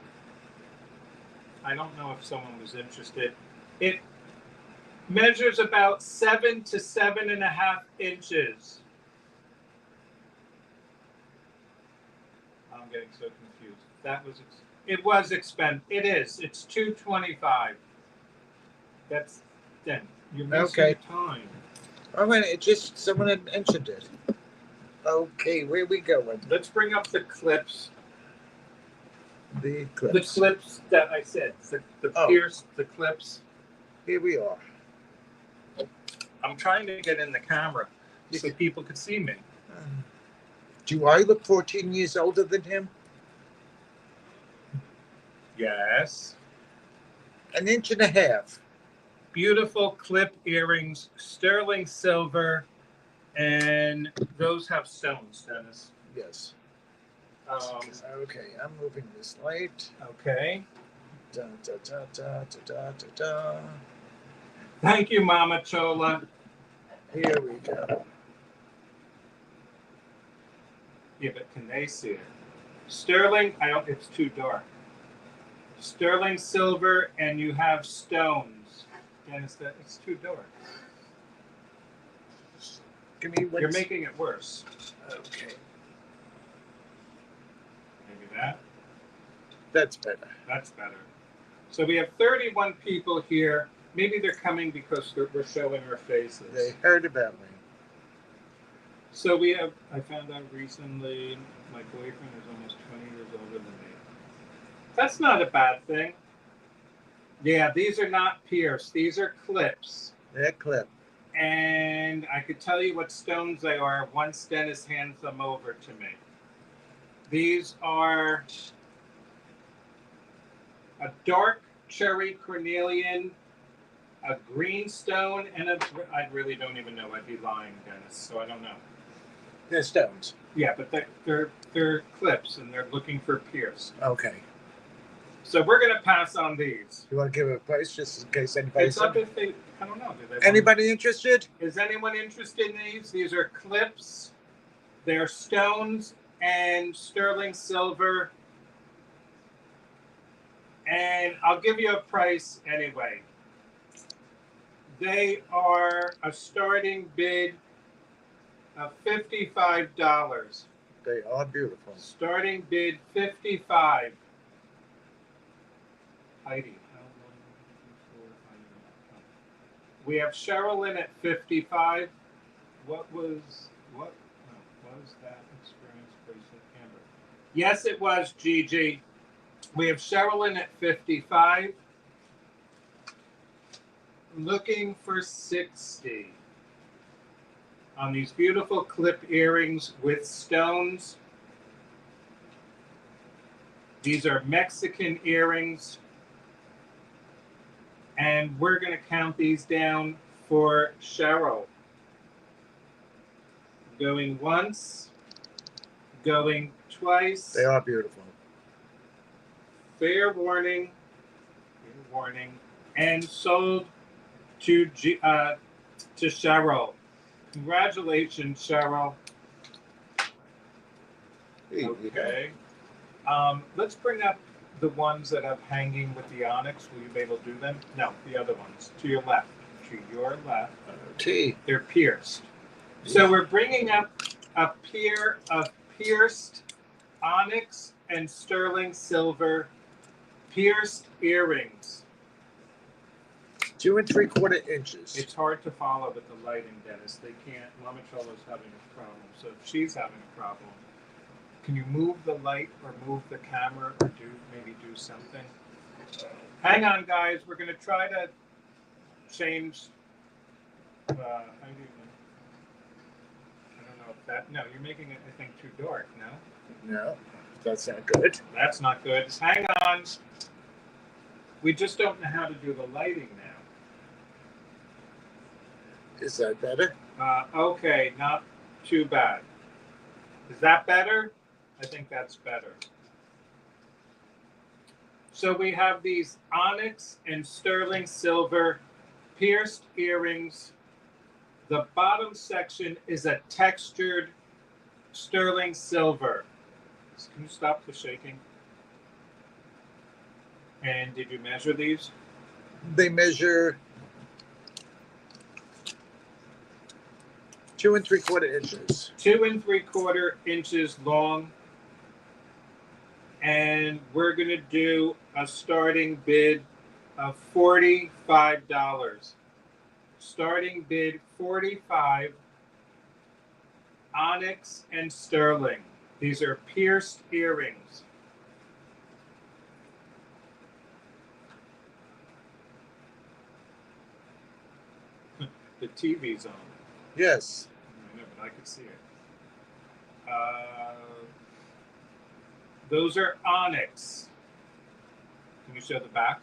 I don't know if someone was interested. It measures about 7 to 7.5 inches. I'm getting so confused. That was it was expensive. It is. It's $225. That's then you're missing Okay. time. All right, it just someone had mentioned it. Okay, where we going? Let's bring up the clips. The The clips. clips that I said. The Oh. pierced, the clips. Here we are. I'm trying to get in the camera so people could see me. Do I look 14 years older than him? Yes. An inch and a half. Beautiful clip earrings, sterling silver, and those have stones, Dennis. Yes. Okay. I'm moving this light. Okay. Da, da, da, da, da, da, da. Thank you, Mama Chola. Here we go. Yeah, but can they see it? Sterling, it's too dark. Sterling silver, and you have stones. Dennis, it's too dark. Give me You're making it worse. Okay. Maybe that. That's better. That's better. So we have 31 people here. Maybe they're coming because we're showing our faces. They heard about me. So we have, I found out recently, my boyfriend is almost 20 years older than me. That's not a bad thing. Yeah, these are not pierced. These are clips. They're clip. And I could tell you what stones they are once Dennis hands them over to me. These are a dark cherry cornelian, a green stone, and I really don't even know. I'd be lying, Dennis, so I don't know. They're stones. Yeah, but they're clips, and they're looking for pierced. Okay. So we're going to pass on these. You want to give a price just in case anybody... It's up if they, I don't know. Do they Anybody interested? Is anyone interested in these? These are clips. They're stones and sterling silver. And I'll give you a price anyway. They are a starting bid of $55. They are beautiful. Starting bid $55. Heidi. We have Sherilyn at 55. What was that experience bracelet, Amber? Yes, it was, Gigi. We have Sherilyn at 55. Looking for 60 on these beautiful clip earrings with stones. These are Mexican earrings. And we're going to count these down for Cheryl. Going once, going twice. They are beautiful. Fair warning, and sold to Cheryl. Congratulations, Cheryl. Okay. Let's bring up the ones that have hanging with the onyx. Will you be able to do them? No, the other ones. To your left. To your left. Okay. They're pierced. So we're bringing up a pair of pierced onyx and sterling silver pierced earrings. 2 3/4 inches. It's hard to follow with the lighting, Dennis. They can't. Mama Chola's having a problem. So if she's having a problem, can you move the light or move the camera or maybe do something? Hang on, guys. We're going to try to change. How do you? I don't know if that. No, you're making it, I think, too dark. No. No, that's not good. That's not good. Hang on. We just don't know how to do the lighting now. Is that better? Okay, not too bad. Is that better? I think that's better. So we have these onyx and sterling silver pierced earrings. The bottom section is a textured sterling silver. Can you stop the shaking? And did you measure these? They measure 2 3/4 inches. 2 3/4 inches long. And we're going to do a starting bid of $45. Starting bid 45, onyx and sterling. These are pierced earrings. The TV's on. Yes. I know, but I could see it. Those are onyx. Can you show the back?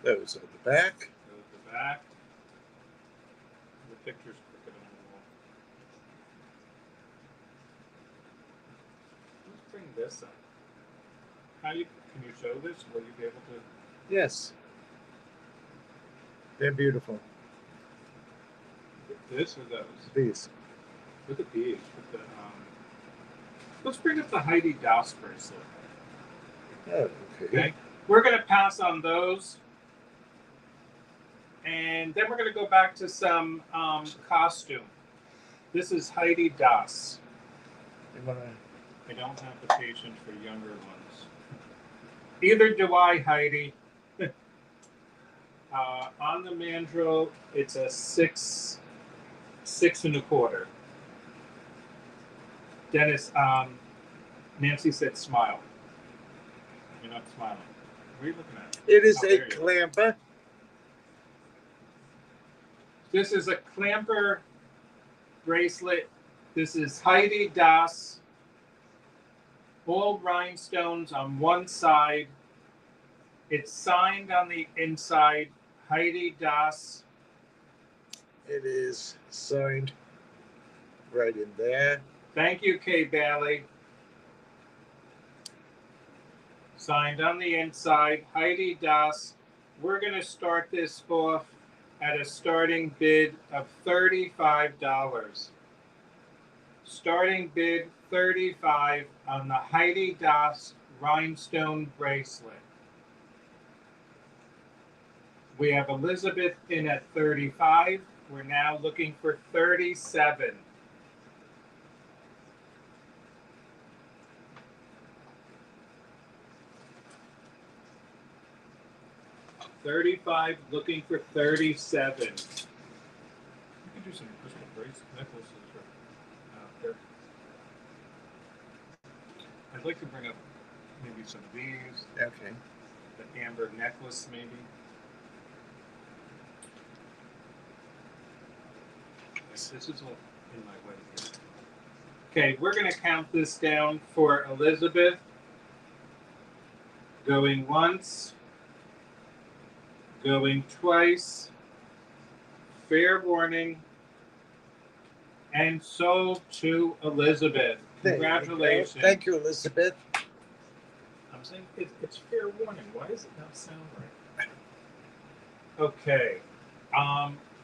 Those are the back. There's the back. The picture's crooked on the wall. Let's bring this up. Can you show this? Will you be able to? Yes. They're beautiful. This or those? These. Look at these. With the, let's bring up the Heidi Das bracelet. Oh, Okay. We're going to pass on those. And then we're going to go back to some costume. This is Heidi Das. I don't have the patience for younger ones. Either do I, Heidi. On the mandrel, it's a 6 1/4. Dennis, Nancy said smile. You're not smiling. What are you looking at? It is Oh, a there you go. clamper. This is a clamper bracelet. This is Heidi Das. All rhinestones on one side. It's signed on the inside. Heidi Das. It is signed right in there. Thank you, Kay Bailey. Signed on the inside. Heidi Das. We're going to start this off at a starting bid of $35. Starting bid $35 on the Heidi Das rhinestone bracelet. We have Elizabeth in at 35. We're now looking for 37. $35, looking for 37. You can do some crystal necklaces out there. I'd like to bring up maybe some of these. Okay. The amber necklace, maybe. This is all in my way here. Okay, we're going to count this down for Elizabeth. Going once. Going twice. Fair warning. And sold to Elizabeth. Congratulations. Thank you, Elizabeth. I'm saying it's fair warning. Why does it not sound right? Okay.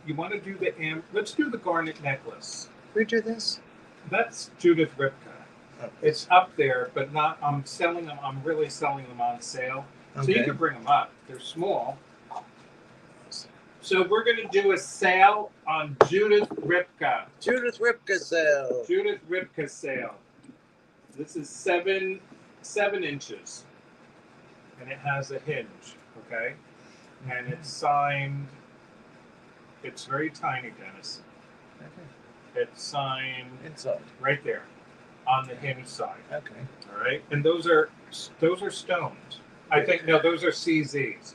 You want to do let's do the garnet necklace. We do this? That's Judith Ripka. Okay. It's up there, but not. I'm selling them. I'm really selling them on sale. So you can bring them up. They're small. So we're going to do a sale on Judith Ripka. Judith Ripka sale. Judith Ripka sale. This is 7 inches, and it has a hinge. Okay, and it's signed. It's very tiny, Dennis. Okay. It's signed Inside. right there on the hinge side. Okay. All right, and those are stones. I think no, those are CZs.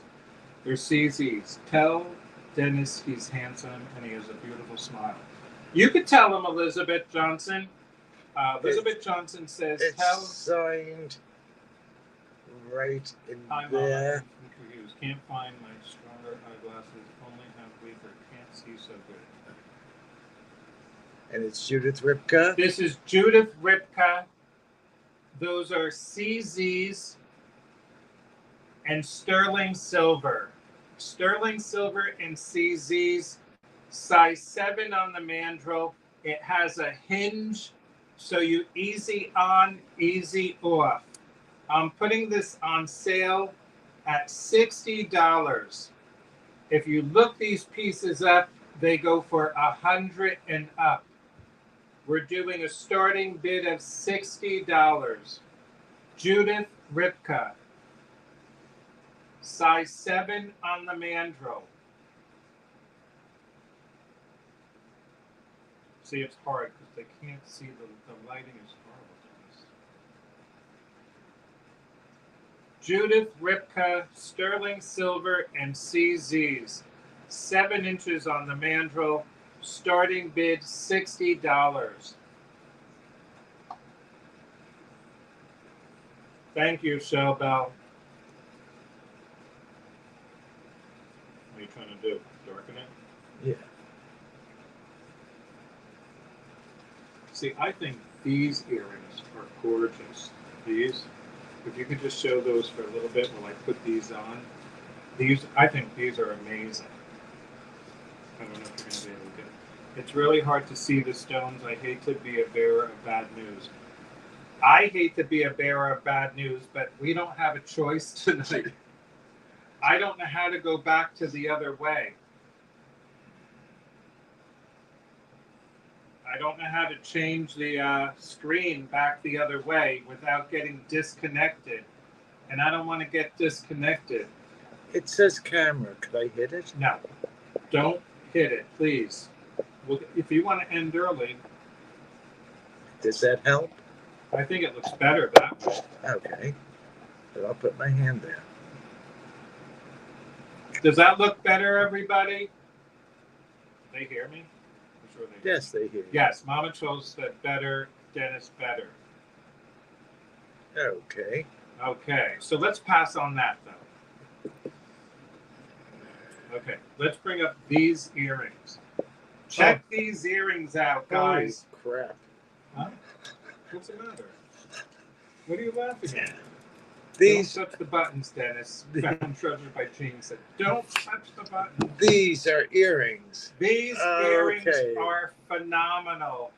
They're CZs. Tell Dennis he's handsome and he has a beautiful smile. You could tell him, Elizabeth Johnson. Elizabeth Johnson says, It's "Tell." signed right in I'm there. confused. Can't find my stronger eyeglasses. Only have weaker. Can't see so good. And it's Judith Ripka. This is Judith Ripka. Those are CZs and sterling silver. Sterling silver and CZs. Size 7 on the mandrel. It has a hinge, so you easy on, easy off. I'm putting this on sale at $60. If you look these pieces up, they go for $100 and up. We're doing a starting bid of $60. Judith Ripka. Size 7 on the mandrel. See, it's hard because they can't see the lighting is horrible. Judith Ripka, sterling silver and CZs. 7 inches on the mandrel. Starting bid $60. Thank you, Shell Bell. What are you trying to do? Darken it? Yeah. See, I think these earrings are gorgeous. These, if you could just show those for a little bit while I put these on. These, I think these are amazing. I don't know if you're going to be able to get it. It's really hard to see the stones. I hate to be a bearer of bad news. I hate to be a bearer of bad news, but we don't have a choice tonight. I don't know how to go back to the other way. I don't know how to change the screen back the other way without getting disconnected. And I don't want to get disconnected. It says camera. Could I hit it? No, don't hit it, please. Well, if you want to end early. Does that help? I think it looks better that way. Okay. But I'll put my hand there. Does that look better, everybody? They hear me? I'm sure they Yes, they hear you. Yes, Mama Cho said better, Dennis better. Okay. Okay, so let's pass on that, though. Okay, let's bring up these earrings. Check these earrings out, guys. Holy crap. Huh? What's the matter? What are you laughing at? These Don't touch the buttons, Dennis. Found treasure by Gene said, don't touch the buttons. These are earrings. These Okay. earrings are phenomenal.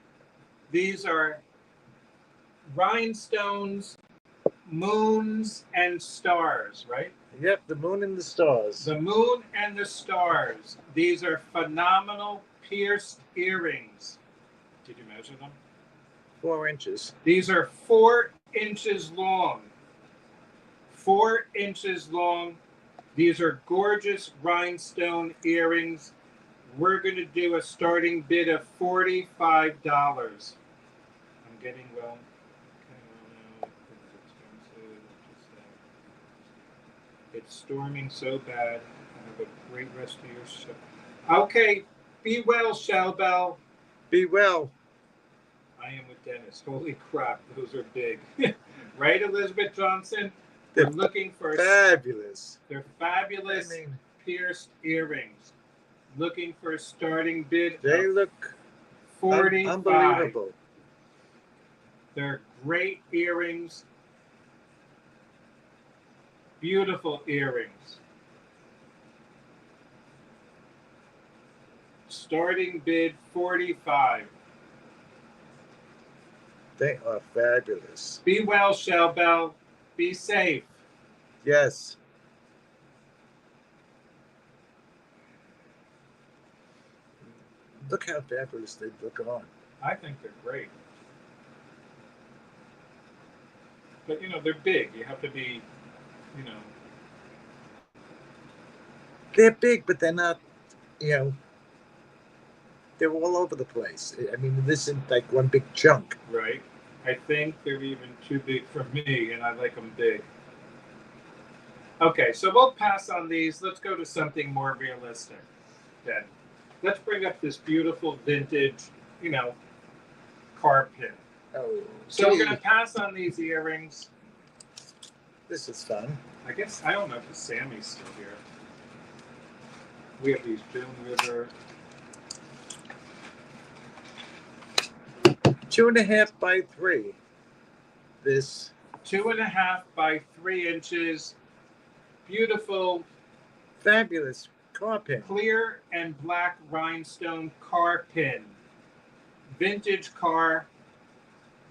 These are rhinestones, moons, and stars, right? Yep, the moon and the stars. The moon and the stars. These are phenomenal pierced earrings. Did you measure them? 4 inches. These are 4 inches long. 4 inches long. These are gorgeous rhinestone earrings. We're going to do a starting bid of $45. I'm getting well. It's storming so bad. Have a great rest of your show. Okay, be well, Shell Bell. Be well. I am with Dennis. Holy crap, those are big. Right, Elizabeth Johnson? They're We're looking for fabulous. They're fabulous pierced earrings. Looking for a starting bid They of look 45. unbelievable. They're great earrings. Beautiful earrings. Starting bid 45. They are fabulous. Be well, Shell Bell. Be safe. Yes. Look how fabulous they look on. I think they're great. But, they're big. You have to be, They're big, but they're not, they're all over the place. I mean, this isn't like one big chunk. Right. I think they're even too big for me, and I like them big. Okay, so we'll pass on these. Let's go to something more realistic then. Let's bring up this beautiful vintage, car pin. Oh, So we're going to pass on these earrings. This is fun. I guess, I don't know if Sammy's still here. We have these Joan River. 2.5 by 3. This 2.5 by 3 inches. Beautiful. Fabulous car pin. Clear and black rhinestone car pin. Vintage car.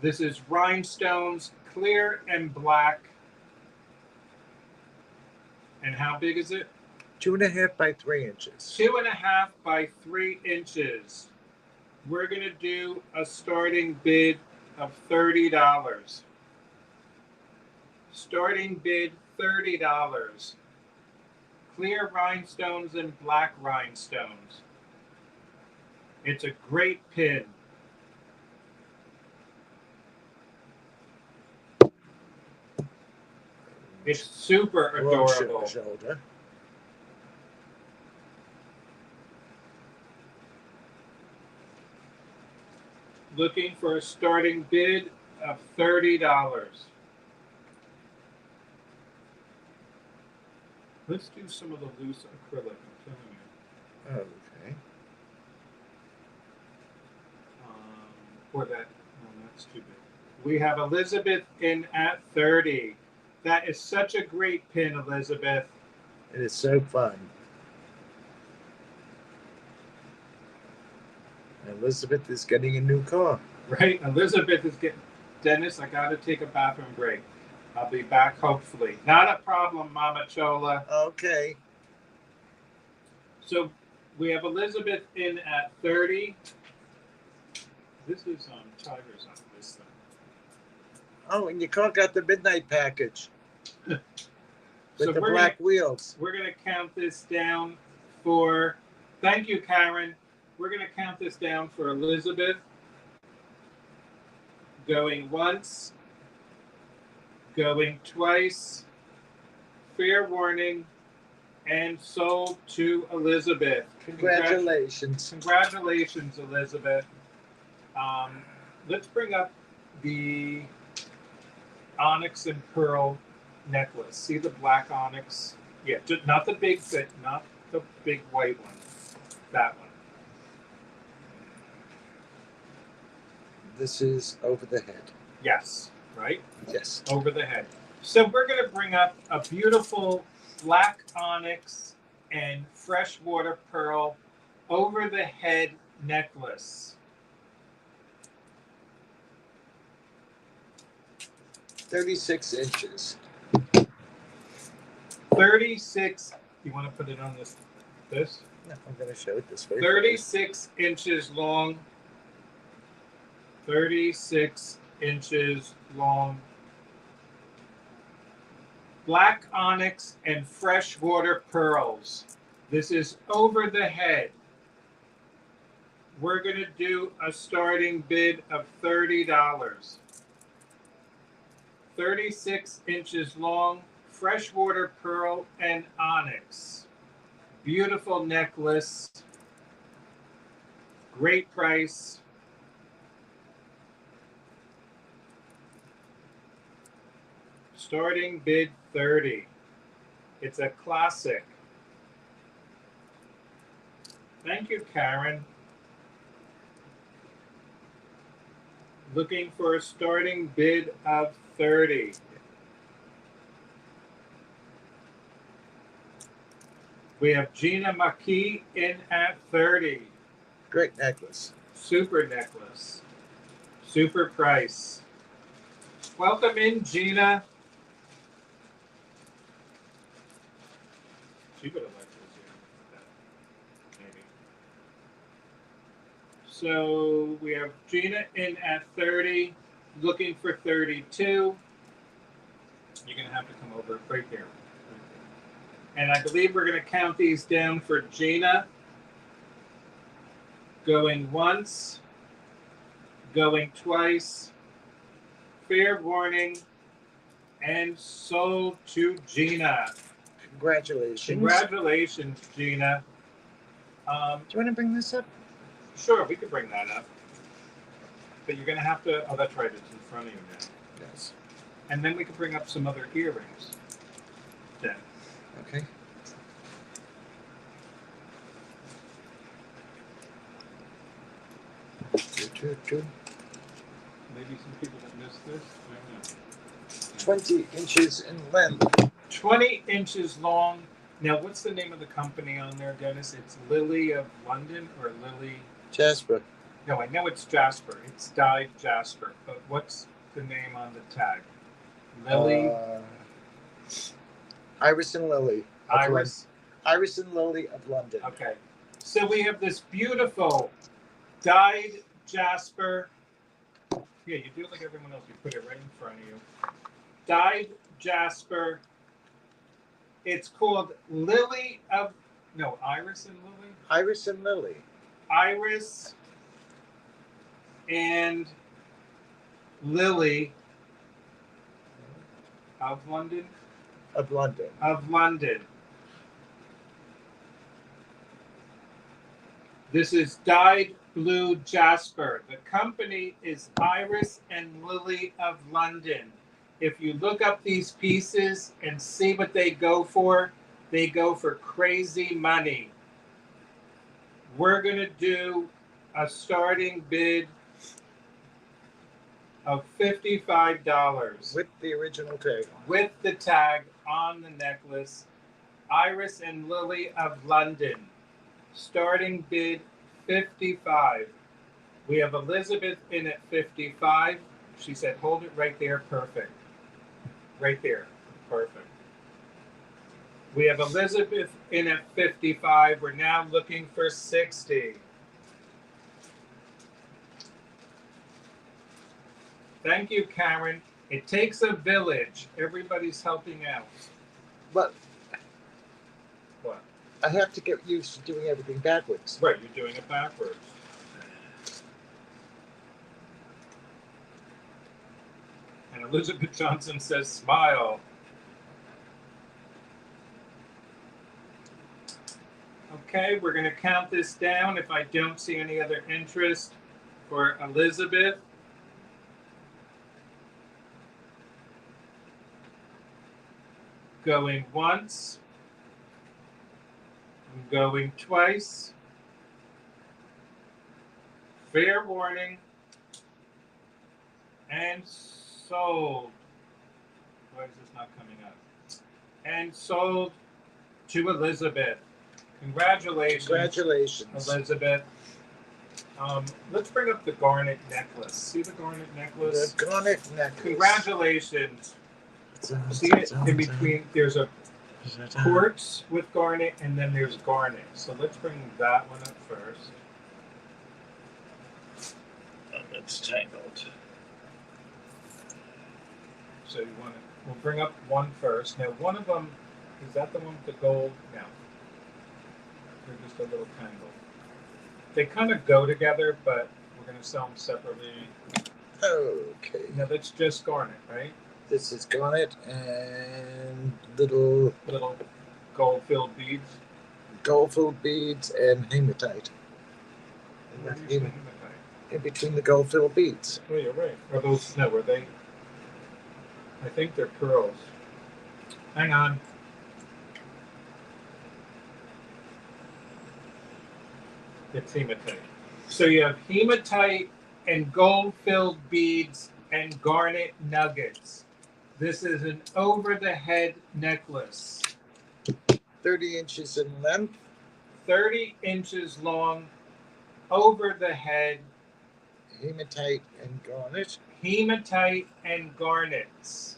This is rhinestones, clear and black. And how big is it? 2.5 by 3 inches. 2.5 by 3 inches. we're going to do a starting bid of $30. Starting bid $30. Clear rhinestones and black rhinestones. It's a great pin. It's super adorable. Shoulder. Looking for a starting bid of $30. Let's do some of the loose acrylic, I'm telling you. Okay. Or that, no, that's too big. We have Elizabeth in at 30. That is such a great pin, Elizabeth. It is so fun. Elizabeth is getting a new car. Right? Elizabeth is getting... Dennis, I got to take a bathroom break. I'll be back, hopefully. Not a problem, Mama Chola. Okay. So we have Elizabeth in at 30. This is Tigers on this thing. Oh, and your car got the midnight package. With So the black wheels. We're going to count this down for... Thank you, Karen. We're going to count this down for Elizabeth. Going once. Going twice. Fair warning. And sold to Elizabeth. Congratulations. Congratulations, Elizabeth. Let's bring up the onyx and pearl necklace. See the black onyx? Yeah, not the big fit, not the big white one. That one. This is over the head. Yes, right? Yes. Over the head. So we're going to bring up a beautiful black onyx and freshwater pearl over the head necklace. 36 inches. 36. You want to put it on this? No, I'm going to show it this way. 36 inches long. 36 inches long. Black onyx and freshwater pearls. This is over the head. We're going to do a starting bid of $30. 36 inches long, freshwater pearl and onyx. Beautiful necklace. Great price. Starting bid 30. It's a classic. Thank you, Karen. Looking for a starting bid of 30. We have Gina McKee in at 30. Great necklace. Super necklace. Super price. Welcome in, Gina. She would have liked this, maybe. So we have Gina in at 30, looking for 32. You're going to have to come over right here. And I believe we're going to count these down for Gina. Going once, going twice, fair warning, and sold to Gina. Congratulations. Congratulations, Gina. Do you want to bring this up? Sure, we could bring that up. But you're going to have to... Oh, that's right. It's in front of you now. Yes. And then we could bring up some other earrings. Then. Okay. Good. Maybe some people that missed this. I don't know. 20 inches in length. 20 inches long. Now, what's the name of the company on there, Dennis? It's Lily of London or Lily... Jasper. No, I know it's Jasper. It's dyed Jasper. But what's the name on the tag? Lily... Iris and Lily. Iris. Iris and Lily of London. Okay. So we have this beautiful dyed jasper. Yeah, you do it like everyone else. You put it right in front of you. Dyed jasper. It's called Lily of, no, Iris and Lily? Iris and Lily. Iris and Lily of London? Of London. Of London. This is dyed blue jasper. The company is Iris and Lily of London. If you look up these pieces and see what they go for crazy money. We're going to do a starting bid of $55. With the original tag. With the tag on the necklace. Iris and Lily of London. Starting bid 55. We have Elizabeth in at 55. She said, hold it right there. Perfect. Right there. Perfect. We have Elizabeth in at 55. We're now looking for 60. Thank you, Karen. It takes a village. Everybody's helping out. But What? I have to get used to doing everything backwards. Right, you're doing it backwards. And Elizabeth Johnson says, smile. Okay, we're going to count this down if I don't see any other interest for Elizabeth. Going once. I'm going twice. Fair warning. And sold. Why is this not coming up? And sold to Elizabeth. Congratulations. Congratulations. Elizabeth. Let's bring up the garnet necklace. See the garnet necklace? The garnet necklace. Congratulations. See it in between? There's a quartz with garnet, and then there's garnet. So let's bring that one up first. Oh, it's tangled. So you want to? We'll bring up one first. Now, one of them, is that the one with the gold? No. They're just a little tangled. They kind of go together, but we're going to sell them separately. Okay. Now that's just garnet, right? This is garnet and little gold-filled beads. gold-filled beads and hematite. Where And do you in, see hematite? in between the gold-filled beads. Oh, you're right. Are those? No, were they? I think they're pearls. Hang on. It's hematite. So you have hematite and gold-filled beads and garnet nuggets. This is an over-the-head necklace. 30 inches in length. 30 inches long, over the head. Hematite and garnet. Hematite and garnets.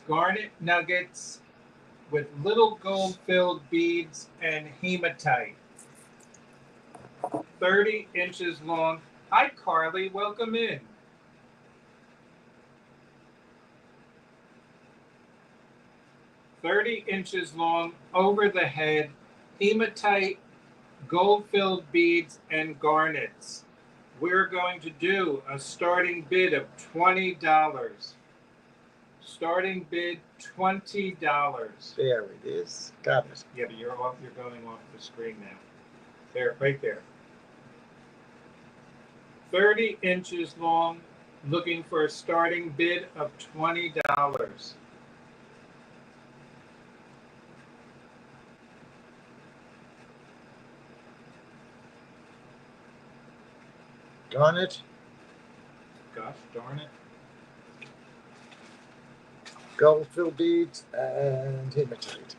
Garnet nuggets with little gold-filled beads and hematite. 30 inches long. Hi, Carly. Welcome in. "30 inches long, over the head, hematite, gold-filled beads, and garnets." We're going to do a starting bid of $20. Starting bid $20. There it is. Got it. Yeah, but you're going off the screen now. There, right there. 30 inches long, looking for a starting bid of $20. Garnet. Gosh darn it. Gold-filled beads and hematite.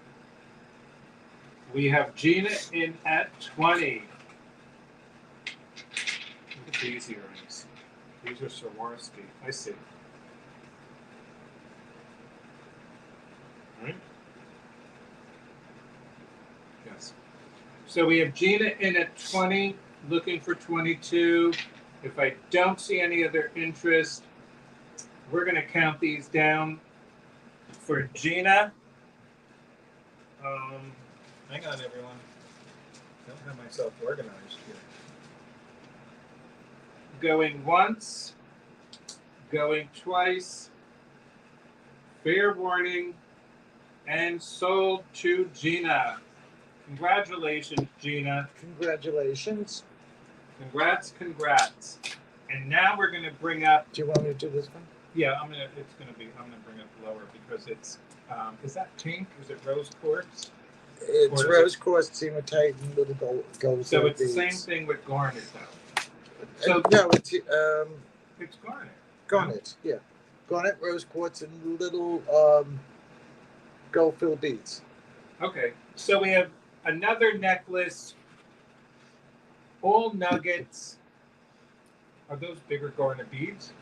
We have Gina in at 20. Look at these earrings. These are Swarovski. I see. Right? Yes. So we have Gina in at 20, looking for 22. If I don't see any other interest, we're going to count these down for Gina. Hang on, everyone. I don't have myself organized here. Going once, going twice, fair warning, and sold to Gina. Congratulations, Gina. Congratulations. Congrats, congrats. And now we're going to bring up. Do you want me to do this one? Yeah, I'm gonna bring it lower because it's. Is that pink? Is it rose quartz? It's rose quartz, hematite, and little gold. So it's the same thing with garnet, though. So no, it's garnet. Garnet, yeah. Garnet, rose quartz, and little gold-filled beads. Okay, so we have another necklace, all nuggets. Are those bigger garnet beads?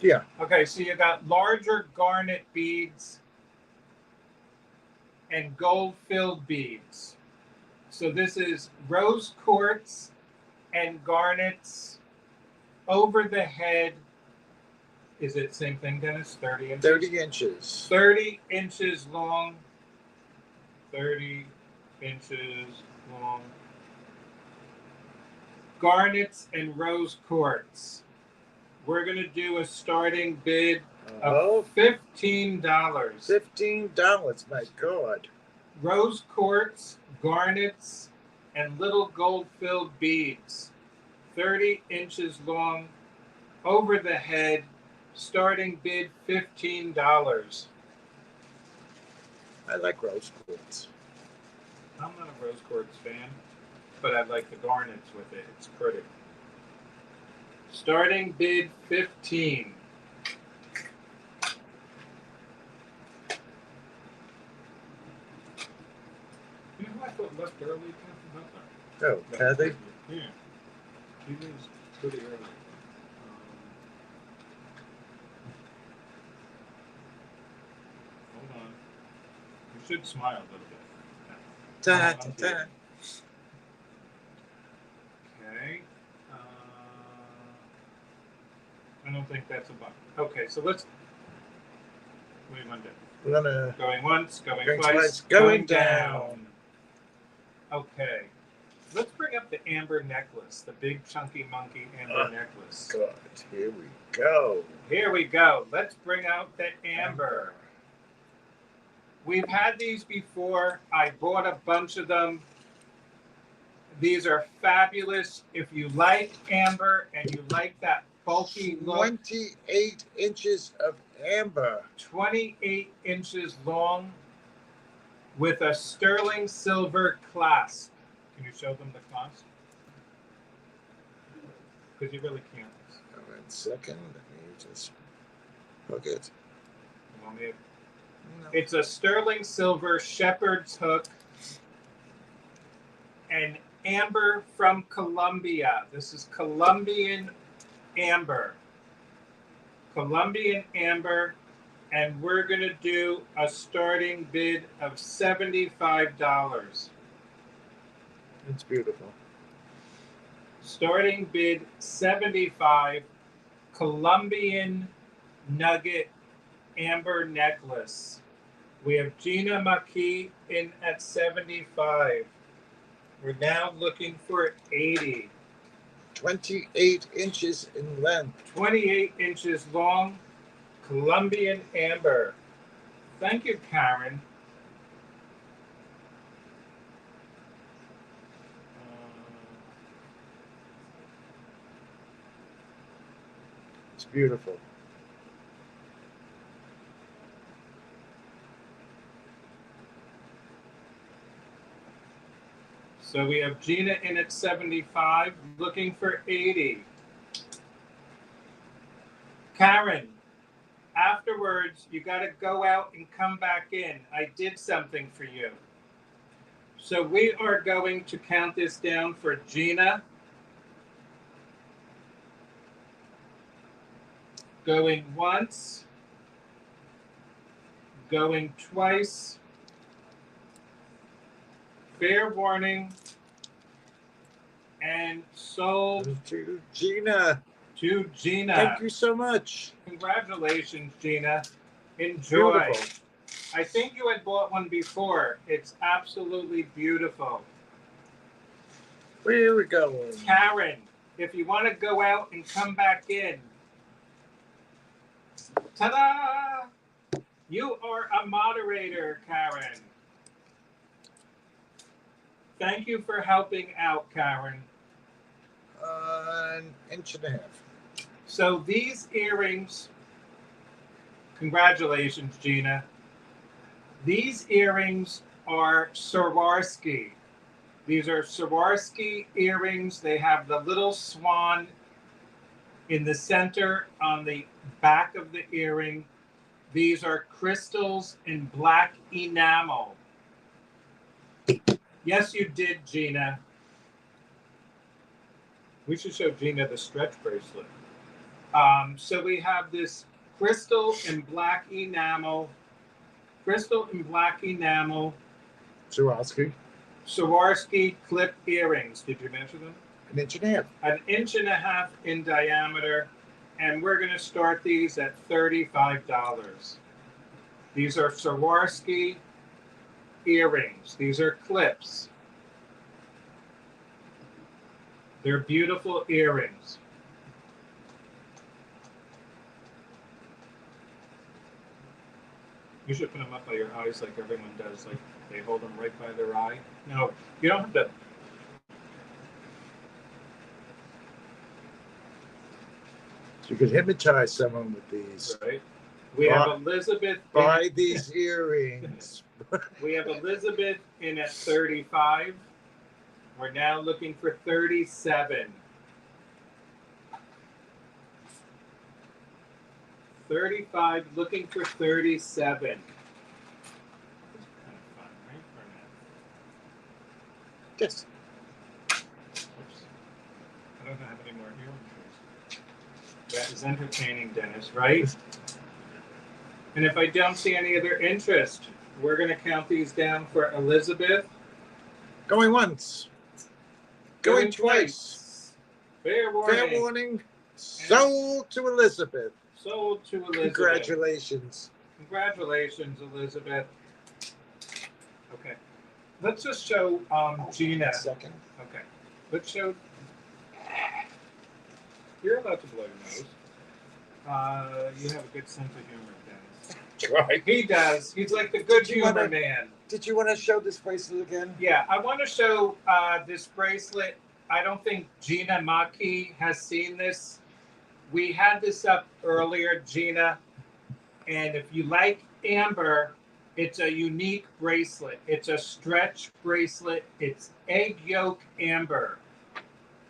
Yeah. Okay, so you got larger garnet beads and gold-filled beads. So this is rose quartz and garnets over the head. Is it same thing, Dennis? 30 inches? 30 inches. 30 inches long. 30 inches long. Garnets and rose quartz. We're going to do a starting bid of $15. $15, my God. Rose quartz, garnets, and little gold-filled beads. 30 inches long, over the head. Starting bid $15. I like rose quartz. I'm not a rose quartz fan, but I like the garnets with it. It's pretty. Starting bid 15. You know who I thought left early? Oh, Kathy? Yeah. She leaves pretty early. Hold on. You should smile a little bit. Ta-ta-ta. Okay. I don't think that's a button. Okay, so let's. What do you want to do? We're gonna Going once, going going twice, twice, going down. Okay. Let's bring up the amber necklace, the big chunky monkey amber necklace. God, here we go. Here we go. Let's bring out the amber. We've had these before. I bought a bunch of them. These are fabulous. If you like amber and you like that bulky look. 28 inches of amber. 28 inches long with a sterling silver clasp. Can you show them the clasp? Because you really can't. 1 second. Let me just hook it. You want me to- No. It's a sterling silver shepherd's hook and amber from Colombia. This is Colombian amber. Colombian amber. And we're going to do a starting bid of $75. It's beautiful. Starting bid 75. Colombian nugget amber necklace. We have Gina Maki in at 75. We're now looking for 80. 28 inches in length. 28 inches long. Colombian amber. Thank you, Karen. It's beautiful. So we have Gina in at 75, looking for 80. Karen, afterwards, you got to go out and come back in. I did something for you. So we are going to count this down for Gina. Going once. Going twice. Fair warning. and sold To Gina. to Gina. Thank you so much. Congratulations, Gina. Enjoy. Beautiful. I think you had bought one before. It's absolutely beautiful. Where we going? Karen, if you want to go out and come back in, ta-da! You are a moderator, Karen. Thank you for helping out, Karen. An inch and a half. So these earrings, congratulations, Gina. These earrings are Swarovski. These are Swarovski earrings. They have the little swan in the center on the back of the earring. These are crystals in black enamel. Yes, you did, Gina. We should show Gina the stretch bracelet. So we have this crystal in black enamel. Crystal in black enamel. Swarovski. Swarovski clip earrings. Did you measure them? An inch and a half. An inch and a half in diameter. And we're going to start these at $35. These are Swarovski earrings. These are clips. They're beautiful earrings. You should put them up by your eyes like everyone does. Like they hold them right by their eye. No, you don't have to. You could hypnotize someone with these. Right. We have Elizabeth. Buy these earrings. We have Elizabeth in at 35. We're now looking for 37. 35, looking for 37. Kind of fun, right? Or not? Yes. Oops. I don't have any more earrings. That is entertaining, Dennis, right? And if I don't see any other interest, we're going to count these down for Elizabeth. Going once. Going twice. Fair warning. Fair warning. Sold to Elizabeth. Sold to Elizabeth. Congratulations. Congratulations, Elizabeth. Okay. Let's just show Gina. Second. Okay. Let's show. You're allowed to blow your nose. You have a good sense of humor, Dennis. Try. He does. He's like the good humor wanna- man. Did you want to show this bracelet again? Yeah, I want to show this bracelet. I don't think Gina Maki has seen this. We had this up earlier, Gina. And if you like amber, it's a unique bracelet. It's a stretch bracelet. It's egg yolk amber.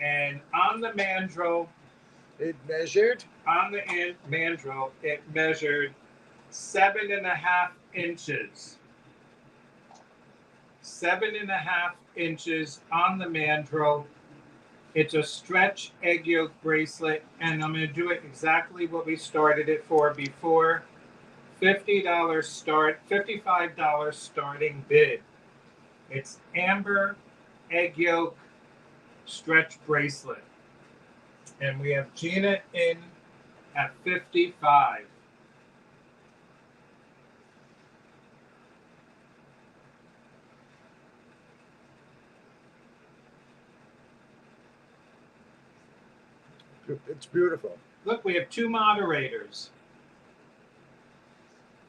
And on the mandrel, It measured. it measured 7.5 inches. 7.5 inches on the mandrel. It's a stretch egg yolk bracelet, and I'm going to do it exactly what we started it for before. $50 start, $55 starting bid. It's amber egg yolk stretch bracelet. And we have Gina in at 55. It's beautiful. Look, we have two moderators.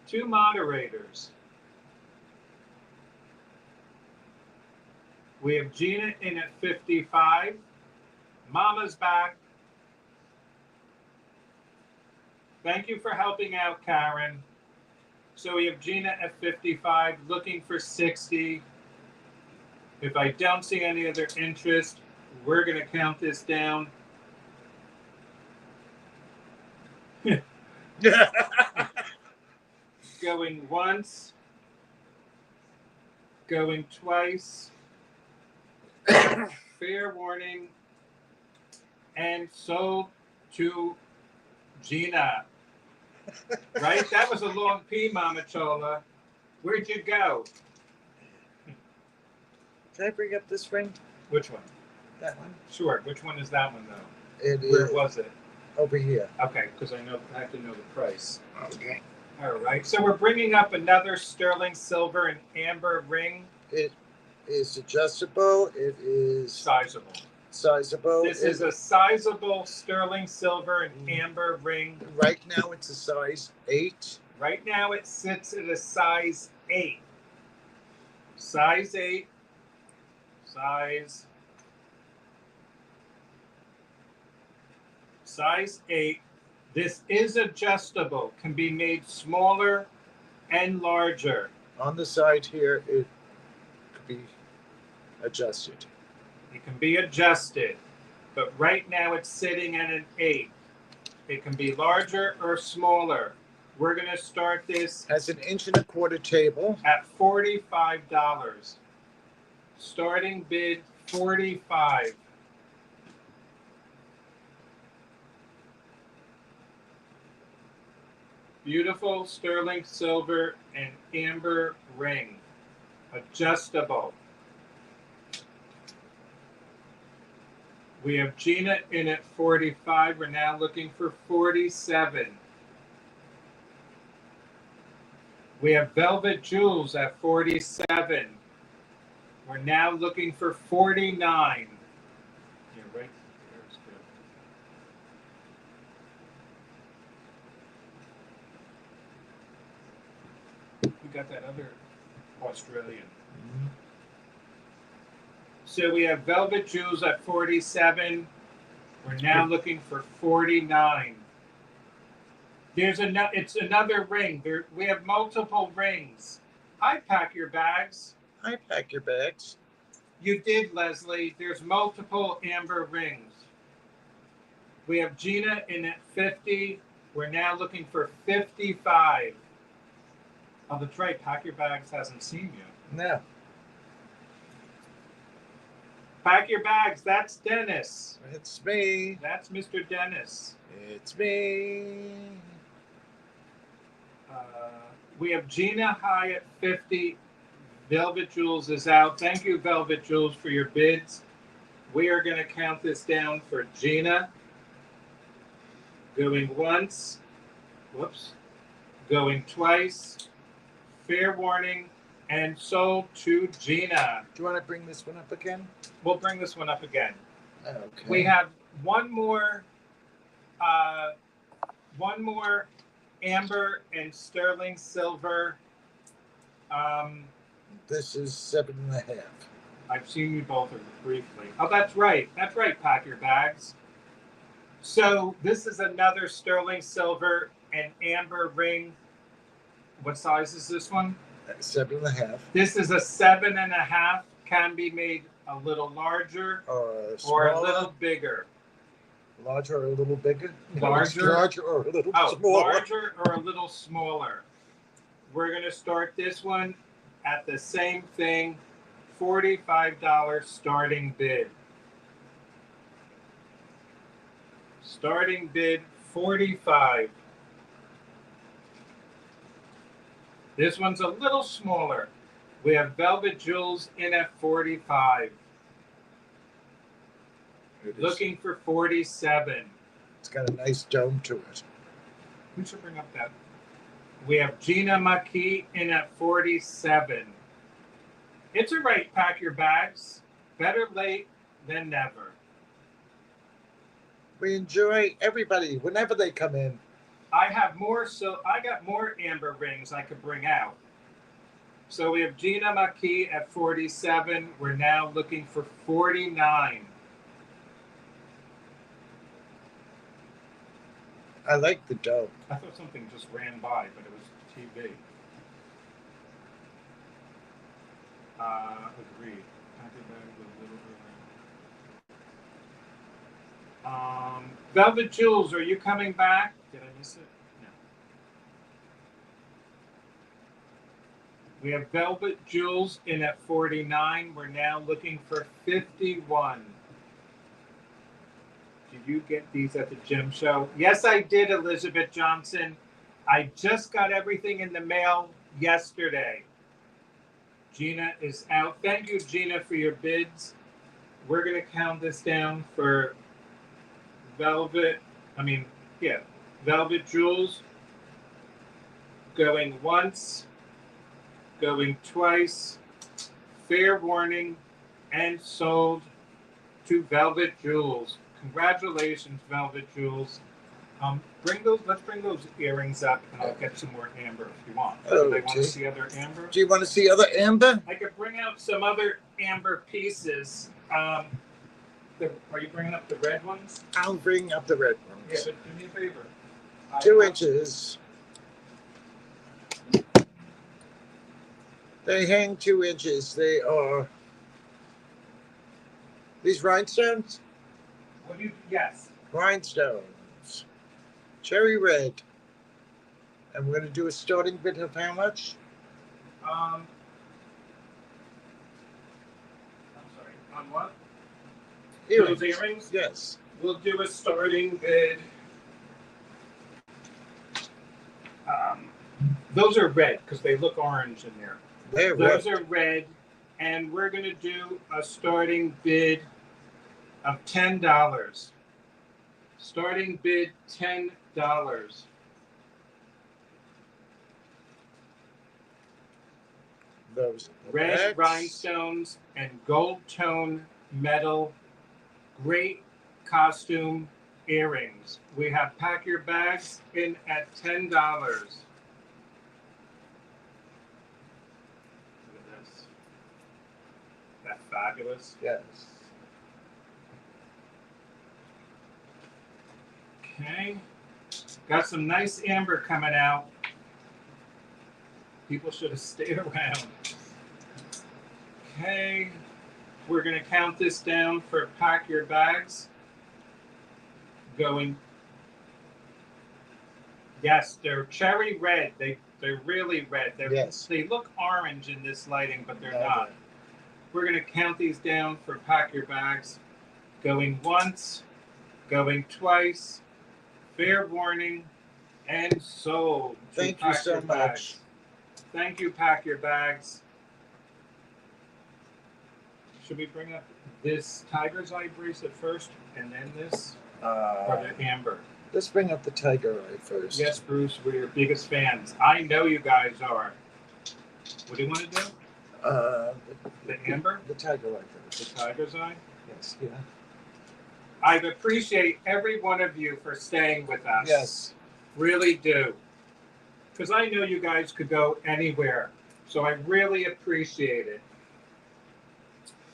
Two moderators. We have Gina in at 55. Mama's back. Thank you for helping out, Karen. So we have Gina at 55, looking for 60. If I don't see any other interest, we're going to count this down. Going once, going twice, fair warning, and sold to Gina. Right? That was a long P, Mama Chola. Where'd you go? Can I bring up this ring? Which one? That one? Sure. Which one is that one, though? It Where is was it? over here. Okay, because I have to know the price. Okay. All right. So we're bringing up another sterling silver and amber ring. It is adjustable. It is Sizable. sizable. This is a sizable sterling silver and amber ring. Right now, it's a size 8. Right now, it sits at a size 8. Size 8. Size 8. This is adjustable. Can be made smaller and larger. On the side here, it could be adjusted. It can be adjusted, but right now it's sitting at an 8. It can be larger or smaller. We're going to start this Has an 1.25 inch table. at $45. Starting bid $45. Beautiful sterling silver and amber ring. Adjustable. We have Gina in at 45. We're now looking for 47. We have Velvet Jewels at 47. We're now looking for 49. Yeah, right there's good. We got that other Australian. Mm-hmm. So we have Velvet Jewels at 47. We're now looking for 49. It's another ring. We have multiple rings. Hi, Pack Your Bags. I pack your bags. You did, Leslie. There's multiple amber rings. We have Gina in at 50. We're now looking for 55. Oh, that's right. Pack Your Bags hasn't seen you. No. Pack Your Bags. That's Dennis. It's me. That's Mr. Dennis. It's me. We have Gina high at 50. Velvet Jewels is out. Thank you, Velvet Jewels, for your bids. We are going to count this down for Gina. Going once. Whoops. Going twice. Fair warning. And sold to Gina. Do you want to bring this one up again? We'll bring this one up again. Okay. We have one more amber and sterling silver. This is 7.5. I've seen you both briefly. Oh, that's right. That's right, Pack Your Bags. So this is another sterling silver and amber ring. What size is this one? 7.5. This is a 7.5. Can be made a little larger or a little bigger. Larger or a little bigger? Larger? Larger or a little smaller? Larger or a little smaller. We're going to start this one at the same thing, $45 starting bid. Starting bid, 45. This one's a little smaller. We have Velvet Jewels in at 45. Looking for 47. It's got a nice dome to it. We should bring up that. We have Gina Maki in at 47. It's all right, Pack Your Bags. Better late than never. We enjoy everybody whenever they come in. I have more, so I got more amber rings I could bring out. So we have Gina Maki at 47. We're now looking for 49. I like the dome. I thought something just ran by, but it was TV. Agreed. Velvet Jewels, are you coming back? Did I miss it? No. We have Velvet Jewels in at 49. We're now looking for 51. Did you get these at the gym show? Yes, I did, Elizabeth Johnson. I just got everything in the mail yesterday. Gina is out. Thank you, Gina, for your bids. we're gonna count this down for velvet. Velvet jewels. Going once, going twice. Fair warning, and sold to Velvet Jewels. Congratulations, Velvet Jewels. Let's bring those earrings up, and I'll get some more amber if you want. Oh, Do they want to gee. see other amber? Do you want to see other amber? I could bring out some other amber pieces. Are you bringing up the red ones? I'll bring up the red Yeah, ones. but do me a favor. 2 inches. They hang 2 inches. They are these rhinestones? Yes. Rhinestones. Cherry red. And we're going to do a starting bid of how much? I'm sorry. On what? Earrings. Those earrings? Yes. We'll do a starting bid. Those are red because they look orange in there. They're red. Those are red, and we're going to do a starting bid of $10. Starting bid $10. Those Red bags. rhinestones and gold tone metal, great costume earrings. We have pack your bags in at $10. Look at this. That fabulous. Yes. Okay. Got some nice amber coming out. People should have stayed around. Okay. We're going to count this down for pack your bags. Going. Yes, they're cherry red. They're really red. Yes. They look orange in this lighting, but they're No, not. We're going to count these down for pack your bags. Going once, going twice, fair warning, and sold. to Thank you Pack so Your much. Bags. Thank you, pack your bags. Should we bring up this tiger's eye bracelet first and then this? Or the amber? Let's bring up the tiger eye first. Yes, Bruce, we're your biggest fans. I know you guys are. What do you want to do? The amber? The tiger eye The first. tiger's eye? Yes. Yeah. I appreciate every one of you for staying with us. Yes. Really do. Because I know you guys could go anywhere. So I really appreciate it.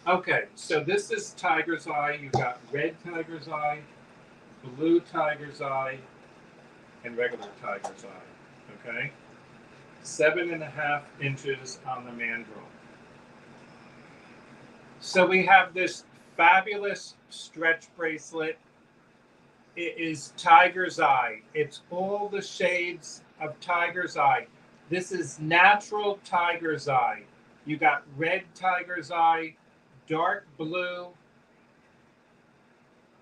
Okay, so this is tiger's eye. You got red tiger's eye, blue tiger's eye, and regular tiger's eye. Okay? 7.5 inches on the mandrel. So we have this fabulous stretch bracelet. It is tiger's eye. It's all the shades of tiger's eye. This is natural tiger's eye. You got red tiger's eye, dark blue,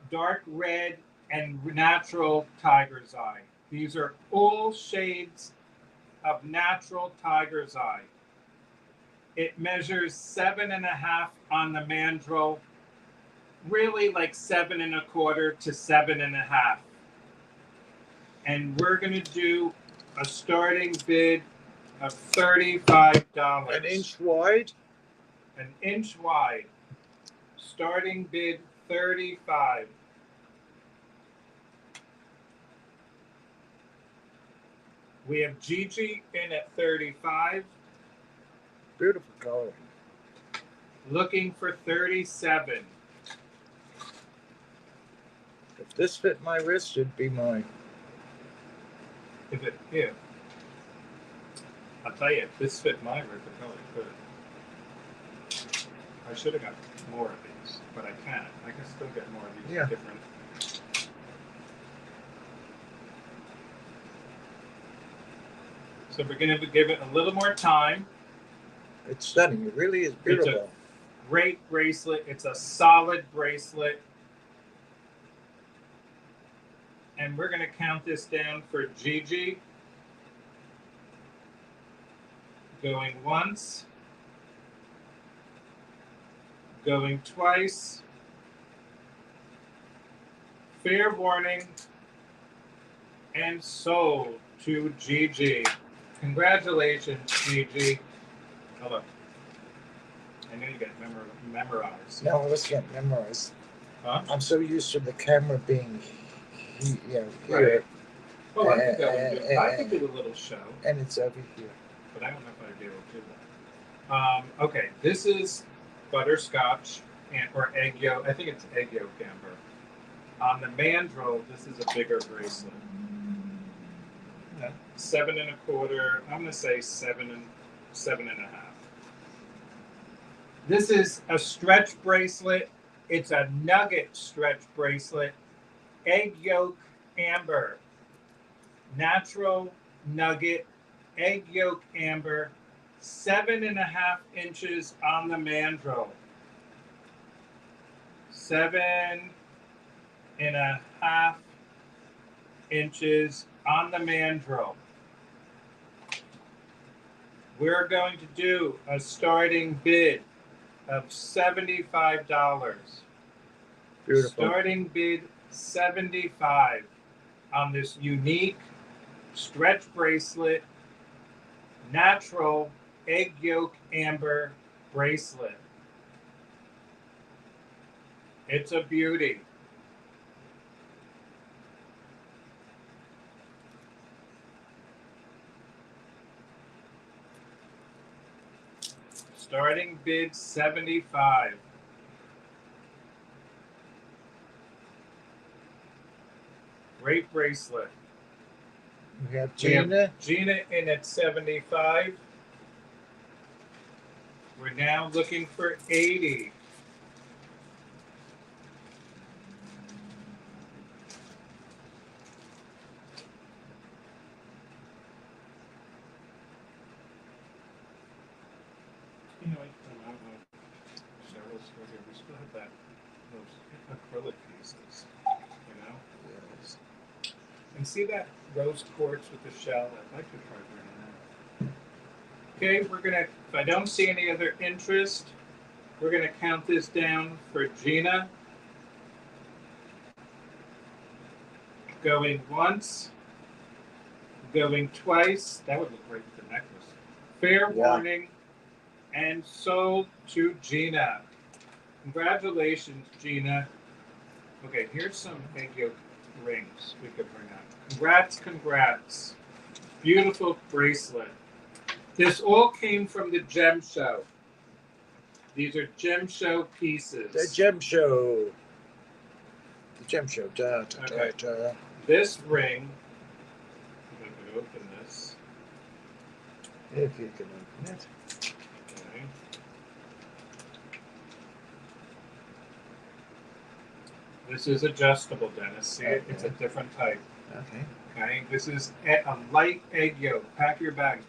dark red, and natural tiger's eye. These are all shades of natural tiger's eye. It measures 7.5 on the mandrel, really like 7.25 to 7.5. And we're going to do a starting bid of $35. An inch wide. An inch wide. Starting bid $35. We have Gigi in at $35. Beautiful coloring. Looking for $37. If this fit my wrist, it'd be mine. If it, yeah. I'll tell you, if this fit my wrist, it probably could. I should have got more of these, but I can't. I can still get more of these Yeah. different. So we're going to give it a little more time. It's stunning. It really is beautiful. Great bracelet. It's a solid bracelet. And we're going to count this down for Gigi. Going once. Going twice. fair warning and sold to Gigi. Congratulations, Gigi. Hold on. I know you got memorized. No, let's get memorized. Huh? I'm so used to the camera being, here, Right. Well, I could go and- and do, I could do a little show, and it's over here. but I don't know if I'd be able to do that. Okay, this is butterscotch or egg yolk. I think it's egg yolk amber. On the mandrel, this is a bigger bracelet. 7 1/4. I'm gonna say 7 1/2. This is a stretch bracelet. It's a nugget stretch bracelet. Egg yolk amber. Natural nugget. Egg yolk amber. 7 1/2 inches on the mandrel. 7 1/2 inches on the mandrel. We're going to do a starting bid of $75. Beautiful. Starting bid $75 on this unique stretch bracelet, natural egg yolk amber bracelet. It's a beauty. Starting bid $75. Great bracelet. We have We have Gina. Gina in at 75. We're now looking for 80. You know, I don't know. Cheryl's still here. We still have those acrylic pieces, you know? Yes. And see that rose quartz with the shell? I'd like to try bringing that. Okay, we're gonna, if I don't see any other interest, we're gonna count this down for Gina. Going once, going twice. That would look great with the necklace. Fair warning, and sold to Gina. Congratulations, Gina. Okay, here's some egg yolk rings we could bring out. Congrats, congrats. Beautiful bracelet. This all came from the gem show. These are gem show pieces. The gem show. The gem show. Da, da, Okay. da, da. This ring, I'm going to open this. If you can open it. Okay. This is adjustable, Dennis. See it? It's a different type. Okay. Okay. This is a light egg yolk. Pack your bags.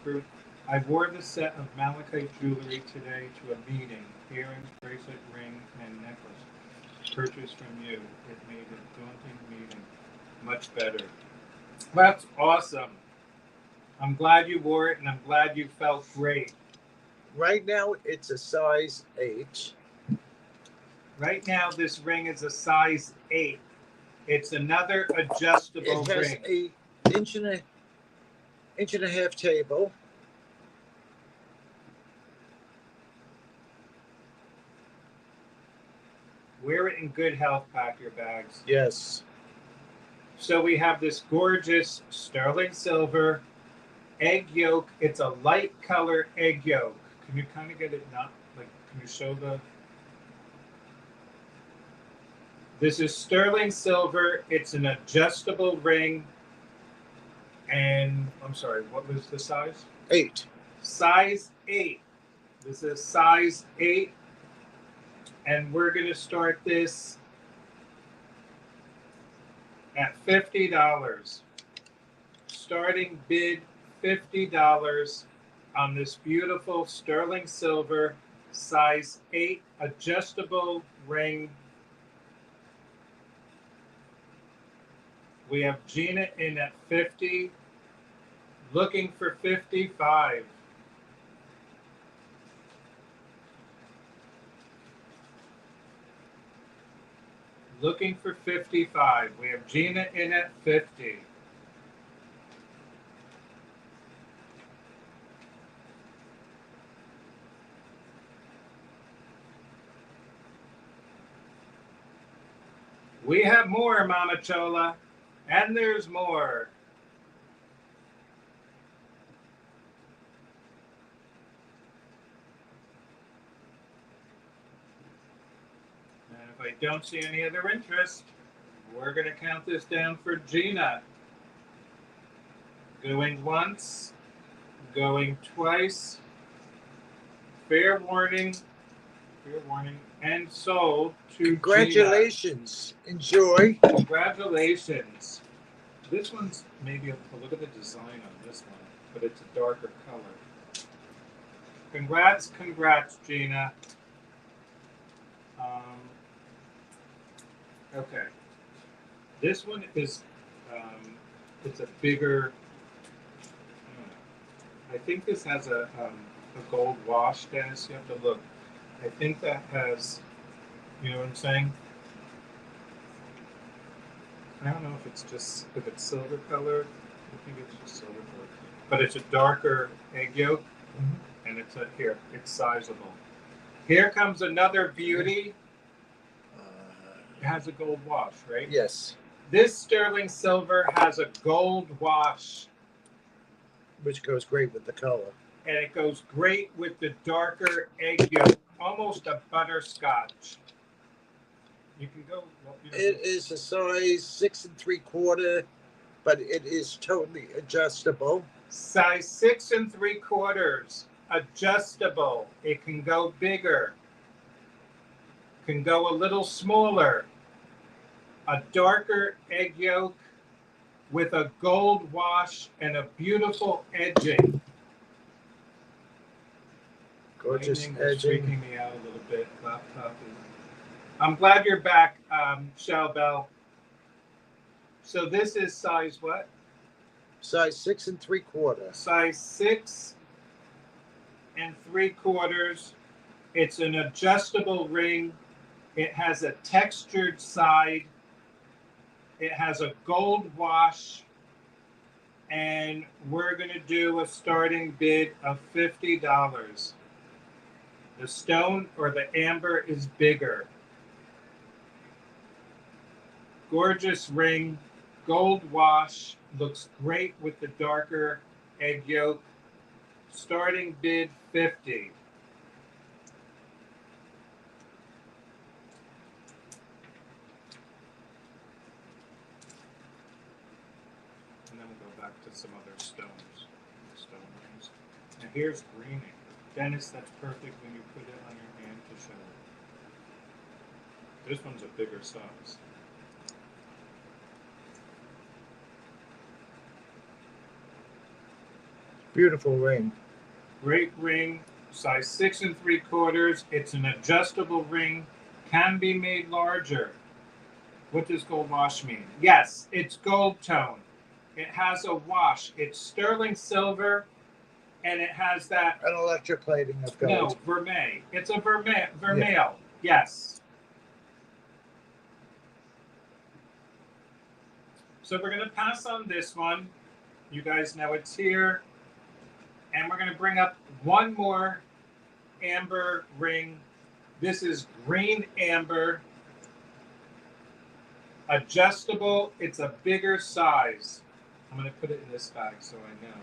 I wore the set of malachite jewelry today to a meeting. Earrings, bracelet, ring, and necklace. Purchased from you. It made a daunting meeting much better. That's awesome. I'm glad you wore it, and I'm glad you felt great. Right now, it's a size 8. Right now, this ring is a size 8. It's another adjustable It has ring. a inch and a half table. Wear it in good health. Pack your bags. Yes. So we have this gorgeous sterling silver egg yolk. It's a light color egg yolk. Can you kind of get it not like? Can you show the? This is sterling silver. It's an adjustable ring. And I'm sorry, what was the size? 8. Size 8. This is size 8. And we're going to start this at $50. Starting bid $50 on this beautiful sterling silver size 8 adjustable ring. We have Gina in at 50, looking for 55. Looking for 55. We have Gina in at 50. We have more, Mama Chola, and there's more. And if I don't see any other interest, we're going to count this down for Gina. Going once, going twice. Fair warning, and sold to Congratulations. Enjoy. Gina. Congratulations. This one's maybe a look at the design on this one, but it's a darker color. Congrats, Gina. Okay. This one is, it's a bigger, I think this has a gold wash, Dennis. You have to look. I think that has, you know what I'm saying? I don't know if it's silver colored. I think it's just silver colored. But it's a darker egg yolk, and it's sizable. Here comes another beauty. It has a gold wash, right? Yes. This sterling silver has a gold wash. Which goes great with the color. And it goes great with the darker egg yolk, almost a butterscotch. You can go. It is a size 6 3/4, but it is totally adjustable. Size 6 3/4, adjustable. It can go bigger, can go a little smaller. A darker egg yolk with a gold wash and a beautiful edging. Gorgeous Lightning is edging. freaking me out a little bit. Laptop is. I'm glad you're back, Shell Bell. So this is size what? Size 6 3/4. Size 6 3/4. It's an adjustable ring. It has a textured side. It has a gold wash. And we're going to do a starting bid of $50. The stone or the amber is bigger. Gorgeous ring, gold wash, looks great with the darker egg yolk. Starting bid 50. And then we'll go back to some other stones, stone rings. Now here's greening. Dennis, that's perfect when you put it on your hand to show it. This one's a bigger size. Beautiful ring. Great ring, size 6 3/4. It's an adjustable ring, can be made larger. What does gold wash mean? Yes, it's gold tone. It has a wash. It's sterling silver, and it has that. An electroplating of gold. No, vermeil. It's a vermeil. Yeah. Yes. So we're going to pass on this one. You guys know it's here. And we're going to bring up one more amber ring. This is green amber. Adjustable. It's a bigger size. I'm going to put it in this bag so I know.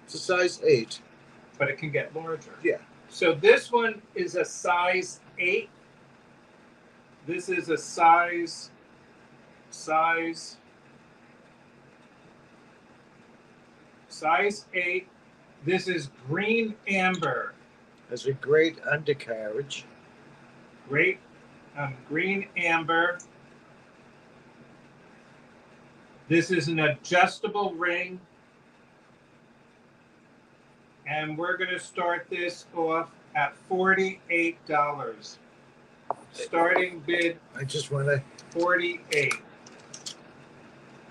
It's a size 8. But it can get larger. Yeah. So this one is a size 8. This is a size 8. This is green amber. Has a great undercarriage. Great green amber. This is an adjustable ring. And we're going to start this off at $48. Starting bid. I just want to. 48.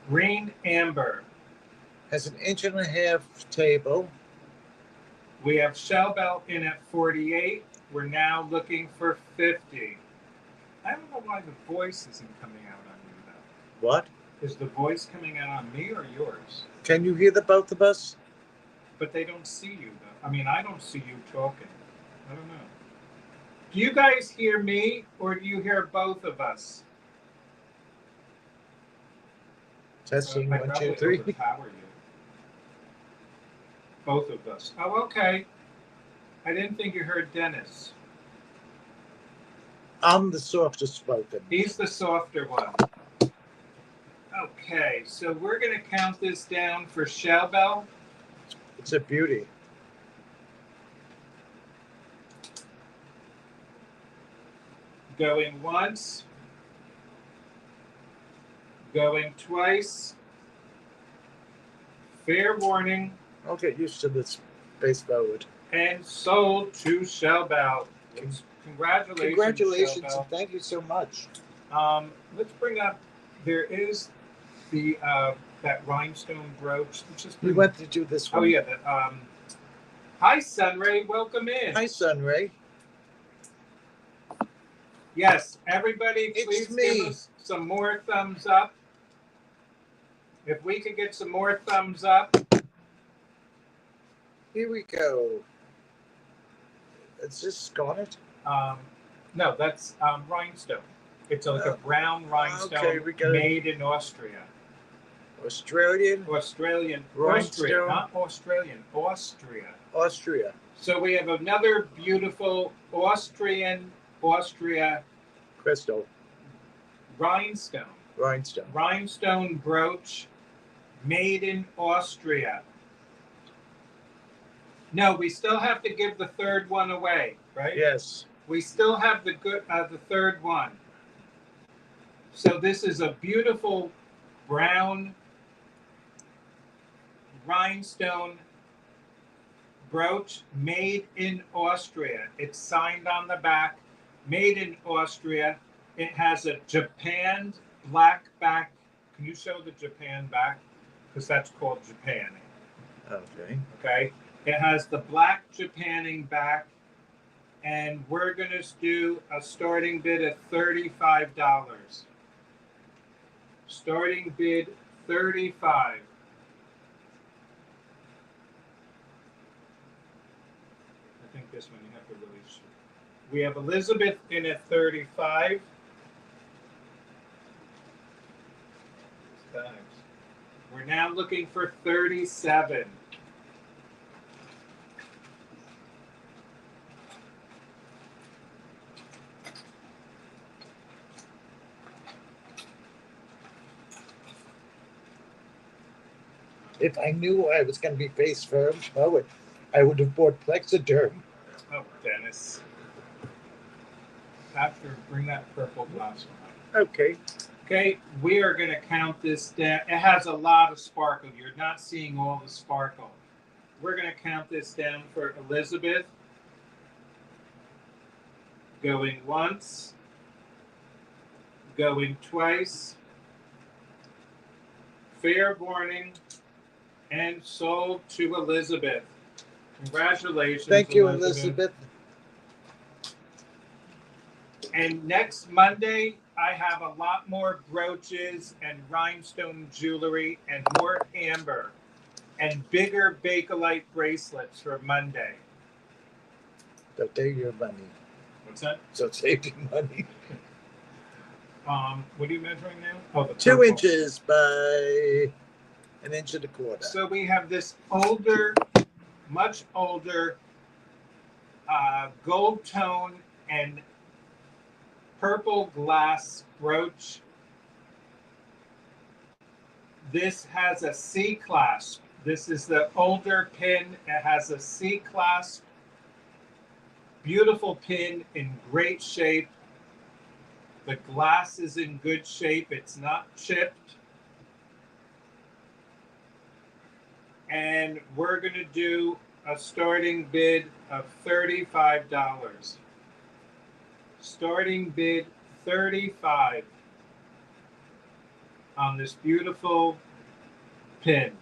Green amber. Has an 1.5 inch table. We have Shell Bell in at 48. We're now looking for 50. I don't know why the voice isn't coming out on you, though. What? Is the voice coming out on me or yours? Can you hear the both of us? But they don't see you, though. I mean, I don't see you talking. I don't know. Do you guys hear me or do you hear both of us? Testing I 1, 2, probably 3. overpower you. Both of us. Oh, okay. I didn't think you heard Dennis. I'm the softest spoken. He's the softer one. Okay, so we're going to count this down for Shell Bell. It's a beauty. Going once. Going twice. Fair warning. I'll get used to this face forward. And sold to Shell Bell. Congratulations, Congratulations, Shell Bell. and thank you so much. Let's bring up, there is the that rhinestone brooch. We went to do this one. Oh yeah. Hi, Sunray. Welcome in. Hi, Sunray. Yes, everybody, It's please me. give us some more thumbs up. If we could get some more thumbs up. Here we go. Is this scarlet? No, that's rhinestone. It's like a brown rhinestone Okay, we got it. made in Austria. Australian? Australian. Rhinestone. Austria, not Australian. Austria. Austria. So we have another beautiful Austria Crystal. rhinestone. Rhinestone. Rhinestone brooch made in Austria. No, we still have to give the third one away, right? Yes. We still have the third one. So this is a beautiful brown rhinestone brooch made in Austria. It's signed on the back, made in Austria. It has a japanned black back. Can you show the Japan back? Because that's called Japan. Okay. Okay. It has the black Japanning back, and we're going to do a starting bid of $35. Starting bid $35. I think this one you have to really shoot. We have Elizabeth in at 35. We're now looking for 37. If I knew I was going to be face forward, I would have bought Plexiderm. Oh, Dennis. Have to bring that purple glass one up. Okay. Okay, we are going to count this down. It has a lot of sparkle. You're not seeing all the sparkle. We're going to count this down for Elizabeth. Going once. Going twice. Fair warning. And sold to Elizabeth. Congratulations, Thank you, Elizabeth. And next Monday, I have a lot more brooches and rhinestone jewelry and more amber and bigger Bakelite bracelets for Monday. So take your money. What's that? So save your money. What are you measuring now? Oh, the 2 purple. inches by 1.25 inches. So we have this older, much older gold tone and purple glass brooch. This has a C clasp. This is the older pin. It has a C clasp. Beautiful pin in great shape. The glass is in good shape. It's not chipped. And we're going to do a starting bid of $35. Starting bid $35 on this beautiful pin.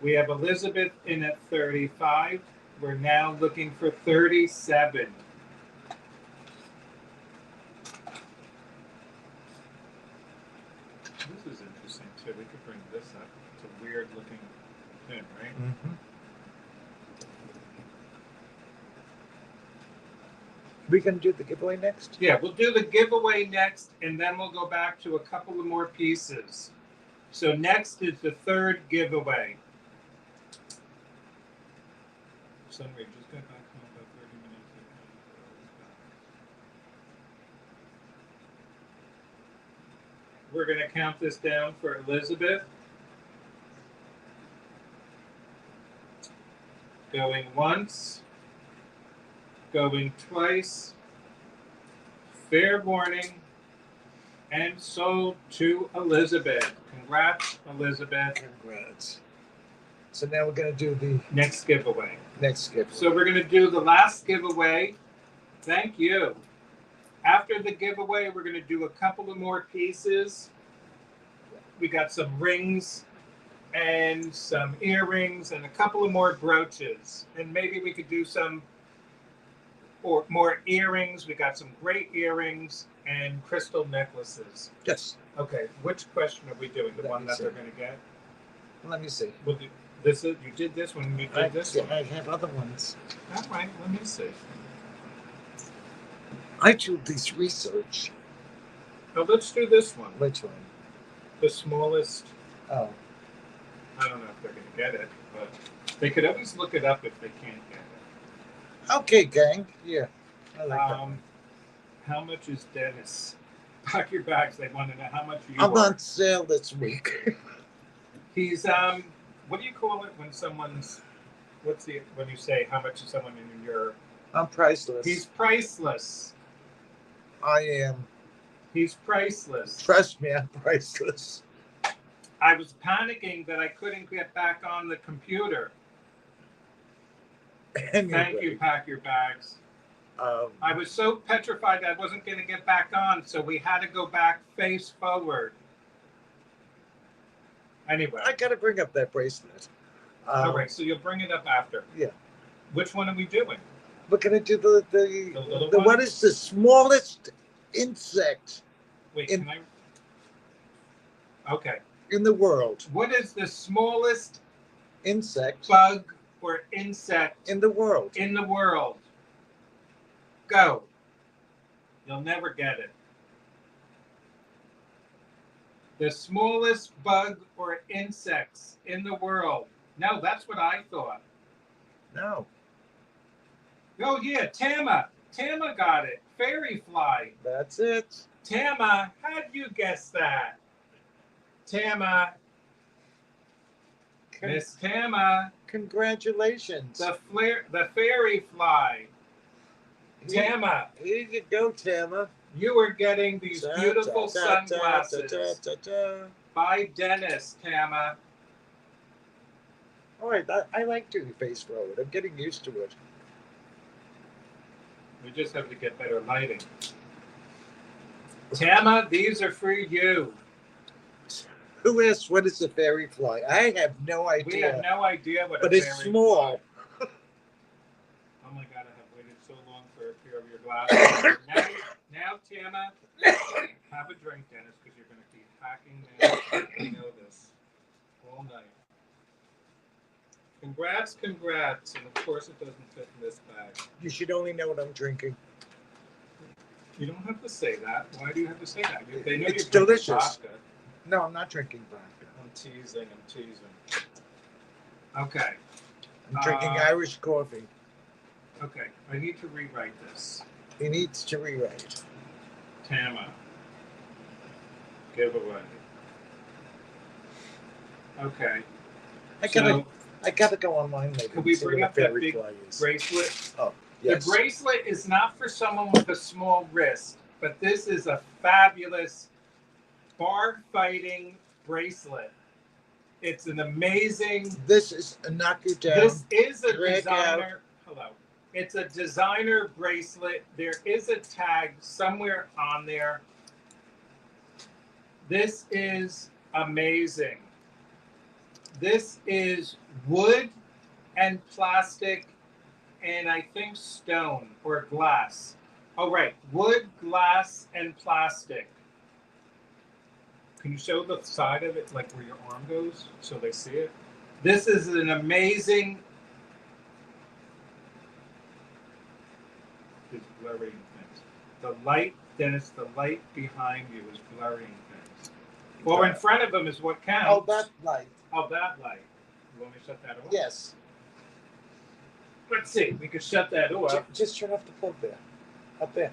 We have Elizabeth in at 35. We're now looking for 37. This is interesting too. We could bring this up. It's a weird looking pin, right? Mm-hmm. We can do the giveaway next? Yeah, we'll do the giveaway next, and then we'll go back to a couple of more pieces. So next is the third giveaway. Sunray just got back home about 30 minutes ago. We're going to count this down for Elizabeth. Going once. Going twice. Fair warning. And sold to Elizabeth. Congrats, Elizabeth. Congrats. So now we're going to do the Next giveaway. next giveaway. So we're going to do the last giveaway. Thank you. After the giveaway, we're going to do a couple of more pieces. We got some rings and some earrings and a couple of more brooches. And maybe we could do some or more earrings. We got some great earrings and crystal necklaces. Yes. Okay, which question are we doing? The Let one me that see. they're going to get? Let me see. We'll do this. You did this one. You did this one. I have other ones. All right, let me see. I do this research. Now let's do this one. Which one? The smallest. Oh. I don't know if they're going to get it, but they could always look it up if they can't get it. Okay, gang. Yeah. I like that. How much is Dennis? Pack your bags. They want to know how much you I'm are. on sale this week. He's what do you call it when someone's? When you say how much is someone in your? I'm priceless. He's priceless. I am. He's priceless. Trust me, I'm priceless. I was panicking that I couldn't get back on the computer. Anyway, Thank you, Pack Your Bags. I was so petrified that I wasn't going to get back on, so we had to go back face forward. Anyway. I gotta bring up that bracelet. All right, so you'll bring it up after. Yeah. Which one are we doing? We're gonna do the little one? what is the smallest insect Wait, In- can I? Okay. in the world? What is the smallest Insect bug or insect in the world. in the world? Go. You'll never get it. The smallest bug or insects in the world. No, that's what I thought. No, Oh, yeah, Tama. Tama got it. Fairy fly. that's it. Tama, how'd you guess that? Tama. Miss Tama. Congratulations. The fairy fly. Tama, Here you go, Tama. you are getting these beautiful sunglasses by Dennis, Tama. All right, I like doing face forward. I'm getting used to it. We just have to get better lighting. Tama, these are for you. Who asked what is a fairy fly? I have no idea. We have no idea what but a it's fairy small. fly. Oh my God, I have waited so long for a pair of your glasses. now, Tama, have a drink, Dennis, because you're going to keep hacking this. I know this all night. Congrats. And of course, it doesn't fit in this bag. You should only know what I'm drinking. You don't have to say that. Why do you have to say that? They know It's you're drinking delicious. vodka. No, I'm not drinking vodka. I'm teasing. Okay. I'm drinking Irish coffee. Okay. I need to rewrite this. He needs to rewrite. Tama. Giveaway. Okay. I gotta go online later. Could we and see bring what a up that fairy big fly is. bracelet? Oh, yes. The bracelet is not for someone with a small wrist, but this is a fabulous bar fighting bracelet. It's an amazing. This is a knock you down. This is a drag designer. Hello. It's a designer bracelet. There is a tag somewhere on there. This is amazing. This is wood and plastic in, I think, stone or glass. Oh, right. Wood, glass, and plastic. Can you show the side of it, like where your arm goes, so they see it? This is an amazing. It's blurring things. The light, Dennis, the light behind you is blurring things. Well, in front of them is what counts. Oh, that light. Oh, that light. You want me to shut that off? Yes. Let's see. We could shut that off. Just turn off the plug there. Up there.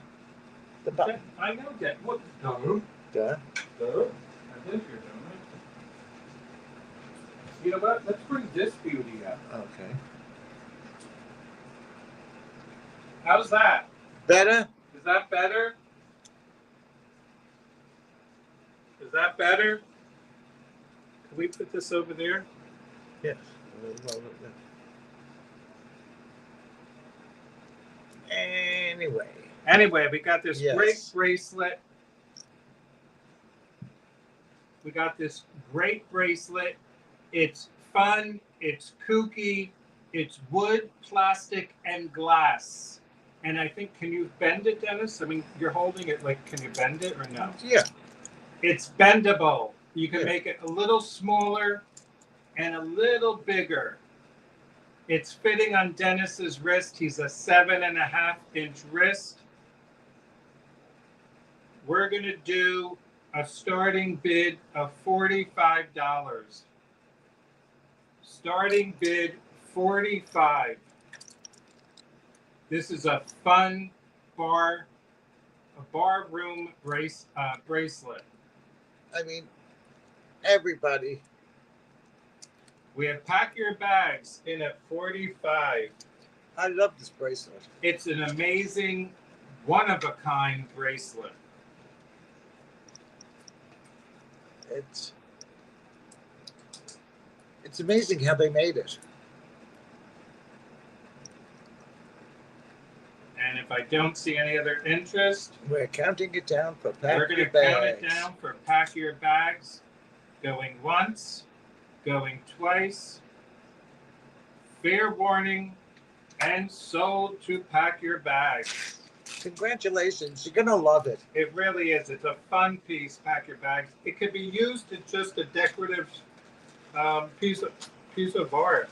The button. I know that. What? No. Duh. No. I think you're doing it. You know what? Let's bring this beauty up. Okay. How's that? Better? Is that better? Is that better? Can we put this over there? Yes. Anyway, we got this Yes. great bracelet. We got this great bracelet. It's fun. It's kooky. It's wood, plastic, and glass. And I think, can you bend it, Dennis? I mean, you're holding it like, can you bend it or no? Yeah. It's bendable. You can Yeah. make it a little smaller and a little bigger. It's fitting on Dennis's wrist. He's a 7.5-inch wrist. We're going to do a starting bid of $45. Starting bid $45. This is a fun bar room bracelet. I mean, everybody. We have Pack Your Bags in at $45. I love this bracelet. It's an amazing, one-of-a-kind bracelet. It's amazing how they made it. And if I don't see any other interest, We're counting it down for we're Pack going Your to count it Bags. down for Pack Your Bags. Going once, going twice. Fair warning, and sold to Pack Your Bags. Congratulations. You're going to love it. It really is. It's a fun piece, Pack Your Bags. It could be used as just a decorative piece of art.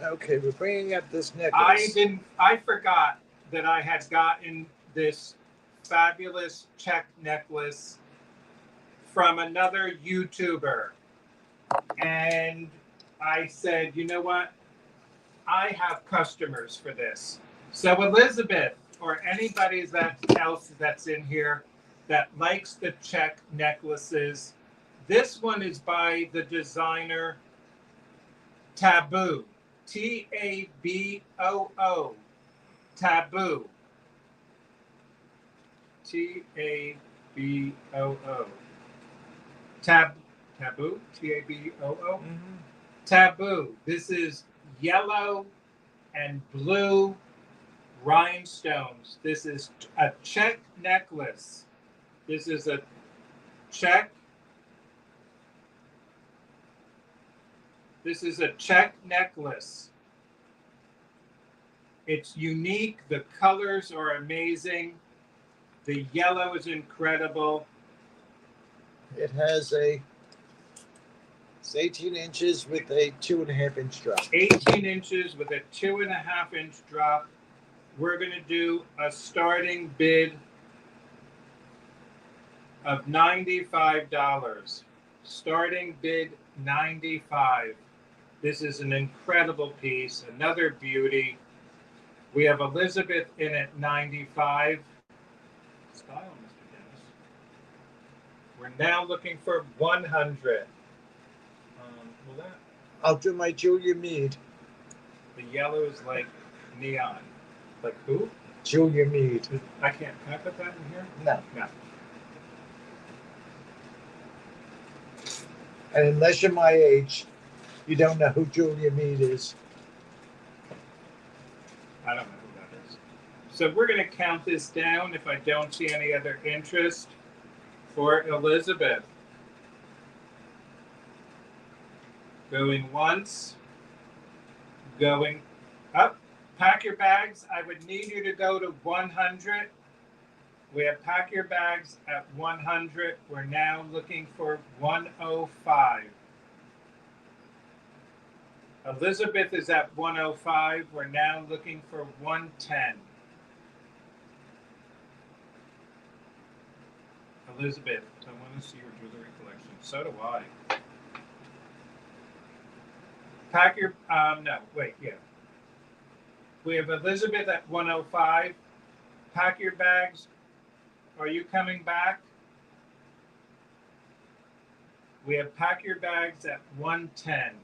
Okay, we're bringing up this necklace. I forgot that I had gotten this fabulous check necklace from another YouTuber. And I said, you know what? I have customers for this. So Elizabeth, or anybody else that's in here that likes the check necklaces, this one is by the designer Taboo. Taboo. Taboo. Taboo. Taboo. Taboo. Taboo. This is yellow and blue rhinestones. This is a check necklace. This is a check. This is a check necklace. It's unique. The colors are amazing. The yellow is incredible. It has it's 18 inches with a 2.5-inch drop. 18 inches with a 2.5-inch drop. We're going to do a starting bid of $95. Starting bid $95. This is an incredible piece, another beauty. We have Elizabeth in at $95. Style, Mr. Dennis. We're now looking for $100. I'll do my Julia Mead. The yellow is like neon. Like who? Julia Mead. I can't. Can I put that in here? No. No. And unless you're my age, you don't know who Julia Mead is. I don't know who that is. So we're going to count this down if I don't see any other interest for Elizabeth. Going once. Going up. pack your bags. I would need you to go to 100. We have pack your bags at 100. We're now looking for 105. Elizabeth is at 105. We're now looking for 110. Elizabeth, I want to see your jewelry collection. So do I. Pack your, no, wait, yeah. We have Elizabeth at 105. Pack your bags. Are you coming back? We have pack your bags at 110.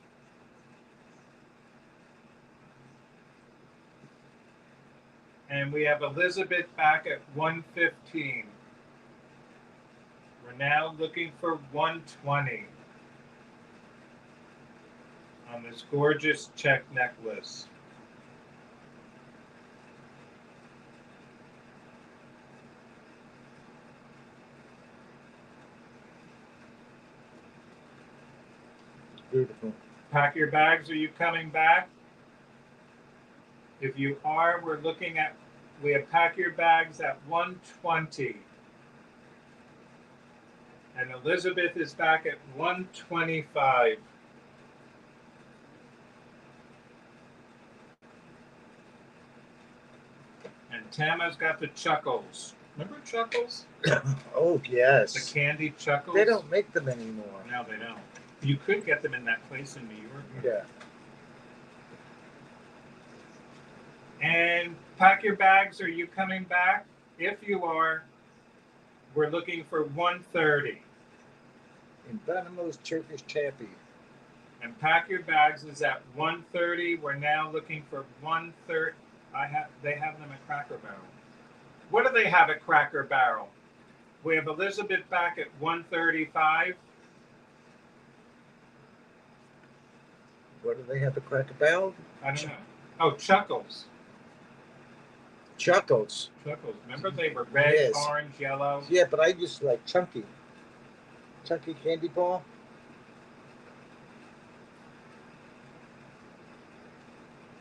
And we have Elizabeth back at 115. We're now looking for 120 on this gorgeous check necklace. Beautiful. Pack your bags. Are you coming back? If you are, we're looking at, we have pack your bags at 120. And Elizabeth is back at 125. And Tama's got the Chuckles. Remember Chuckles? Oh, yes. The candy Chuckles? They don't make them anymore. No, they don't. You could get them in that place in New York. Yeah. And pack your bags. Are you coming back? If you are, we're looking for 130. In Enamel Turkish tappy. And pack your bags is at 130. We're now looking for 130. They have them at Cracker Barrel. What do they have at Cracker Barrel? We have Elizabeth back at 135. What do they have at Cracker Barrel? I don't know. Oh, Chuckles. Chuckles. Chuckles. Remember they were red, Yes. orange, yellow? Yeah, but I just like chunky. Chunky candy bar.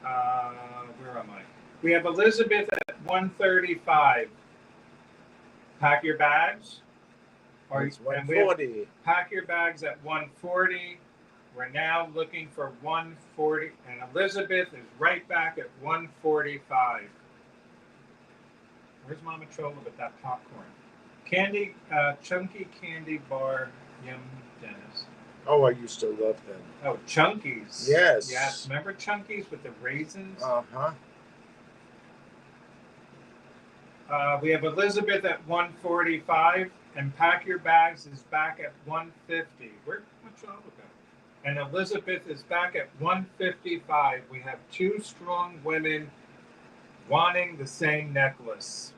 Where am I? We have Elizabeth at 135. Pack your bags. It's And we have 140. pack your bags at 140. We're now looking for 140. And Elizabeth is right back at 145. Where's Mama Chola with that popcorn? Candy, chunky candy bar. Yum, Dennis. Oh, I used to love them. Oh, Chunkies. Yes. Yes. Remember Chunkies with the raisins? Uh-huh. We have Elizabeth at 145, and Pack Your Bags is back at 150. Where'd Chola go? And Elizabeth is back at 155. We have two strong women wanting the same necklace.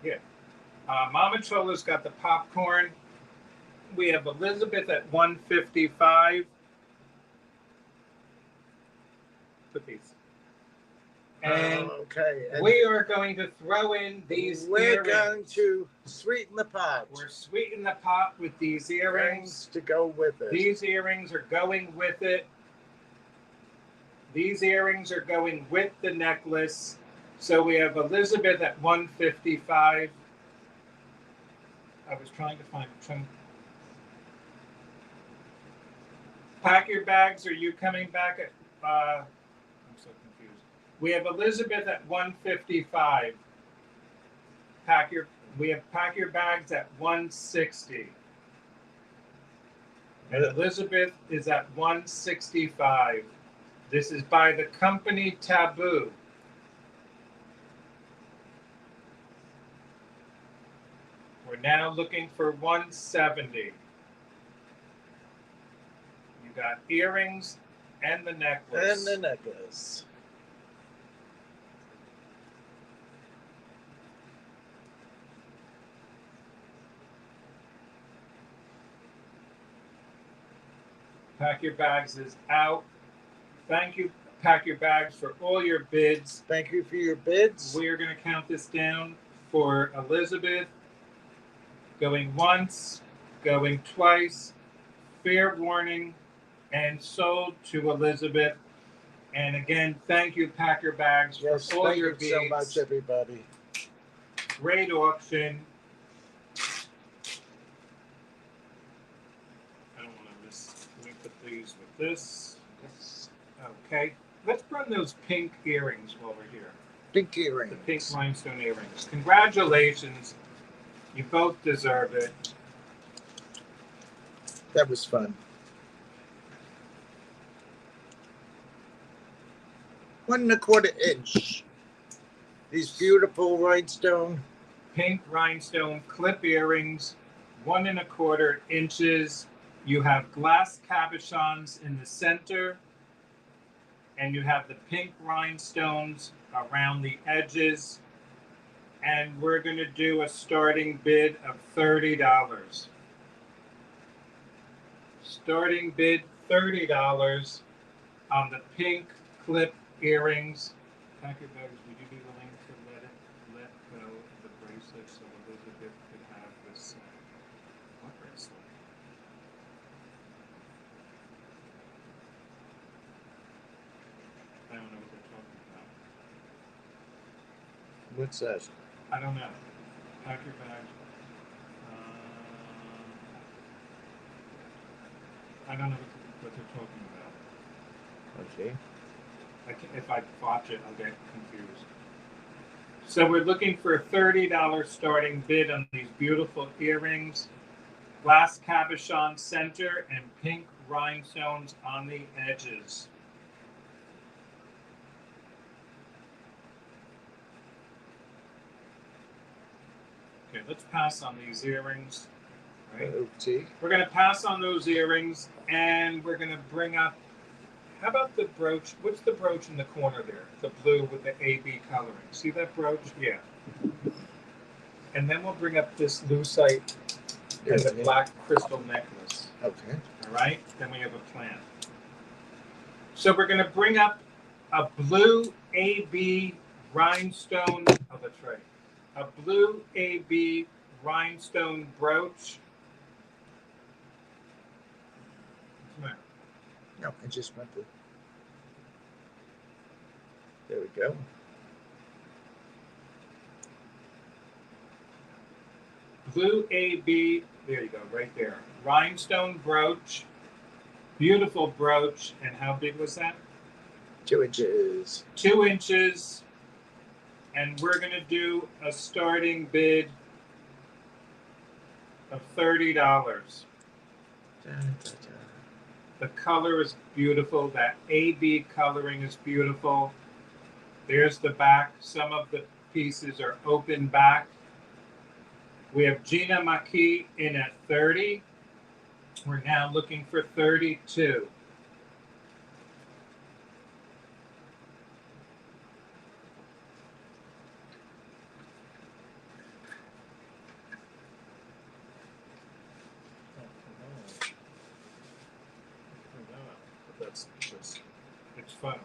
Yeah. Mama Chola's got the popcorn. We have Elizabeth at 155. Put these. And okay. And we are going to throw in these we're earrings. going to sweeten the pot. We're sweetening the pot with these earrings. To go with it. These earrings are going with it. These earrings are going with the necklace. So we have Elizabeth at 155. I was trying to find a chunk. Pack Your Bags. Are you coming back at? I'm so confused. We have Elizabeth at 155. We have Pack Your Bags at 160. And Elizabeth is at 165. This is by the company Taboo. We're now looking for 170. You got earrings and the necklace. And the necklace. Pack Your Bags is out. Thank you, Pack Your Bags, for all your bids. Thank you for your bids. We are going to count this down for Elizabeth. Going once, going twice, fair warning, and sold to Elizabeth. And again, thank you, Packer Bags, Yes, for all thank your you beads. so much, everybody. Great auction. I don't want to miss. Let me put these with this. Yes. Okay. Let's run those pink earrings while we're here. Pink earrings. The pink rhinestone earrings. Congratulations. You both deserve it. That was fun. 1 1/4 inch. These beautiful rhinestone. Pink rhinestone clip earrings, 1 1/4 inches. You have glass cabochons in the center, and you have the pink rhinestones around the edges. And we're going to do a starting bid of $30. Starting bid $30 on the pink clip earrings. Packer Bags, would you be willing to let go of the bracelet so Elizabeth could have this what bracelet? I don't know what they're talking about. What's that? I don't know. Packer Bags. I don't know what they're talking about. Okay. If I botch it, I'll get confused. So we're looking for a $30 starting bid on these beautiful earrings, glass cabochon center, and pink rhinestones on the edges. Okay, let's pass on these earrings. Right? OT. We're going to pass on those earrings, and we're going to bring up. How about the brooch? What's the brooch in the corner there? The blue with the AB coloring. See that brooch? Yeah. And then we'll bring up this Lusite and the black crystal necklace. Okay. All right? Then we have a plan. So we're going to bring up a blue AB rhinestone. Oh, that's right. A blue AB rhinestone brooch. What's the matter? No, I just went to. There we go. Blue AB, there you go, right there. Rhinestone brooch, beautiful brooch. And how big was that? 2 inches. 2 inches. And we're going to do a starting bid of $30. Da, da, da. The color is beautiful. That AB coloring is beautiful. There's the back. Some of the pieces are open back. We have Gina Maki in at 30. We're now looking for 32. That's just, it's fun.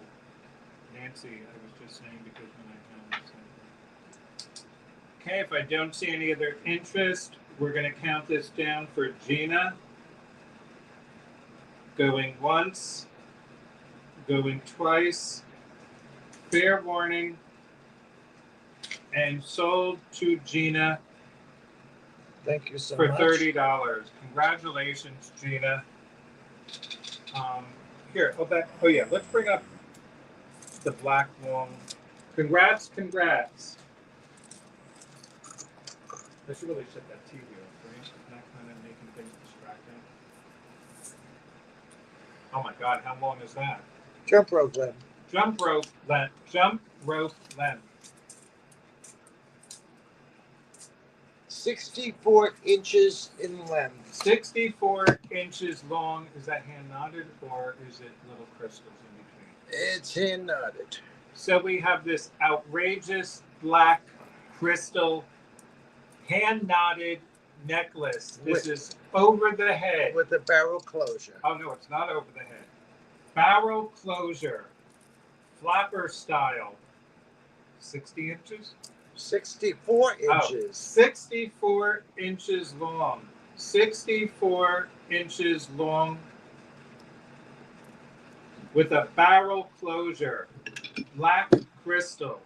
Nancy, I was just saying because when I found this. Okay, if I don't see any other interest, we're going to count this down for Gina. Going once, going twice, fair warning, and sold to Gina Thank you so for much. $30. Congratulations, Gina. Here, oh yeah, let's bring up the black long. Congrats. I should really shut that TV off, right? Isn't that kind of making things distracting? Oh my God, how long is that? Jump rope length. Jump rope length. 64 inches in length. 64 inches long. Is that hand knotted or is it little crystals in between? It's hand knotted. So we have this outrageous black crystal hand knotted necklace. This is over the head. With a barrel closure. Oh no, it's not over the head. Barrel closure. Flapper style. 60 inches? 64 Oh, inches. 64 inches long. 64 inches long. with a barrel closure, black crystal.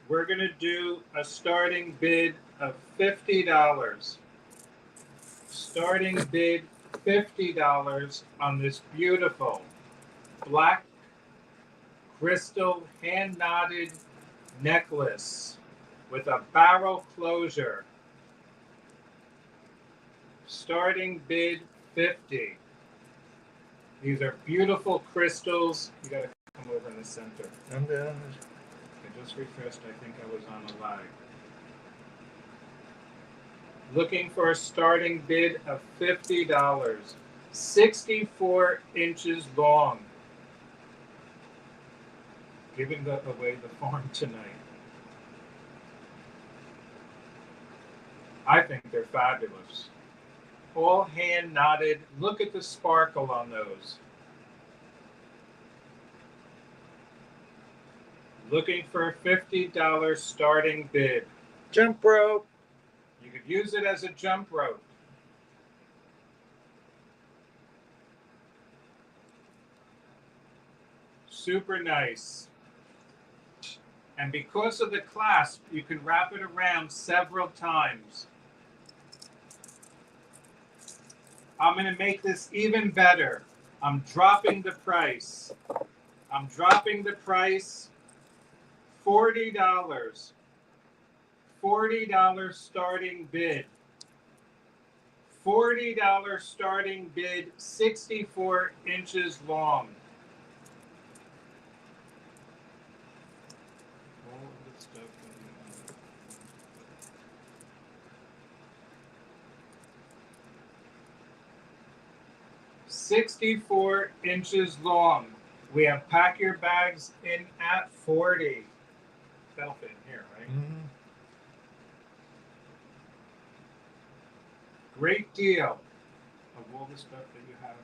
We're going to do a starting bid of $50. Starting bid $50 on this beautiful black crystal hand knotted necklace with a barrel closure. Starting bid 50. These are beautiful crystals. You gotta come over in the center. I'm down. I just refreshed. I think I was on a live. Looking for a starting bid of $50. 64 inches long. Giving away the farm tonight. I think they're fabulous. All hand knotted. Look at the sparkle on those. Looking for a $50 starting bid. Jump rope. You could use it as a jump rope. Super nice. And because of the clasp, you can wrap it around several times. I'm going to make this even better. I'm dropping the price. I'm dropping the price. $40. $40 starting bid. $40 starting bid, 64 inches long. All the stuff that we 64 inches long. We have pack your bags in at 40. That'll fit in here, right? Mm-hmm. Great deal of all the stuff that you have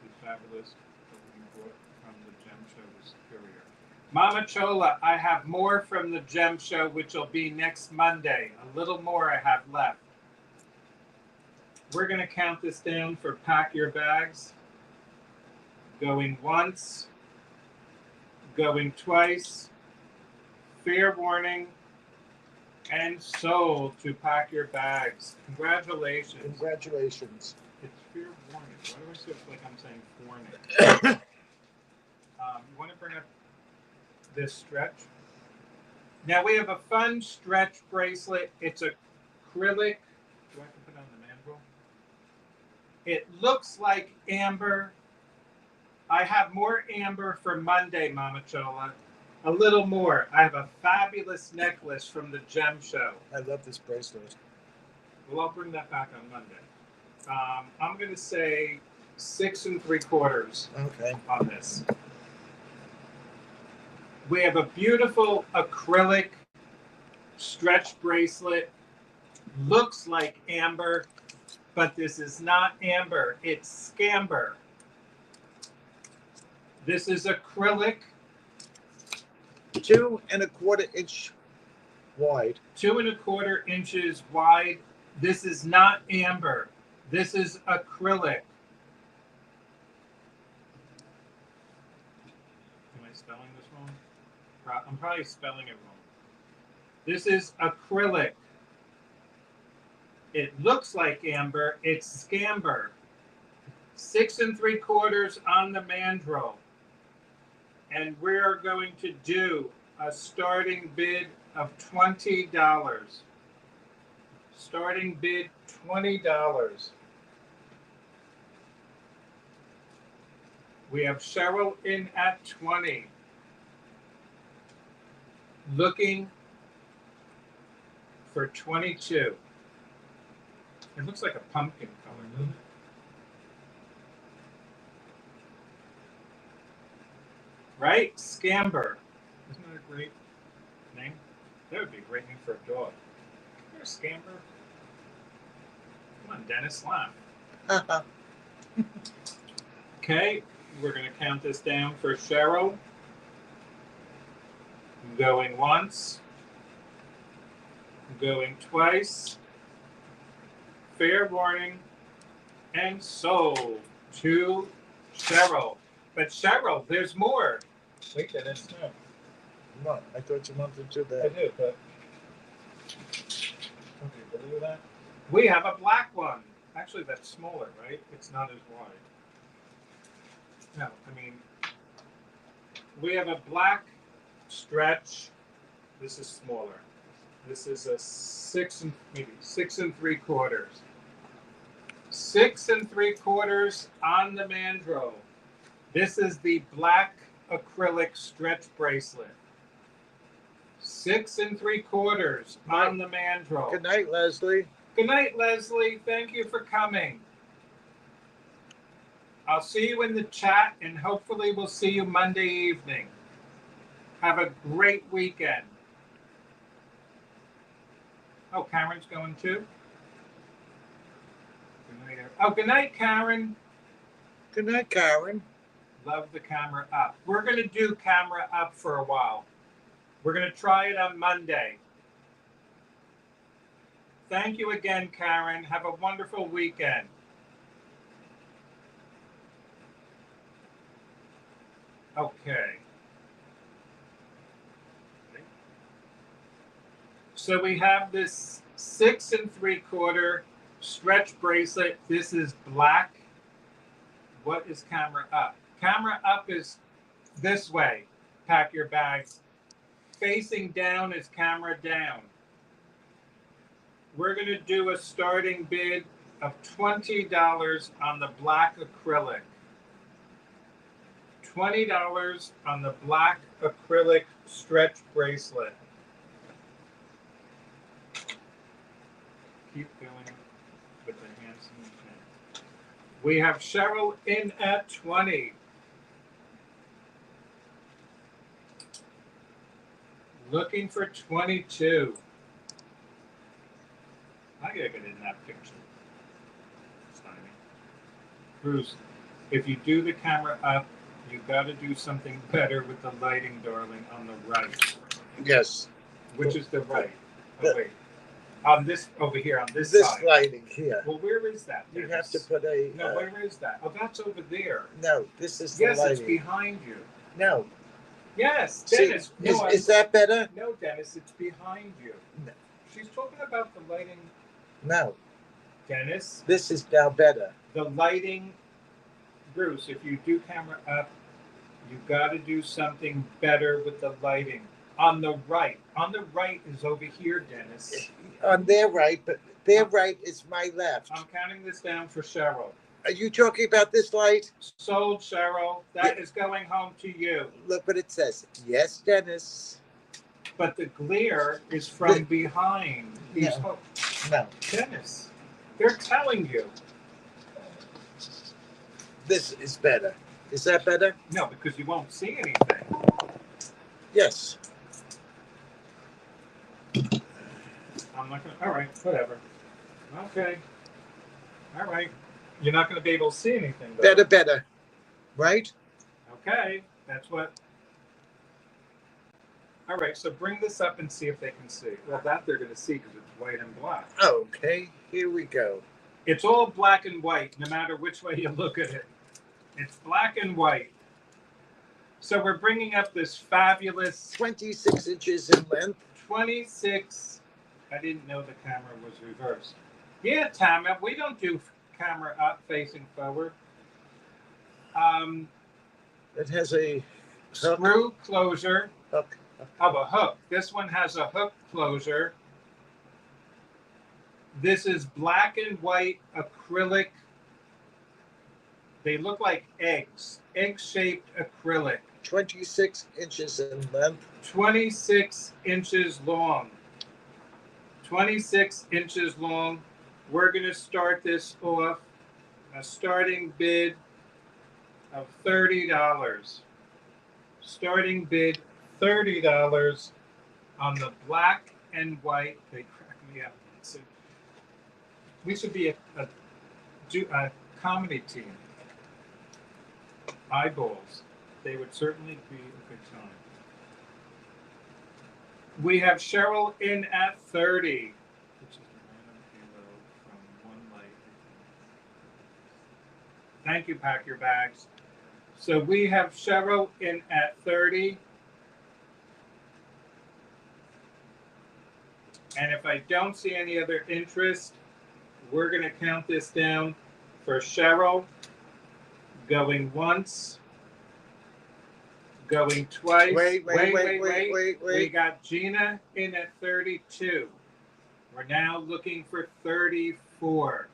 is fabulous that we brought from the gem show was superior. Mama Chola, I have more from the gem show, which will be next Monday. A little more I have left. We're going to count this down for pack your bags. Going once, going twice, fair warning, and sold to pack your bags. Congratulations. Congratulations. It's fair warning. Why do I feel like I'm saying warning? You want to bring up this stretch? Now we have a fun stretch bracelet. It's acrylic. Do I have to put on the mandrel? It looks like amber. I have more amber for Monday, Mama Chola. A little more. I have a fabulous necklace from the gem show. I love this bracelet. Well, I'll bring that back on Monday. I'm going to say 6 3/4 Okay. on this. We have a beautiful acrylic stretch bracelet. Looks like amber, but this is not amber. It's scamber. This is acrylic. 2 1/4 inch wide. 2 1/4 inches wide. This is not amber. This is acrylic. Am I spelling this wrong? I'm probably spelling it wrong. This is acrylic. It looks like amber. It's scamber. 6 3/4 on the mandrel. And we're going to do a starting bid of $20. Starting bid $20. We have Cheryl in at 20. Looking for 22. It looks like a pumpkin color, doesn't it? Right? Scamber. Isn't that a great name? That would be a great name for a dog. You're a scamber. Come on, Dennis, laugh. Okay, we're going to count this down for Cheryl. Going once. Going twice. Fair warning. And sold to Cheryl. But Cheryl, there's more. Wait, that is no. What? I thought you wanted to do I that. do, but can you believe that? We have a black one. Actually, that's smaller, right? It's not as wide. No, I mean, we have a black stretch. This is smaller. This is a 6 3/4. 6 3/4 on the mandrel. This is the black acrylic stretch bracelet. 6 3/4 on the mandrel. Good night, Leslie. Good night, Leslie. Thank you for coming. I'll see you in the chat, and hopefully we'll see you Monday evening. Have a great weekend. Oh, Karen's going too? Good night. Oh, good night, Karen. Good night, Karen. Love the camera up. We're going to do camera up for a while. We're going to try it on Monday. Thank you again, Karen. Have a wonderful weekend. Okay. So we have this 6 3/4 stretch bracelet. This is black. What is camera up? Camera up is this way. Pack your bags. Facing down is camera down. We're going to do a starting bid of $20 on the black acrylic. $20 on the black acrylic stretch bracelet. Keep going with the handsome pin. We have Cheryl in at 20. Looking for 22. I gotta get in that picture. Bruce, if you do the camera up, you got to do something better with the lighting, darling, on the right. Yes. Which is the right? Oh, wait. On this, over here, on this This side. lighting here. Well, where is that? You Dennis? have to put a. No, where is that? Oh, that's over there. No, this is the Yes, lighting. it's behind you. No. Yes, See, Dennis. is that better? No, Dennis, it's behind you. No. She's talking about the lighting. No. Dennis, This is now better. the lighting. Bruce, if you do camera up, you got to do something better with the lighting. On the right. On the right is over here, Dennis. On their right, but their right is my left. I'm counting this down for Cheryl. Are you talking about this light? Sold, Cheryl. That is going home to you. Look what it says. Yes, Dennis. But the glare is from behind these No. hooks. No. Dennis, they're telling you. This is better. Is that better? No, because you won't see anything. Yes. I'm not going to. All right, whatever. Okay. All right. You're not going to be able to see anything, though. Better. Right? Okay. That's what. All right, so bring this up and see if they can see. Well, that they're going to see because it's white and black. Okay, here we go. It's all black and white, no matter which way you look at it. It's black and white. So we're bringing up this fabulous 26 inches in length. 26. I didn't know the camera was reversed. Yeah, Tama, we don't do camera up facing forward. It has a hook. Screw closure Hook. of a hook. This one has a hook closure. This is black and white acrylic. They look like eggs, egg-shaped acrylic. 26 inches in length. 26 inches long. 26 inches long. We're going to start this off a starting bid of $30. Starting bid $30 on the black and white. They crack me up. So we should be a comedy team. Eyeballs. They would certainly be a good time. We have Cheryl in at 30. Which is a random halo from one light. Thank you, Pack Your Bags. So we have Cheryl in at 30. And if I don't see any other interest, we're going to count this down for Cheryl. Going once. Going twice. Wait. We got Gina in at 32. We're now looking for 34.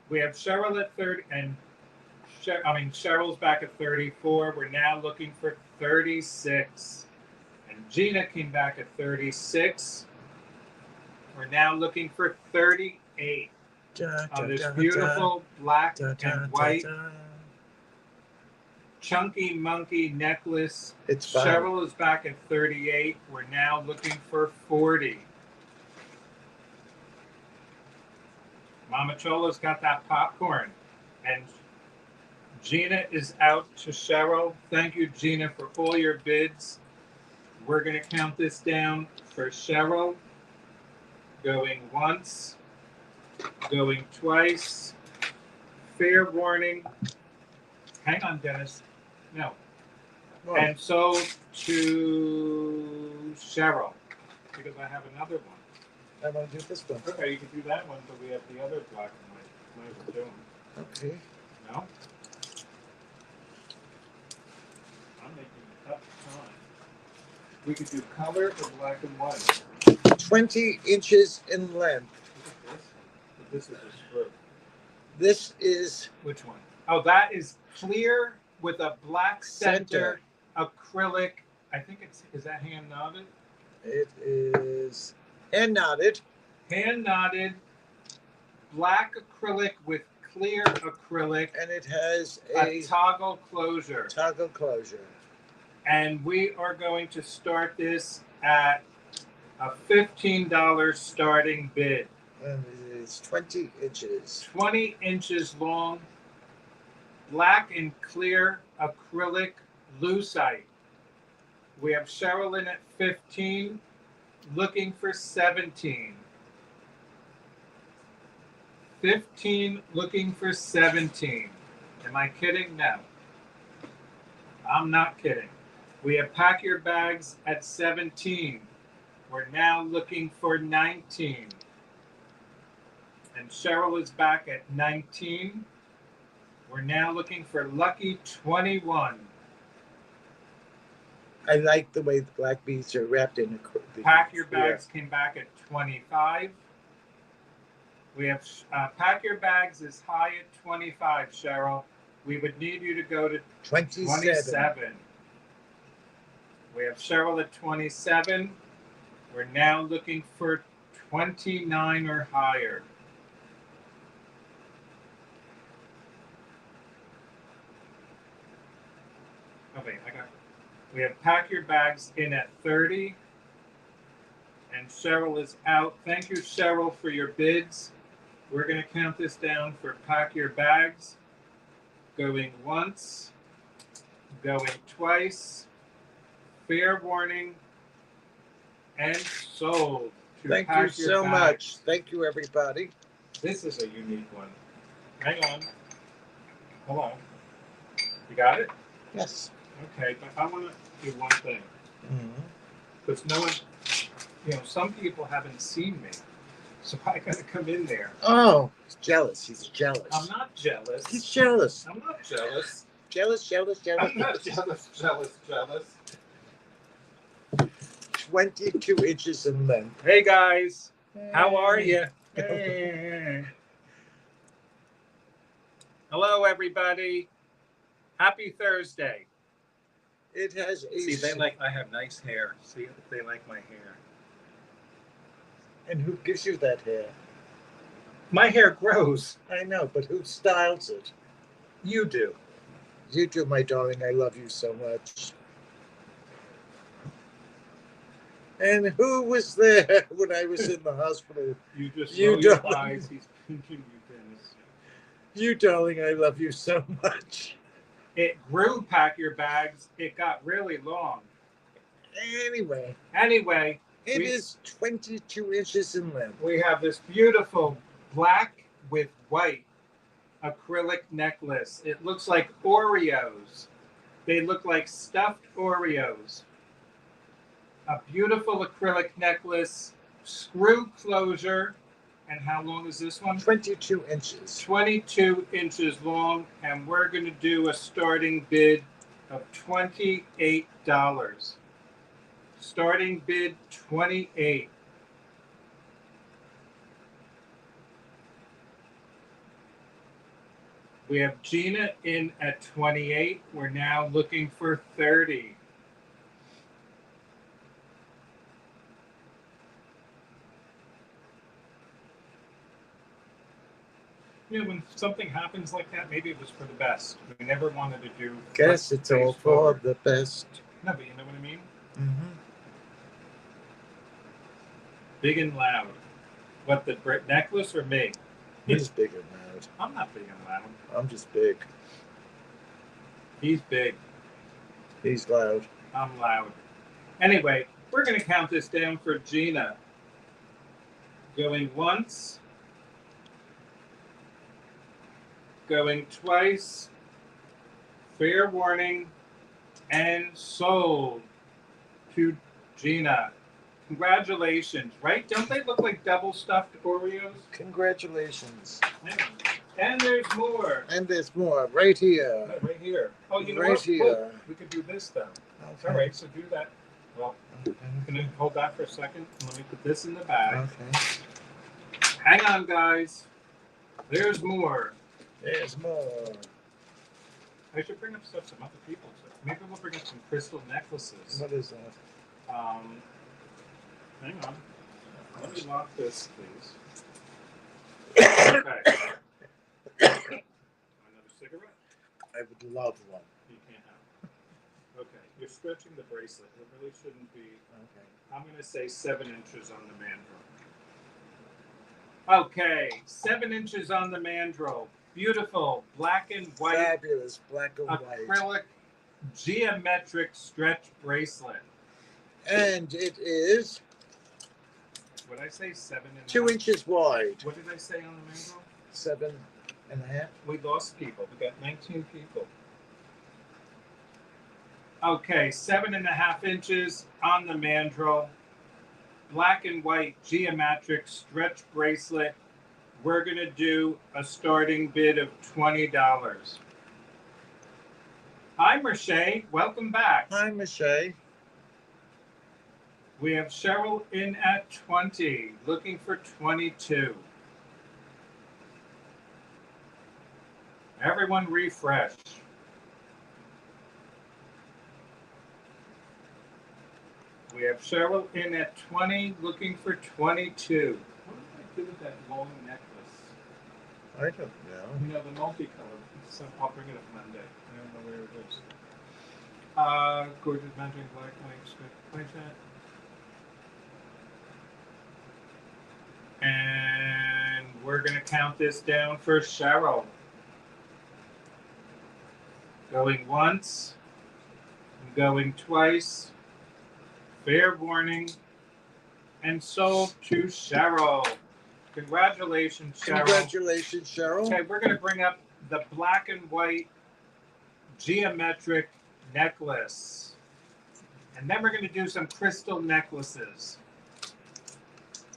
We have Cheryl at 30, and Cheryl's back at 34. We're now looking for 36. And Gina came back at 36. We're now looking for 38 on this beautiful black and white chunky monkey necklace. It's fine. Cheryl is back at 38. We're now looking for 40. Mama Chola's got that popcorn. And Gina is out to Cheryl. Thank you, Gina, for all your bids. We're going to count this down for Cheryl. Going once. Going twice. Fair warning. Hang on, Dennis. No. Oh. And so to Cheryl, because I have another one. I want to do this one. Okay, you can do that one, but we have the other black and white. We're doing. Okay. No? I'm making a tough time. We could do color or black and white. 20 inches in length. Look at this. This is a screw. This is Which one? Oh, that is clear with a black center, acrylic. I think is that hand knotted? It is hand knotted. Hand knotted, black acrylic with clear acrylic, And it has a a toggle closure. toggle closure. And we are going to start this at a $15 starting bid. And it is 20 inches. 20 inches long, black and clear acrylic Lusite. We have Cheryl in at 15, looking for 17. 15, looking for 17. Am I kidding? No. I'm not kidding. We have Pack Your Bags at 17. We're now looking for 19. And Cheryl is back at 19. We're now looking for Lucky 21. I like the way the black beads are wrapped in a Pack Your Bags came back at 25. We have Pack Your Bags is high at 25, Cheryl. We would need you to go to 27. We have Cheryl at 27. We're now looking for 29 or higher. Okay, we have Pack Your Bags in at 30. And Cheryl is out. Thank you, Cheryl, for your bids. We're going to count this down for Pack Your Bags. Going once. Going twice. Fair warning. And sold. Thank you so much. Thank you, everybody. This is a unique one. Hang on. Hold on. You got it? Yes. Okay, but I want to do one thing. Because no one, some people haven't seen me. So I got to come in there. Oh, he's jealous. He's jealous. I'm not jealous. He's jealous. I'm not jealous. Jealous. I'm not jealous. 22 inches in length. Hey, guys. How are you? Hello, everybody. Happy Thursday. It has a... See, I have nice hair. See, they like my hair. And who gives you that hair? My hair grows. I know, but who styles it? You do. You do, my darling. I love you so much. And who was there when I was in the hospital? You just You roll your don't. eyes. He's pinching you, Dennis. You, darling. I love you so much. It grew, Pack Your Bags. It got really long. Anyway, it is 22 inches in length. We have this beautiful black with white acrylic necklace. It looks like Oreos. They look like stuffed Oreos. A beautiful acrylic necklace, screw closure. And how long is this one? 22 inches. 22 inches long. And we're going to do a starting bid of $28. Starting bid 28. We have Gina in at 28. We're now looking for 30. You know, when something happens like that, maybe it was for the best. We never wanted to do. Guess it's all for the best. No, but you know what I mean? Mm-hmm. Big and loud. What, the necklace or me? He's big and loud. I'm not big and loud. I'm just big. He's big. He's loud. I'm loud. Anyway, we're going to count this down for Gina. Going once. Going twice. Fair warning. And sold to Gina. Congratulations, right? Don't they look like double stuffed Oreos? Congratulations. And there's more. And there's more right here. Right here. Oh, you know Right what? here. Look, we could do this though. Okay. All right, so do that. Well, can you hold that for a second? Let me put this in the bag. Okay. Hang on, guys. There's more. There's more. I should bring up some other people. So maybe we'll bring up some crystal necklaces. What is that? Hang on. Let me lock this, please. Okay. Another cigarette? I would love one. You can't have it. Okay. You're stretching the bracelet. It really shouldn't be. Okay. I'm going to say 7 inches on the mandrel. Okay. 7 inches on the mandrel. Beautiful. Black and white. Fabulous black and white. Acrylic geometric stretch bracelet. And it is What did I say? 7 and 2 inches wide. What did I say on the mandrel? 7.5. We lost people. We got 19 people. Okay, 7.5 inches on the mandrel. Black and white geometric stretch bracelet. We're going to do a starting bid of $20. Hi, Merche. Welcome back. Hi, Michelle. We have Cheryl in at 20, looking for 22. Everyone refresh. We have Cheryl in at 20, looking for 22. What did I do with that long necklace? I don't know. You know, the multicolored. So I'll bring it up Monday. I don't know where it is. Gorgeous magic, black, white, strip, white chat. And we're going to count this down for Cheryl. Going once, going twice, fair warning, and sold to Cheryl. Congratulations, Cheryl. Congratulations, Cheryl. Okay, we're going to bring up the black and white geometric necklace. And then we're going to do some crystal necklaces,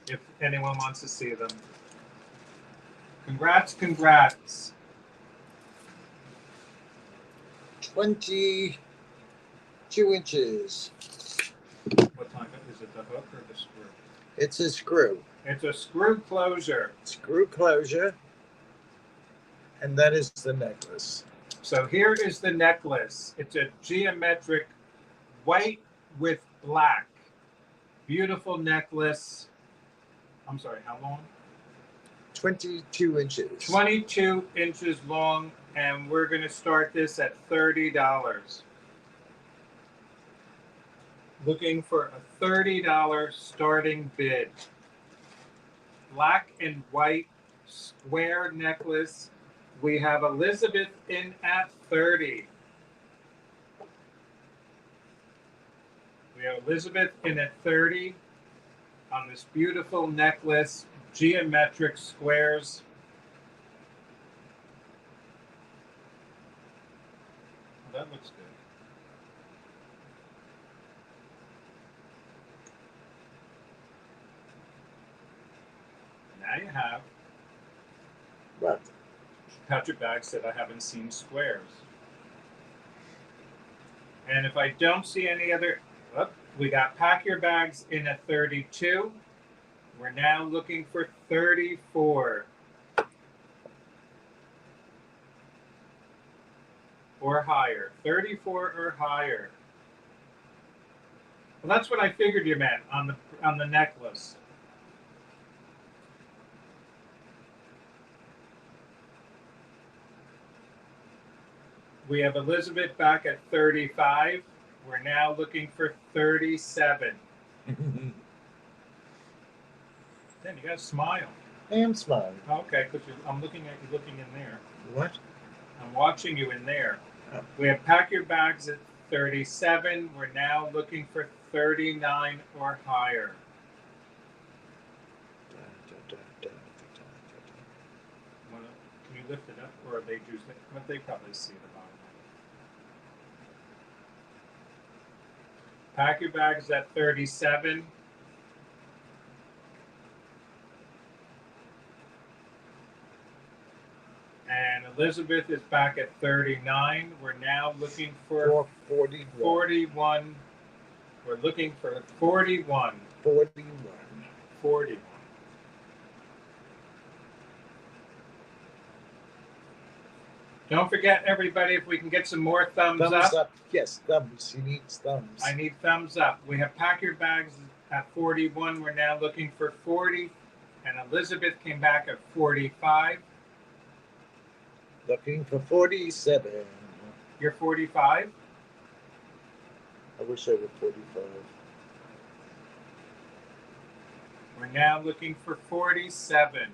if anyone wants to see them. Congrats, congrats. 22 inches. What type is it, the hook or the screw? It's a screw. It's a screw closure. Screw closure. And that is the necklace. So here is the necklace. It's a geometric white with black. Beautiful necklace. I'm sorry, how long? 22 inches. 22 inches long, and we're going to start this at $30. Looking for a $30 starting bid. Black and white square necklace. We have Elizabeth in at 30. We have Elizabeth in at 30 on this beautiful necklace, geometric squares. that looks good. Now you have What? Patrick Bag said I haven't seen squares. And if I don't see any other, oh, we got pack your bags in a 32. We're now looking for 34. Or higher. 34 or higher. Well, that's what I figured you meant on the necklace. We have Elizabeth back at 35. We're now looking for 37. Then you gotta smile. I am smiling. Okay, because I'm looking at you looking in there. What? I'm watching you in there. Oh. We have pack your bags at 37. We're now looking for 39 or higher. Can you lift it up, or are they just? Well, they probably see the bottom. Pack your bags at 37. And Elizabeth is back at 39. We're now looking for 41. We're looking for 41. 41. Don't forget, everybody, if we can get some more thumbs up. Yes, thumbs. He needs thumbs. I need thumbs up. We have pack your bags at 41. We're now looking for 40. And Elizabeth came back at 45. Looking for 47. You're 45? I wish I were 45. We're now looking for 47.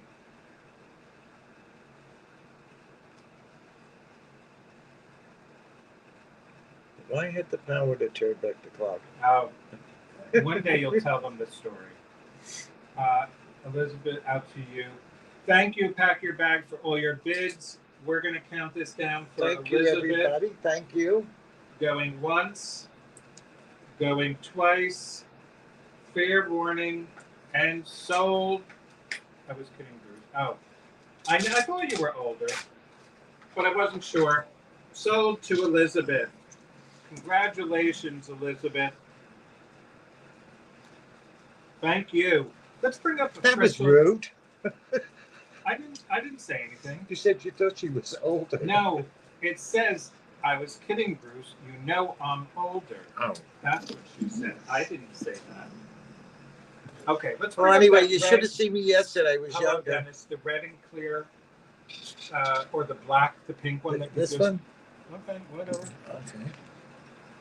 If I had the power to turn back the clock. Oh, one day you'll tell them the story. Elizabeth, out to you. Thank you, Pack Your Bag, for all your bids. We're going to count this down for Thank Elizabeth. you, everybody. Thank you. Going once, going twice, fair warning, and sold. I was kidding, Bruce. Oh, I thought you were older, but I wasn't sure. Sold to Elizabeth. Congratulations, Elizabeth. Thank you. Let's bring up the That was crystal. rude. I didn't say anything. You said you thought she was older. No, it says I was kidding, Bruce. You know I'm older. Oh. That's what she said. I didn't say that. Okay, let's. Well, anyway, you should have seen me yesterday. I was How about younger. Dennis, the red and clear, or the black, the pink one. That This just, one? Okay, whatever. Okay.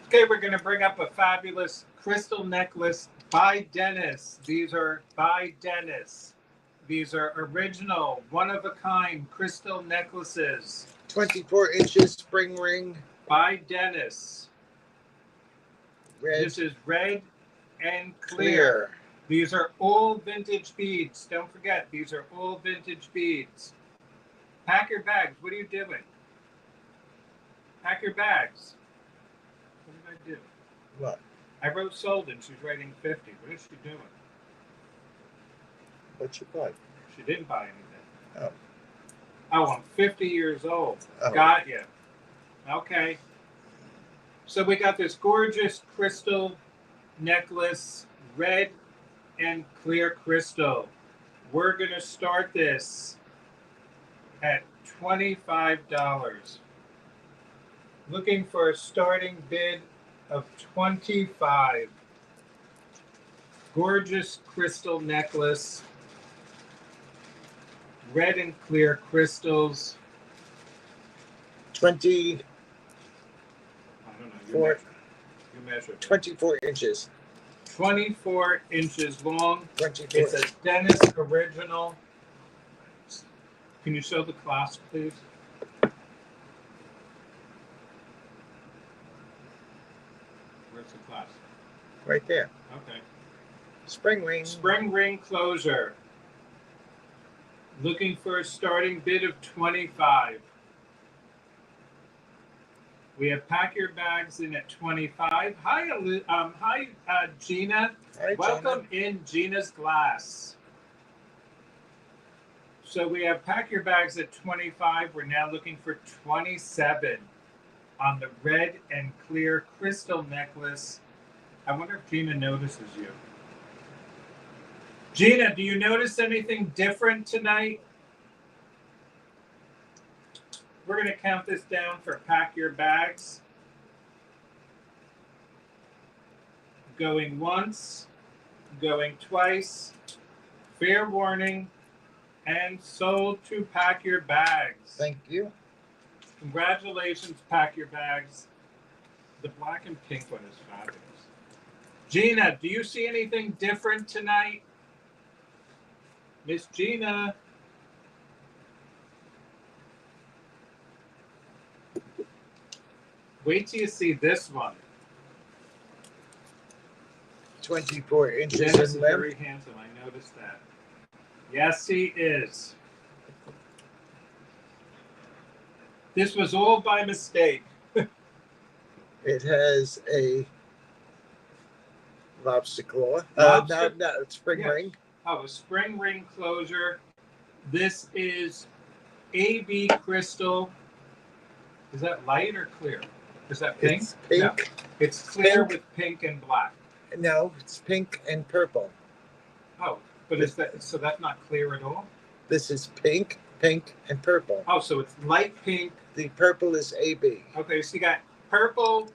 Okay, we're going to bring up a fabulous crystal necklace by Dennis. These are by Dennis. These are original, one-of-a-kind crystal necklaces. 24 inches spring ring. By Dennis. Red. This is red and clear. Clear. These are all vintage beads. Don't forget, these are all vintage beads. Pack your bags. What are you doing? Pack your bags. What did I do? What? I wrote sold and she's writing 50. What is she doing? What you buy? She didn't buy anything. Oh. Oh, I'm 50 years old. Oh. Got you. Okay. So we got this gorgeous crystal necklace, red and clear crystal. We're going to start this at $25. Looking for a starting bid of $25. Gorgeous crystal necklace. Red and clear crystals. 24 I don't know. You measure. 24 inches. 24 inches long. 24. It's a Dennis original. Can you show the clasp, please? Where's the clasp? Right there. Okay. Spring ring. Spring ring closure. Looking for a starting bid of $25. We have pack your bags in at 25. Hi, Gina. Hi, Welcome in Gina's Glass. So we have pack your bags at 25. We're now looking for 27 on the red and clear crystal necklace. I wonder if Gina notices you. Gina, do you notice anything different tonight? We're going to count this down for pack your bags. Going once, going twice, fair warning, and sold to pack your bags. Thank you. Congratulations, pack your bags. The black and pink one is fabulous. Gina, do you see anything different tonight? Miss Gina. Wait till you see this one. 24 inches Dennis is in very length. handsome. I noticed that. Yes, he is. This was all by mistake. It has a lobster claw. Lobster? No, spring Yeah. ring. Oh, a spring ring closure. This is AB crystal. Is that light or clear? Is that pink? It's pink. No. It's clear Pink. with pink and black. No, it's pink and purple. Oh, but is that so? That's not clear at all. This is pink, pink, and purple. Oh, so it's light pink. The purple is AB. Okay, so you got purple,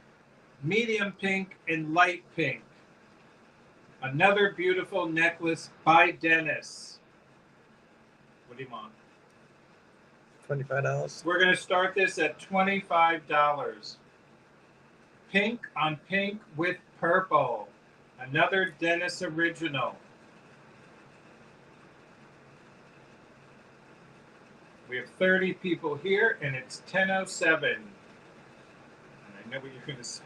medium pink, and light pink. Another beautiful necklace by Dennis. What do you want? $25. We're going to start this at $25. Pink on pink with purple. Another Dennis original. We have 30 people here, and it's 10:07. And I know what you're going to say.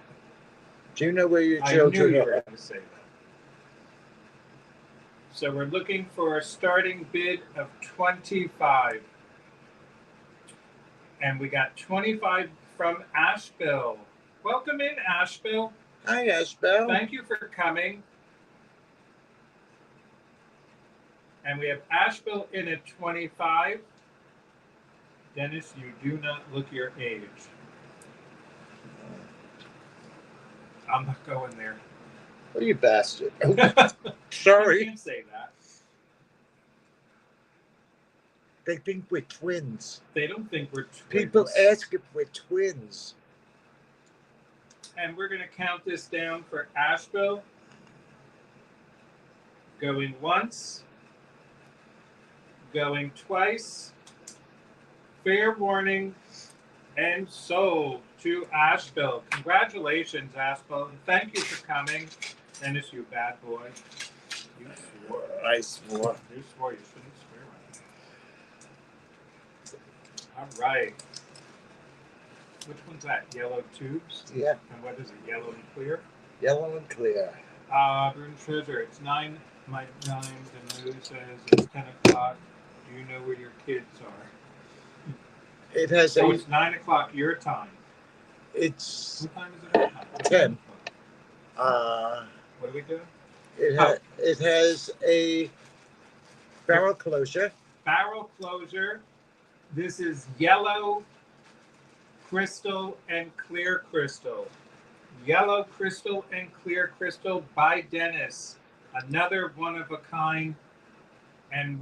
Do you know where your I knew children you are? were going to say that. So we're looking for a starting bid of 25. And we got 25 from Asheville. Welcome in, Asheville. Hi, Ashbel. Thank you for coming. And we have Asheville in at 25. Dennis, you do not look your age. I'm not going there. Oh, you bastard. You Sorry. can't say that. They think we're twins. They don't think we're twins. People ask if we're twins. And we're going to count this down for Asheville. Going once. Going twice. Fair warning. And sold to Asheville. Congratulations, Asheville. And thank you for coming. Dennis, you bad boy. You swore. I swore. You swore you shouldn't swear. All right. Which one's that? Yellow tubes? Yeah, And what is it? Yellow and clear? yellow and clear. Brudenstreasurechest, it's 9, my 9, the news says it's 10 o'clock. Do you know where your kids are? It has So a. it's 9 o'clock your time. It's What time is it our time? 10. What do we do? It has a barrel closure. Barrel closure. This is yellow crystal and clear crystal. Yellow crystal and clear crystal by Dennis. Another one of a kind. And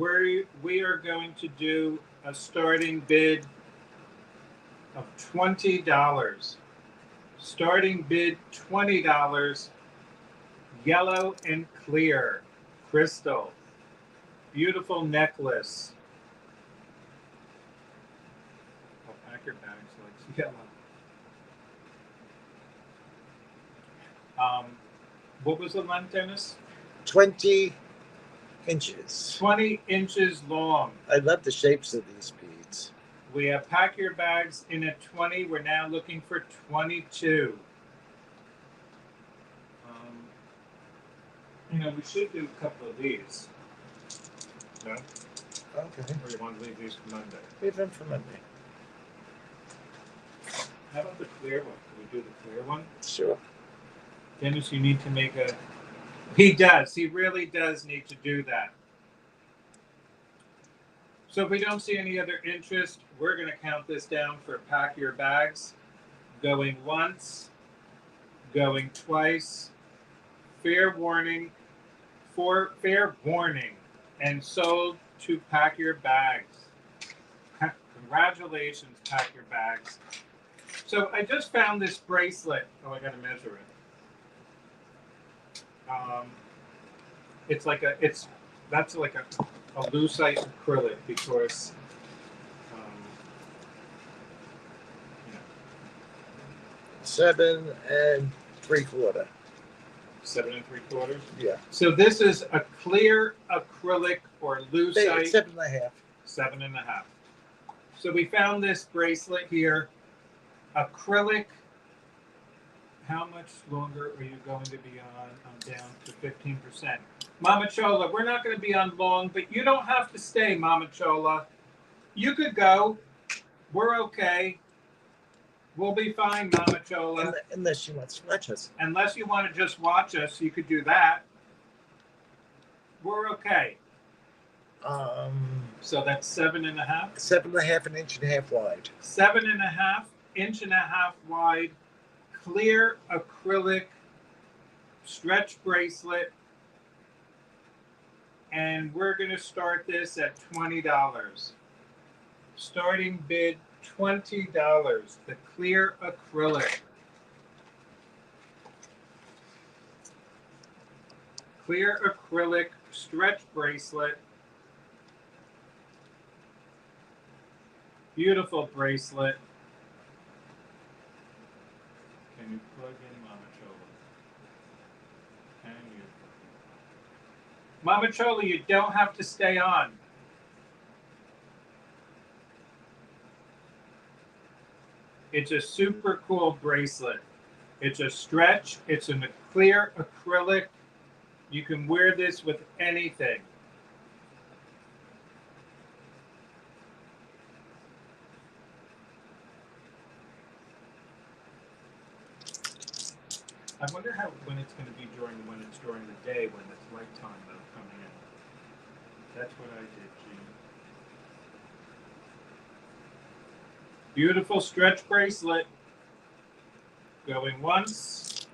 we are going to do a starting bid of $20. Starting bid $20. Yellow and clear crystal. Beautiful necklace. I'll pack your bags like yellow. What was the length, Dennis? 20 inches. 20 inches long. I love the shapes of these beads. We have pack your bags in at 20. We're now looking for 22. We should do a couple of these. No? Okay. Or you want to leave these for Monday? Leave them for Monday. How about the clear one? Can we do the clear one? Sure. Dennis, you need to make a... He does. He really does need to do that. So if we don't see any other interest, we're going to count this down for pack your bags. Going once, going twice, fair warning, and sold to pack your bags. Congratulations, pack your bags. So I just found this bracelet. Oh, I got to measure it. It's like that's like a Lusite acrylic because, you know, 7 3/4. 7 3/4. Yeah. So this is a clear acrylic or Lusite. 7.5. 7.5. So we found this bracelet here, acrylic. How much longer are you going to be on? I'm down to 15%. Mama Chola, we're not going to be on long, but you don't have to stay, Mama Chola. You could go. We're okay. We'll be fine, Mama Chola. Unless you want to watch us. Unless you want to just watch us, you could do that. We're okay. So that's 7.5? 7.5, an inch and a half wide. 7.5 inch and a half wide, clear acrylic stretch bracelet. And we're going to start this at $20. Starting bid $20. The clear acrylic. Clear acrylic stretch bracelet. Beautiful bracelet. Can you plug in Mama Chola? Can you? Mama Chola, you don't have to stay on. It's a super cool bracelet. It's a stretch. It's a clear acrylic. You can wear this with anything. I wonder when it's going to be during the day when it's lighttime though coming in. That's what I did, Gene. Beautiful stretch bracelet. Going once,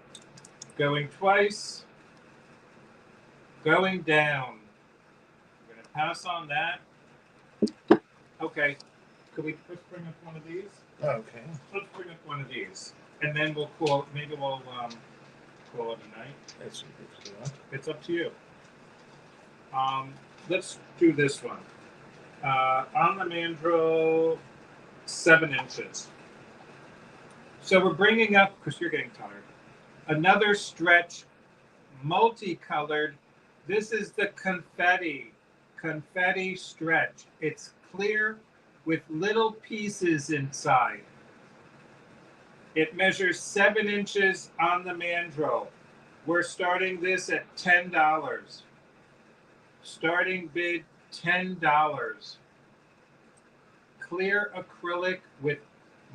going twice, going down. I'm going to pass on that. Okay. Could we let's bring up one of these? Okay. Let's bring up one of these. And then we'll call, maybe we'll call it a night. That's It's up to you. Let's do this one. On the mandrel, 7 inches. So we're bringing up, because you're getting tired, another stretch, multicolored. This is the confetti stretch. It's clear with little pieces inside. It measures 7 inches on the mandrel. We're starting this at $10. Starting bid $10. Clear acrylic with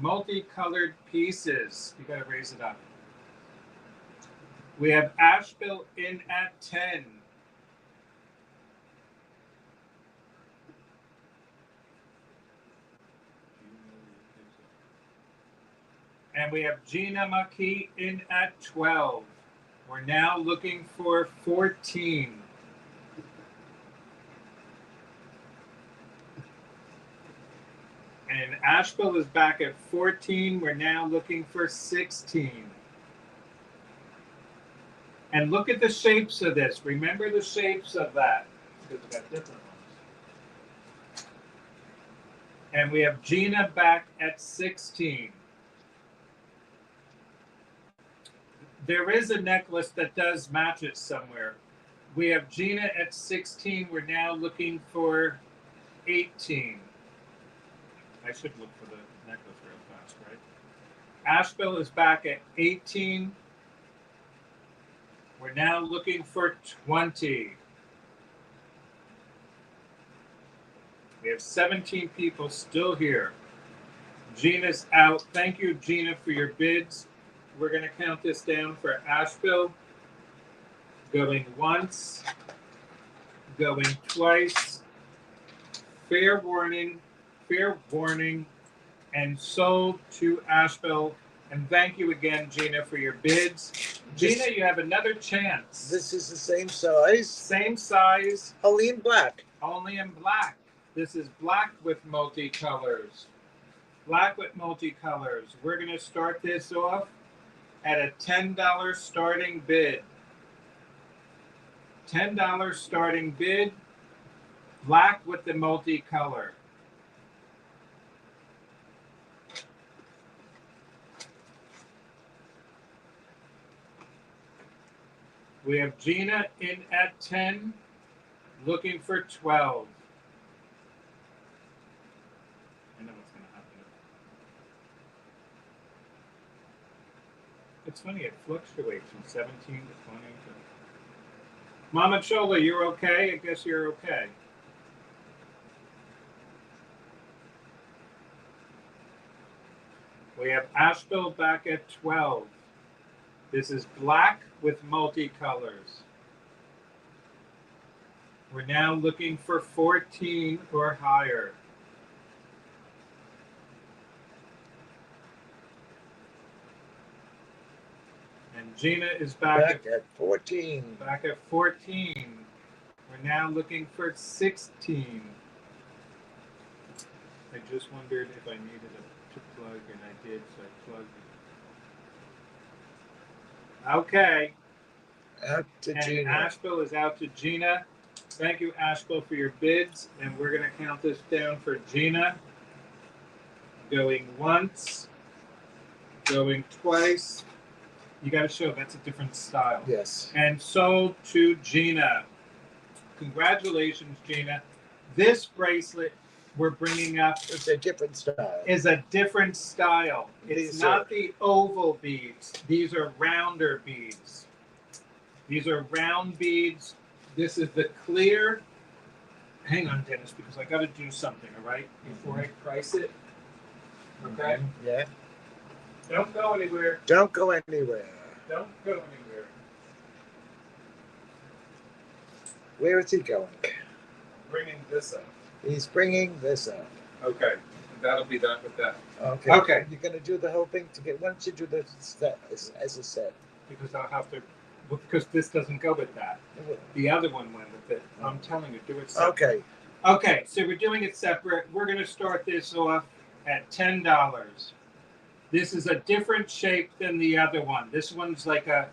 multicolored pieces. You gotta raise it up. We have Asheville in at 10. And we have Gina Maki in at 12. We're now looking for 14. And Asheville is back at 14. We're now looking for 16. And look at the shapes of this. Remember the shapes of that, because we've got different ones. And we have Gina back at 16. There is a necklace that does match it somewhere. We have Gina at 16. We're now looking for 18. I should look for the necklace real fast, right? Asheville is back at 18. We're now looking for 20. We have 17 people still here. Gina's out. Thank you, Gina, for your bids. We're going to count this down for Asheville. Going once, going twice. Fair warning, and sold to Asheville. And thank you again, Gina, for your bids. Gina, you have another chance. This is the same size. Same size, Only in black. only in black. This is black with multicolors. Black with multicolors. We're going to start this off at a $10 starting bid. $10 starting bid. Black with the multicolor. We have Gina in at 10, looking for 12. I know what's going to happen. It's funny, it fluctuates from 17 to 20. Mama Chola, you're okay? I guess you're okay. We have Asheville back at 12. This is black with multicolors. We're now looking for 14 or higher. And Gina is back at 14. Back at 14. We're now looking for 16. I just wondered if I needed to plug, and I did, so I plugged it. Okay. Out to And Gina. Asheville is out to Gina. Thank you, Asheville, for your bids. And we're going to count this down for Gina. Going once. Going twice. You got to show that's a different style. Yes. And sold to Gina. Congratulations, Gina. This bracelet we're bringing up It's a different style. is a different style. It's These not are- the oval beads. These are rounder beads. These are round beads. This is the clear. Hang on, Dennis, because I got to do something, all right, before I price it. Okay? Yeah. Don't go anywhere. Don't go anywhere. Don't go anywhere. Where is he going? Bringing this up. He's bringing this up. Okay. That'll be that with that. Okay. Okay. You're going to do the whole thing to get. Why don't you do the set as a set? Because I'll have to, well, because this doesn't go with that. The other one went with it. I'm telling you, do it separate. Okay. Okay, so we're doing it separate. We're going to start this off at $10. This is a different shape than the other one. This one's like a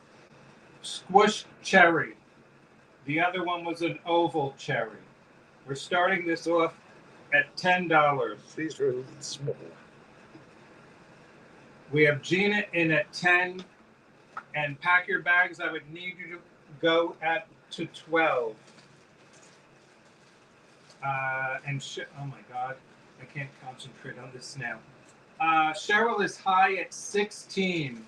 squished cherry. The other one was an oval cherry. We're starting this off at $10. These are a little small. We have Gina in at 10. And pack your bags. I would need you to go to 12. Oh my God, I can't concentrate on this now. Cheryl is high at 16.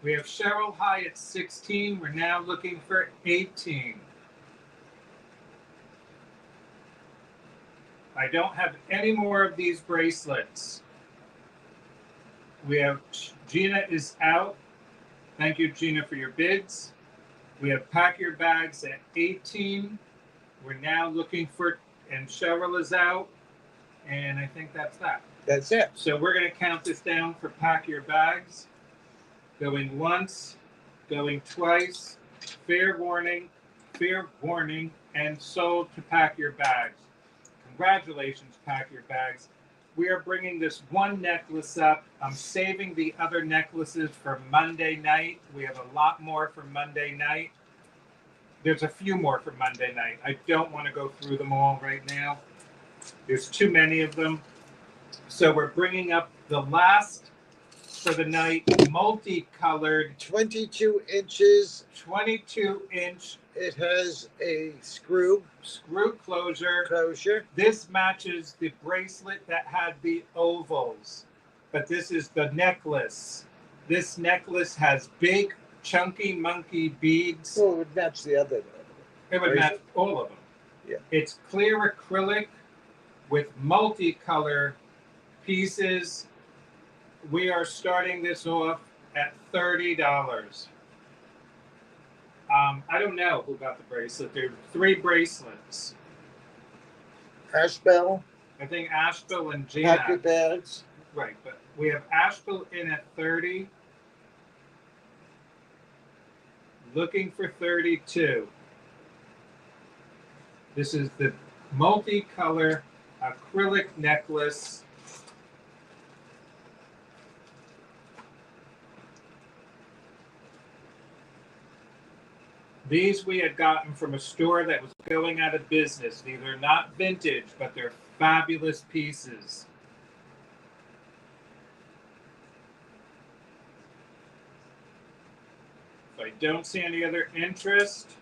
We have Cheryl high at 16. We're now looking for 18. I don't have any more of these bracelets. We have Gina is out. Thank you, Gina, for your bids. We have pack your bags at 18. We're now looking for, and Cheryl is out. And I think that's that. That's it. So we're going to count this down for pack your bags. Going once, going twice, fair warning, and sold to pack your bags. Congratulations, pack your bags. We are bringing this one necklace up. I'm saving the other necklaces for Monday night. We have a lot more for Monday night. There's a few more for Monday night. I don't want to go through them all right now. There's too many of them. So we're bringing up the last for the night, multicolored 22 inches. 22-inch It has a screw closure. This matches the bracelet that had the ovals, but this is the necklace. This necklace has big, chunky monkey beads. Well, it would match the other. It would match all of them. Yeah. It's clear acrylic with multicolor pieces. we are starting this off at $30. I don't know who got the bracelet. There are 3 bracelets. Ashbel, I think Asheville and packer Gina. bags. Right, but we have Asheville in at 30. Looking for 32. This is the multicolor acrylic necklace. These we had gotten from a store that was going out of business. These are not vintage, but they're fabulous pieces. If I don't see any other interest,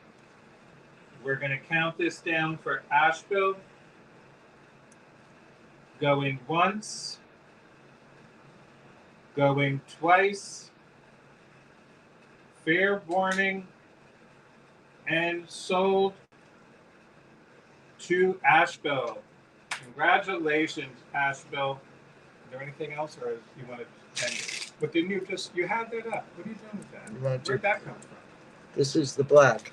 we're going to count this down for Asheville. Going once, going twice, fair warning, and sold to Asheville. Congratulations, Asheville. Is there anything else, or you want to end it? But didn't you just, you had that up. What are you doing with that? You want to- Where'd that come from? This is the black.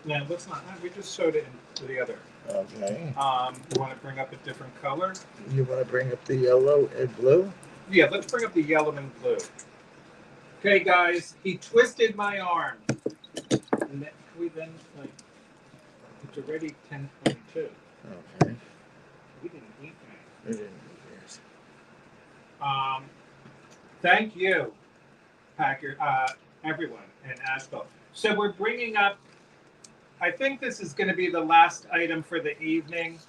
No, let's not. We just showed it into the other. Okay. You want to bring up a different color? You want to bring up the yellow and blue? Yeah, let's bring up the yellow and blue. Okay, guys, he twisted my arm. And then, we then, like, it's already 10:22. Okay. We didn't eat that. We didn't do this. Thank you, Packer, everyone in Asheville. So we're bringing up, I think this is going to be the last item for the evening.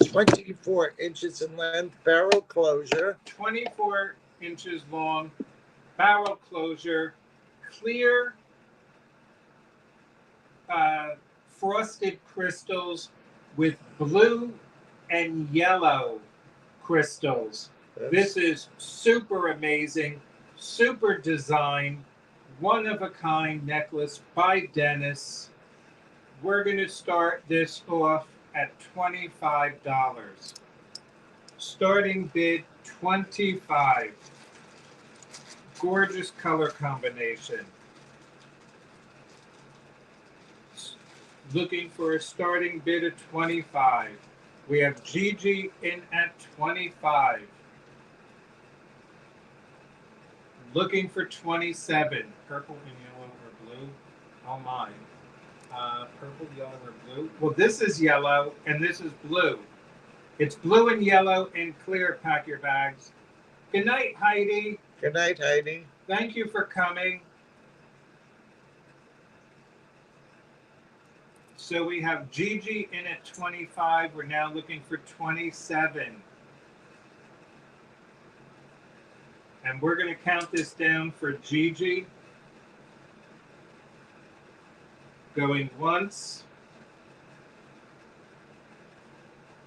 24 inches in length, barrel closure. 24 inches long, barrel closure, clear frosted crystals with blue and yellow crystals. This is super amazing, super design, one-of-a-kind necklace by Dennis. We're going to start this off at $25. Starting bid, $25. Gorgeous color combination. Looking for a starting bid of $25. We have Gigi in at $25. Looking for $27. Purple and yellow or blue? Oh my. Purple, yellow, or blue? Well, this is yellow and this is blue. It's blue and yellow and clear. Pack your bags. Good night, Heidi. Good night, Heidi. Thank you for coming. So we have Gigi in at 25. We're now looking for 27. And we're going to count this down for Gigi. Going once.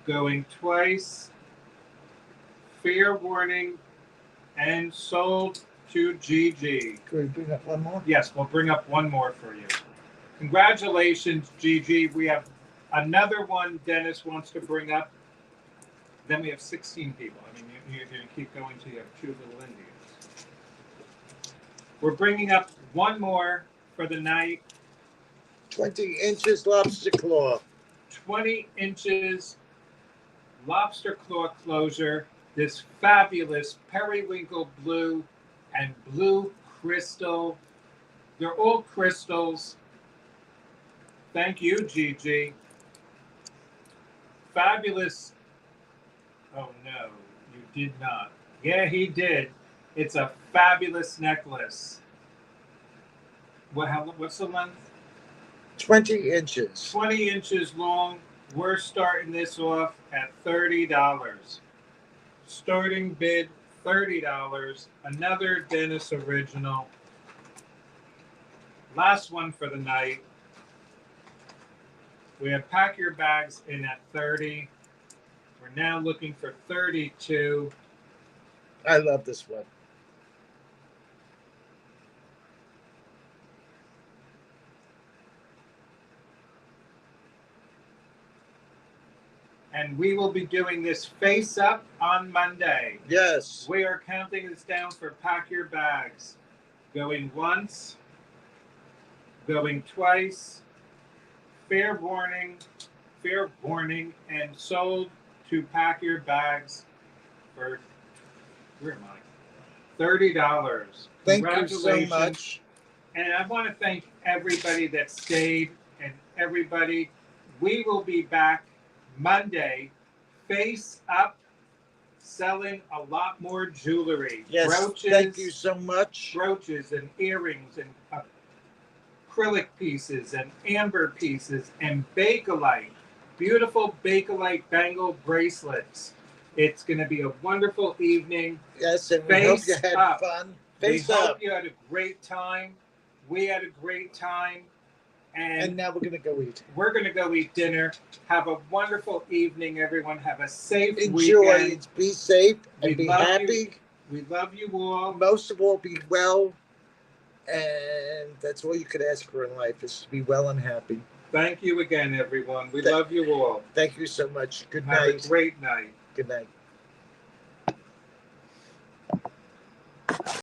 Going twice. Fair warning. And sold to Gigi. Can we bring up one more? Yes, we'll bring up one more for you. Congratulations, Gigi. We have another one Dennis wants to bring up. Then we have 16 people. I mean, you're going to keep going till you have 2 little Indians. We're bringing up one more for the night. 20 inches lobster claw. 20 inches lobster claw closure. This fabulous periwinkle blue and blue crystal. They're all crystals. Thank you, Gigi. Fabulous. Oh, no, you did not. Yeah, he did. It's a fabulous necklace. What's the length? 20 inches. 20 inches long. We're starting this off at $30. Starting bid, $30. Another Dennis original. Last one for the night. We have Pack Your Bags in at 30. We're now looking for 32. I love this one. And we will be doing this face up on Monday. Yes. We are counting this down for Pack Your Bags. Going once, going twice, fair warning, and sold to Pack Your Bags for, where am I? $30. Thank you so Congratulations. much. And I want to thank everybody that stayed and everybody. We will be back Monday, face up, selling a lot more jewelry. Yes. Brooches, Thank you so much. brooches and earrings and acrylic pieces and amber pieces and Bakelite, beautiful Bakelite bangle bracelets. It's going to be a wonderful evening. Yes, and we hope you Face had up. fun. We Face hope up. you had a great time. We had a great time. And now we're going to go eat. We're going to go eat dinner. Have a wonderful evening, everyone. Have a safe Enjoy. weekend. Be safe and We be love happy. you. We love you all. Most of all, be well. And that's all you could ask for in life is to be well and happy. Thank you again, everyone. We love you all. Thank you so much. Good Have night. a great night. Good night.